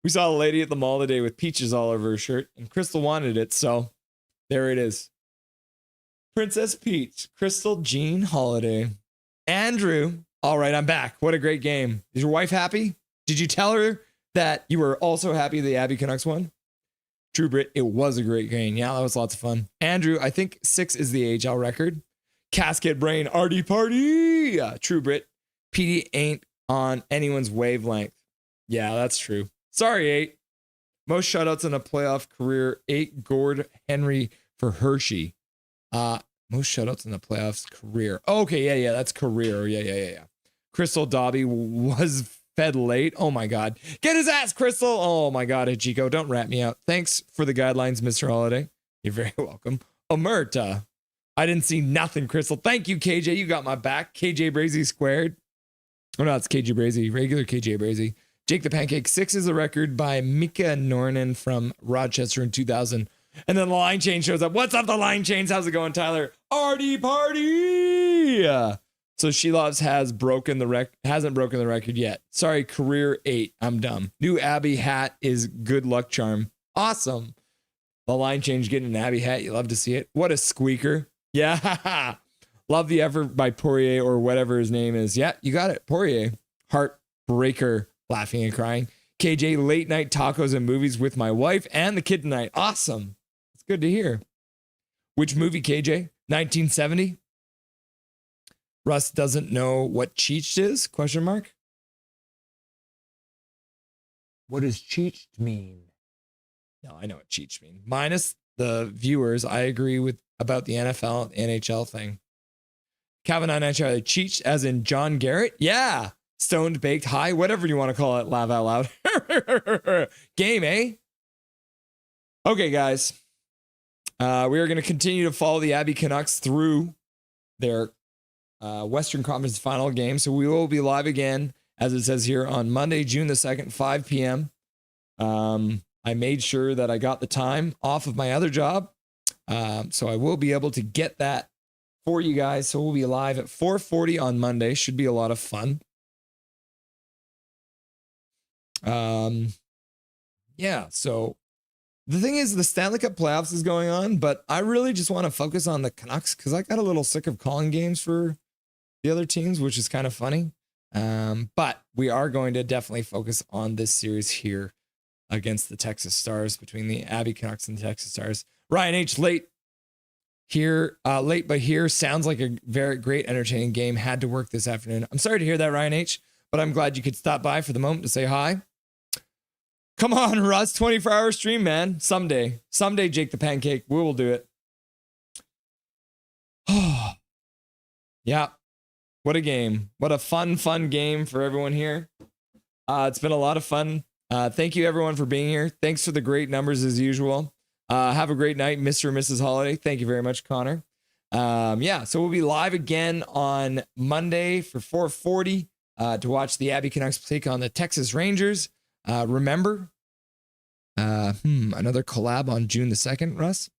[SPEAKER 1] We saw a lady at the mall today with peaches all over her shirt, and Crystal wanted it, so there it is. Princess Peach, Crystal Jean Holiday. Andrew, all right, I'm back. What a great game. Is your wife happy? Did you tell her that you were also happy the Abbey Canucks won? True Brit, it was a great game. Yeah, that was lots of fun. Andrew, I think 6 is the AHL record. Casket Brain, Artie Party. True Brit, PD ain't on anyone's wavelength. Yeah, that's true. Sorry, 8. Most shutouts in a playoff career, 8 Gord Henry for Hershey. Most shutouts in the playoffs career. Okay, yeah, that's career. Yeah. Crystal Dobby was fed late. Oh my God. Get his ass, Crystal. Oh my God, Hachiko, don't rat me out. Thanks for the guidelines, Mr. Holiday. You're very welcome. Omerta. I didn't see nothing, Crystal. Thank you, KJ. You got my back. KJ Brazy squared. Oh no, it's KJ Brazy. Regular KJ Brazy. Jake the Pancake, 6 is the record by Mika Nornan from Rochester in 2000. And then the line chain shows up. What's up, the line chains? How's it going, Tyler? Artie Party! So Shelovs hasn't broken the record yet. Sorry, career 8. I'm dumb. New Abbey hat is good luck charm. Awesome. The line change getting an Abbey hat. You love to see it. What a squeaker. Yeah. Love the effort by Poirier or whatever his name is. Yeah, you got it. Poirier. Heartbreaker. Laughing and crying. KJ, late night tacos and movies with my wife and the kid tonight. Awesome. It's good to hear. Which movie, KJ? 1970? Russ doesn't know what cheeched is? Question mark. What does cheeched mean? No, I know what cheeched mean. Minus the viewers, I agree with about the NFL, NHL thing. Calvin I Charlie, cheeched as in John Garrett? Yeah. Stoned, baked, high, whatever you want to call it. Laugh out loud. Game, eh? Okay, guys. We are going to continue to follow the Abbey Canucks through their Western Conference final game. So we will be live again, as it says here, on Monday, June the 2nd, 5 p.m. I made sure that I got the time off of my other job. So I will be able to get that for you guys. So we'll be live at 4:40 on Monday. Should be a lot of fun. Yeah, so the thing is, the Stanley Cup playoffs is going on, but I really just want to focus on the Canucks because I got a little sick of calling games for the other teams, which is kind of funny. But we are going to definitely focus on this series here against the Texas Stars, between the Abbey Canucks and the Texas Stars. Ryan H. late but here sounds like a very great entertaining game. Had to work this afternoon. I'm sorry to hear that, Ryan H., but I'm glad you could stop by for the moment to say hi. Come on, Russ. 24-hour stream, man. Someday, Jake the Pancake. We will do it. Oh, yeah. What a game. What a fun game for everyone here. It's been a lot of fun. Thank you, everyone, for being here. Thanks for the great numbers as usual. Have a great night, Mr. and Mrs. Holiday. Thank you very much, Connor. Yeah, so we'll be live again on Monday for 4:40 to watch the Abby Canucks take on the Texas Rangers. Remember, another collab on June the 2nd, Russ.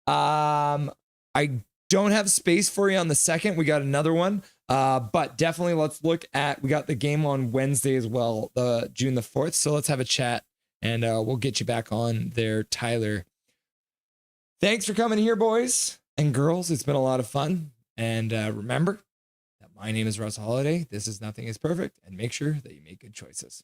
[SPEAKER 1] I don't have space for you on the 2nd. We got another one. But definitely let's look at, we got the game on Wednesday as well, June the 4th. So let's have a chat and we'll get you back on there, Tyler. Thanks for coming here, boys and girls. It's been a lot of fun. And remember that my name is Russ Holiday. This is Nothing is Perfect. And make sure that you make good choices.